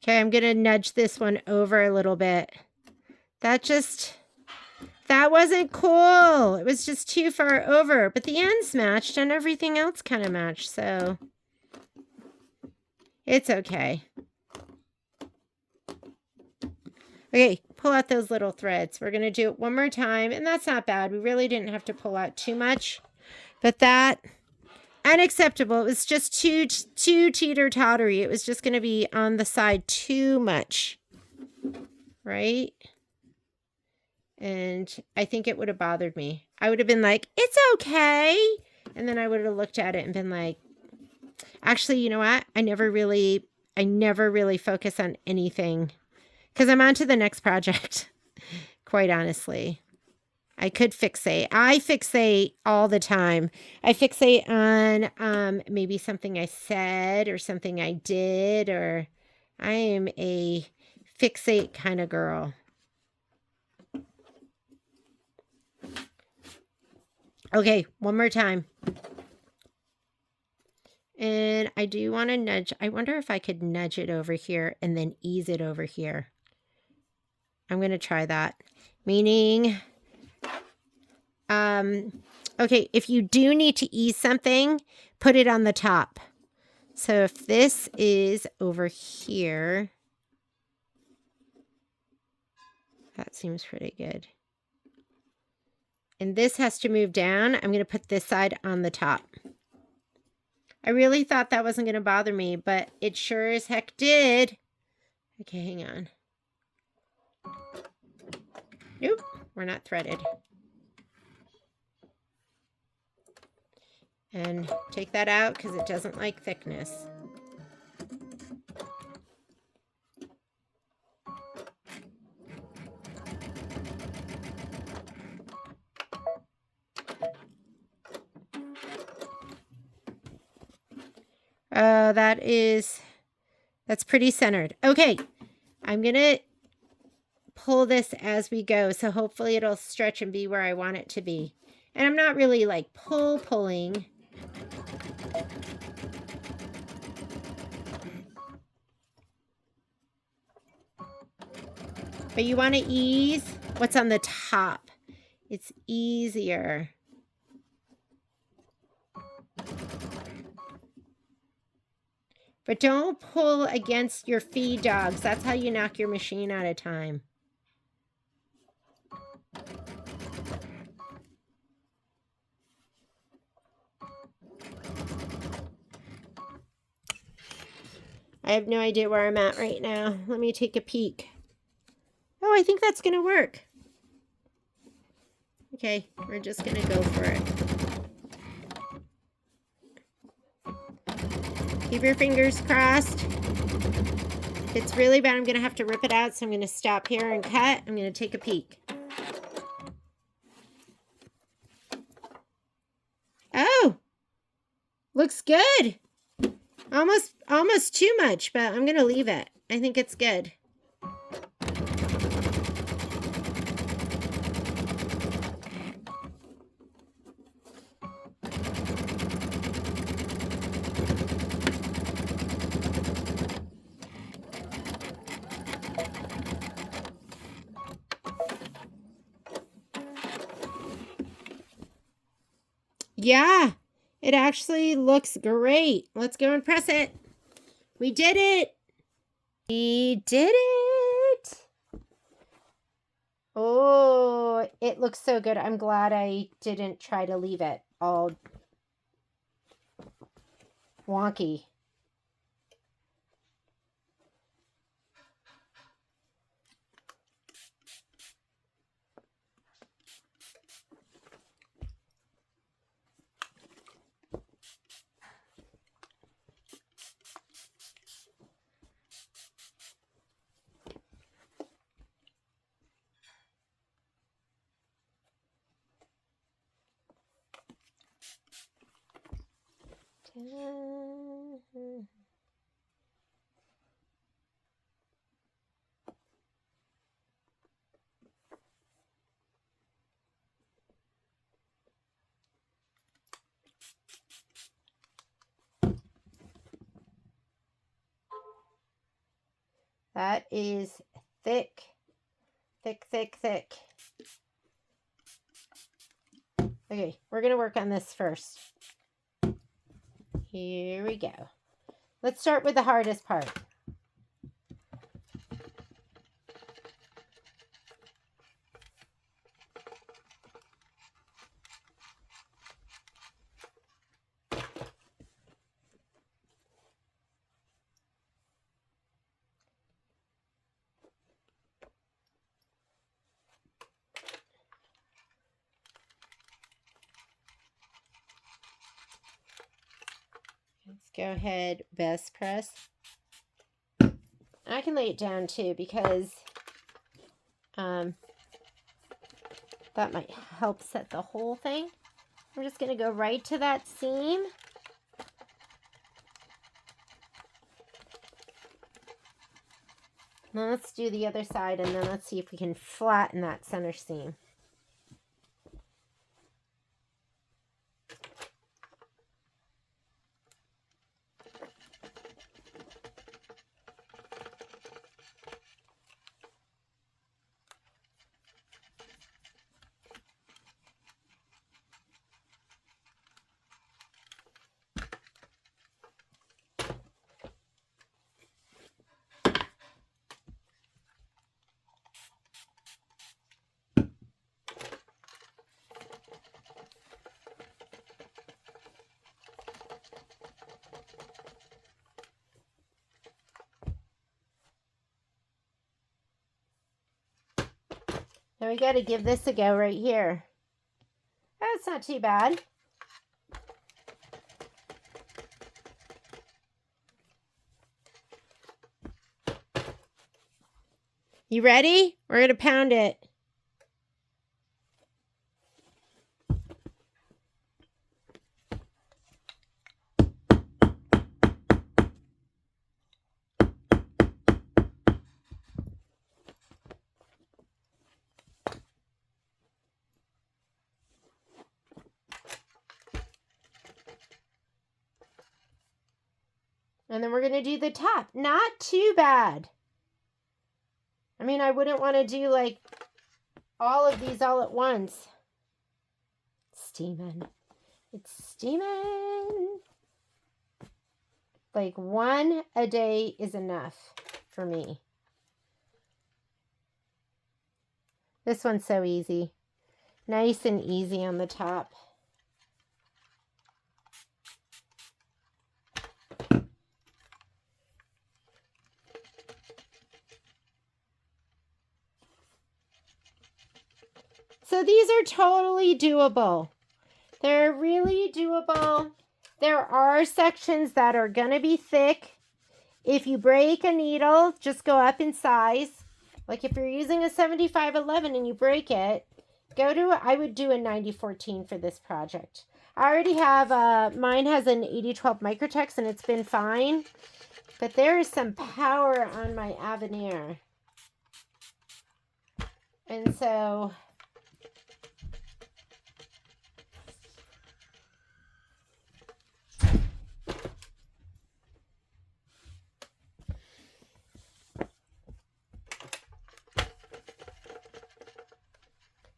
Okay, I'm going to nudge this one over a little bit. That wasn't cool. It was just too far over. But the ends matched and everything else kind of matched. So it's okay. Okay, pull out those little threads. We're going to do it one more time. And that's not bad. We really didn't have to pull out too much. But that, unacceptable. It was just too teeter-tottery. It was just going to be on the side too much. Right? And I think it would have bothered me. I would have been like, it's okay. And then I would have looked at it and been like, actually, you know what? I never really focus on anything because I'm on to the next project, quite honestly. I could fixate. I fixate all the time. I fixate on maybe something I said or something I did, or I am a fixate kind of girl. Okay, one more time. And I do want to nudge. I wonder if I could nudge it over here and then ease it over here. I'm going to try that. Meaning, okay, if you do need to ease something, put it on the top. So if this is over here, that seems pretty good. And this has to move down. I'm going to put this side on the top. I really thought that wasn't going to bother me, but it sure as heck did. Okay, hang on. Nope, we're not threaded. And take that out because it doesn't like thickness. That's pretty centered. Okay, I'm going to pull this as we go, so hopefully it'll stretch and be where I want it to be. And I'm not really like pulling. But you want to ease what's on the top. It's easier. But don't pull against your feed dogs. That's how you knock your machine out of time. I have no idea where I'm at right now. Let me take a peek. Oh, I think that's going to work. Okay, we're just going to go for it. Keep your fingers crossed. If it's really bad, I'm going to have to rip it out, so I'm going to stop here and cut. I'm going to take a peek. Oh, looks good. Almost too much, but I'm going to leave it. I think it's good. Yeah, it actually looks great. Let's go and press it. We did it. We did it. Oh, it looks so good. I'm glad I didn't try to leave it all wonky. That is thick. Thick, thick, thick. Okay, we're going to work on this first. Here we go. Let's start with the hardest part. go ahead, best press. I can lay it down too because that might help set the whole thing. I'm just going to go right to that seam. Now let's do the other side, and then let's see if we can flatten that center seam. Now we got to give this a go right here. That's not too bad. You ready? We're going to pound it. And then we're going to do the top. Not too bad. I mean, I wouldn't want to do like all of these all at once. Steaming. It's steaming. Like one a day is enough for me. This one's so easy. Nice and easy on the top. So these are totally doable. They're really doable. There are sections that are going to be thick. If you break a needle, just go up in size. Like if you're using a 7511 and you break it, I would do a 9014 for this project. I already have, mine has an 8012 Microtex and it's been fine. But there is some power on my Avenir. And so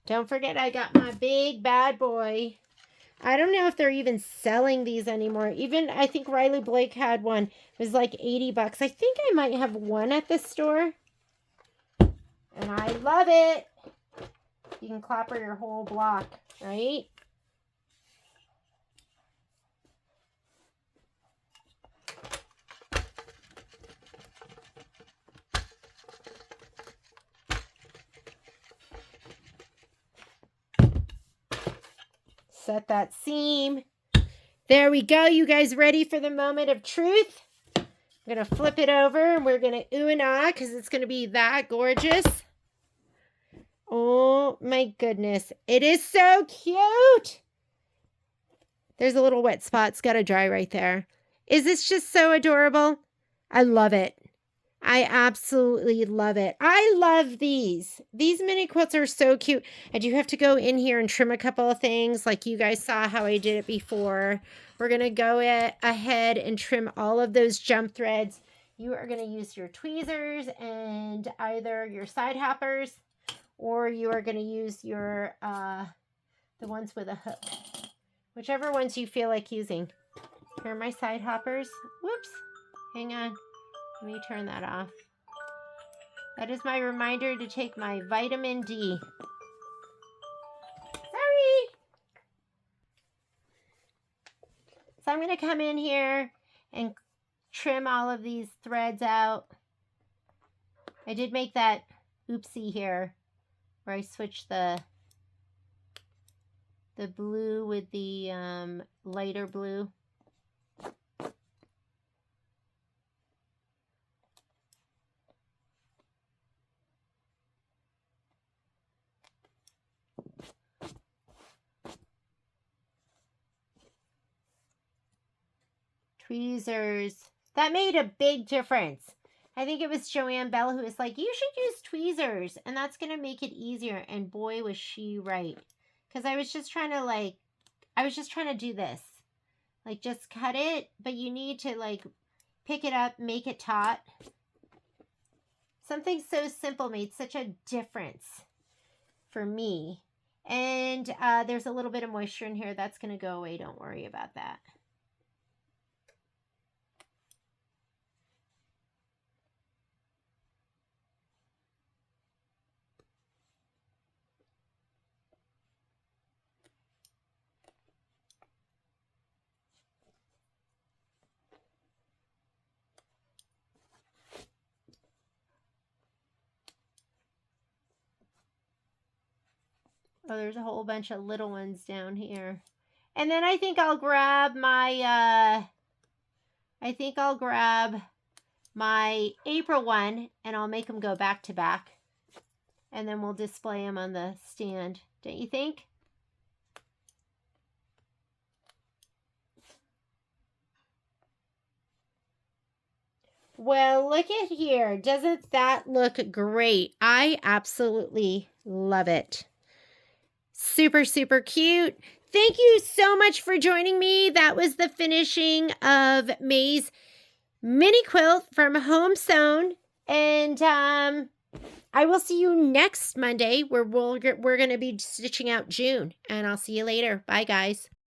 don't forget I got my big bad boy. I don't know if they're even selling these anymore. Even I think Riley Blake had one. It was like 80 bucks. I think I might have one at the store. And I love it. You can clapper your whole block, right? Set that seam. There we go. You guys ready for the moment of truth? I'm going to flip it over and we're going to ooh and ah because it's going to be that gorgeous. Oh my goodness. It is so cute. There's a little wet spot. It's got to dry right there. Is this just so adorable? I love it. I absolutely love it. I love these. These mini quilts are so cute. I do have to go in here and trim a couple of things like you guys saw how I did it before. We're going to go ahead and trim all of those jump threads. You are going to use your tweezers and either your side hoppers or you are going to use your the ones with a hook. Whichever ones you feel like using. Here are my side hoppers. Whoops. Hang on. Let me turn that off. That is my reminder to take my vitamin D. Sorry. So I'm going to come in here and trim all of these threads out. I did make that oopsie here where I switched the blue with the lighter blue. Tweezers. That made a big difference. I think it was Joanne Bell who was like, you should use tweezers, and that's going to make it easier. And boy, was she right. Because I was just trying to do this. Like, just cut it, but you need to, like, pick it up, make it taut. Something so simple made such a difference for me. And there's a little bit of moisture in here. That's going to go away. Don't worry about that. Oh, there's a whole bunch of little ones down here. And then I think I'll grab my, April one, and I'll make them go back to back. And then we'll display them on the stand. Don't you think? Well, look at here. Doesn't that look great? I absolutely love it. Super, super cute. Thank you so much for joining me. That was the finishing of May's mini quilt from Home Sewn. And I will see you next Monday where we're going to be stitching out June. And I'll see you later. Bye, guys.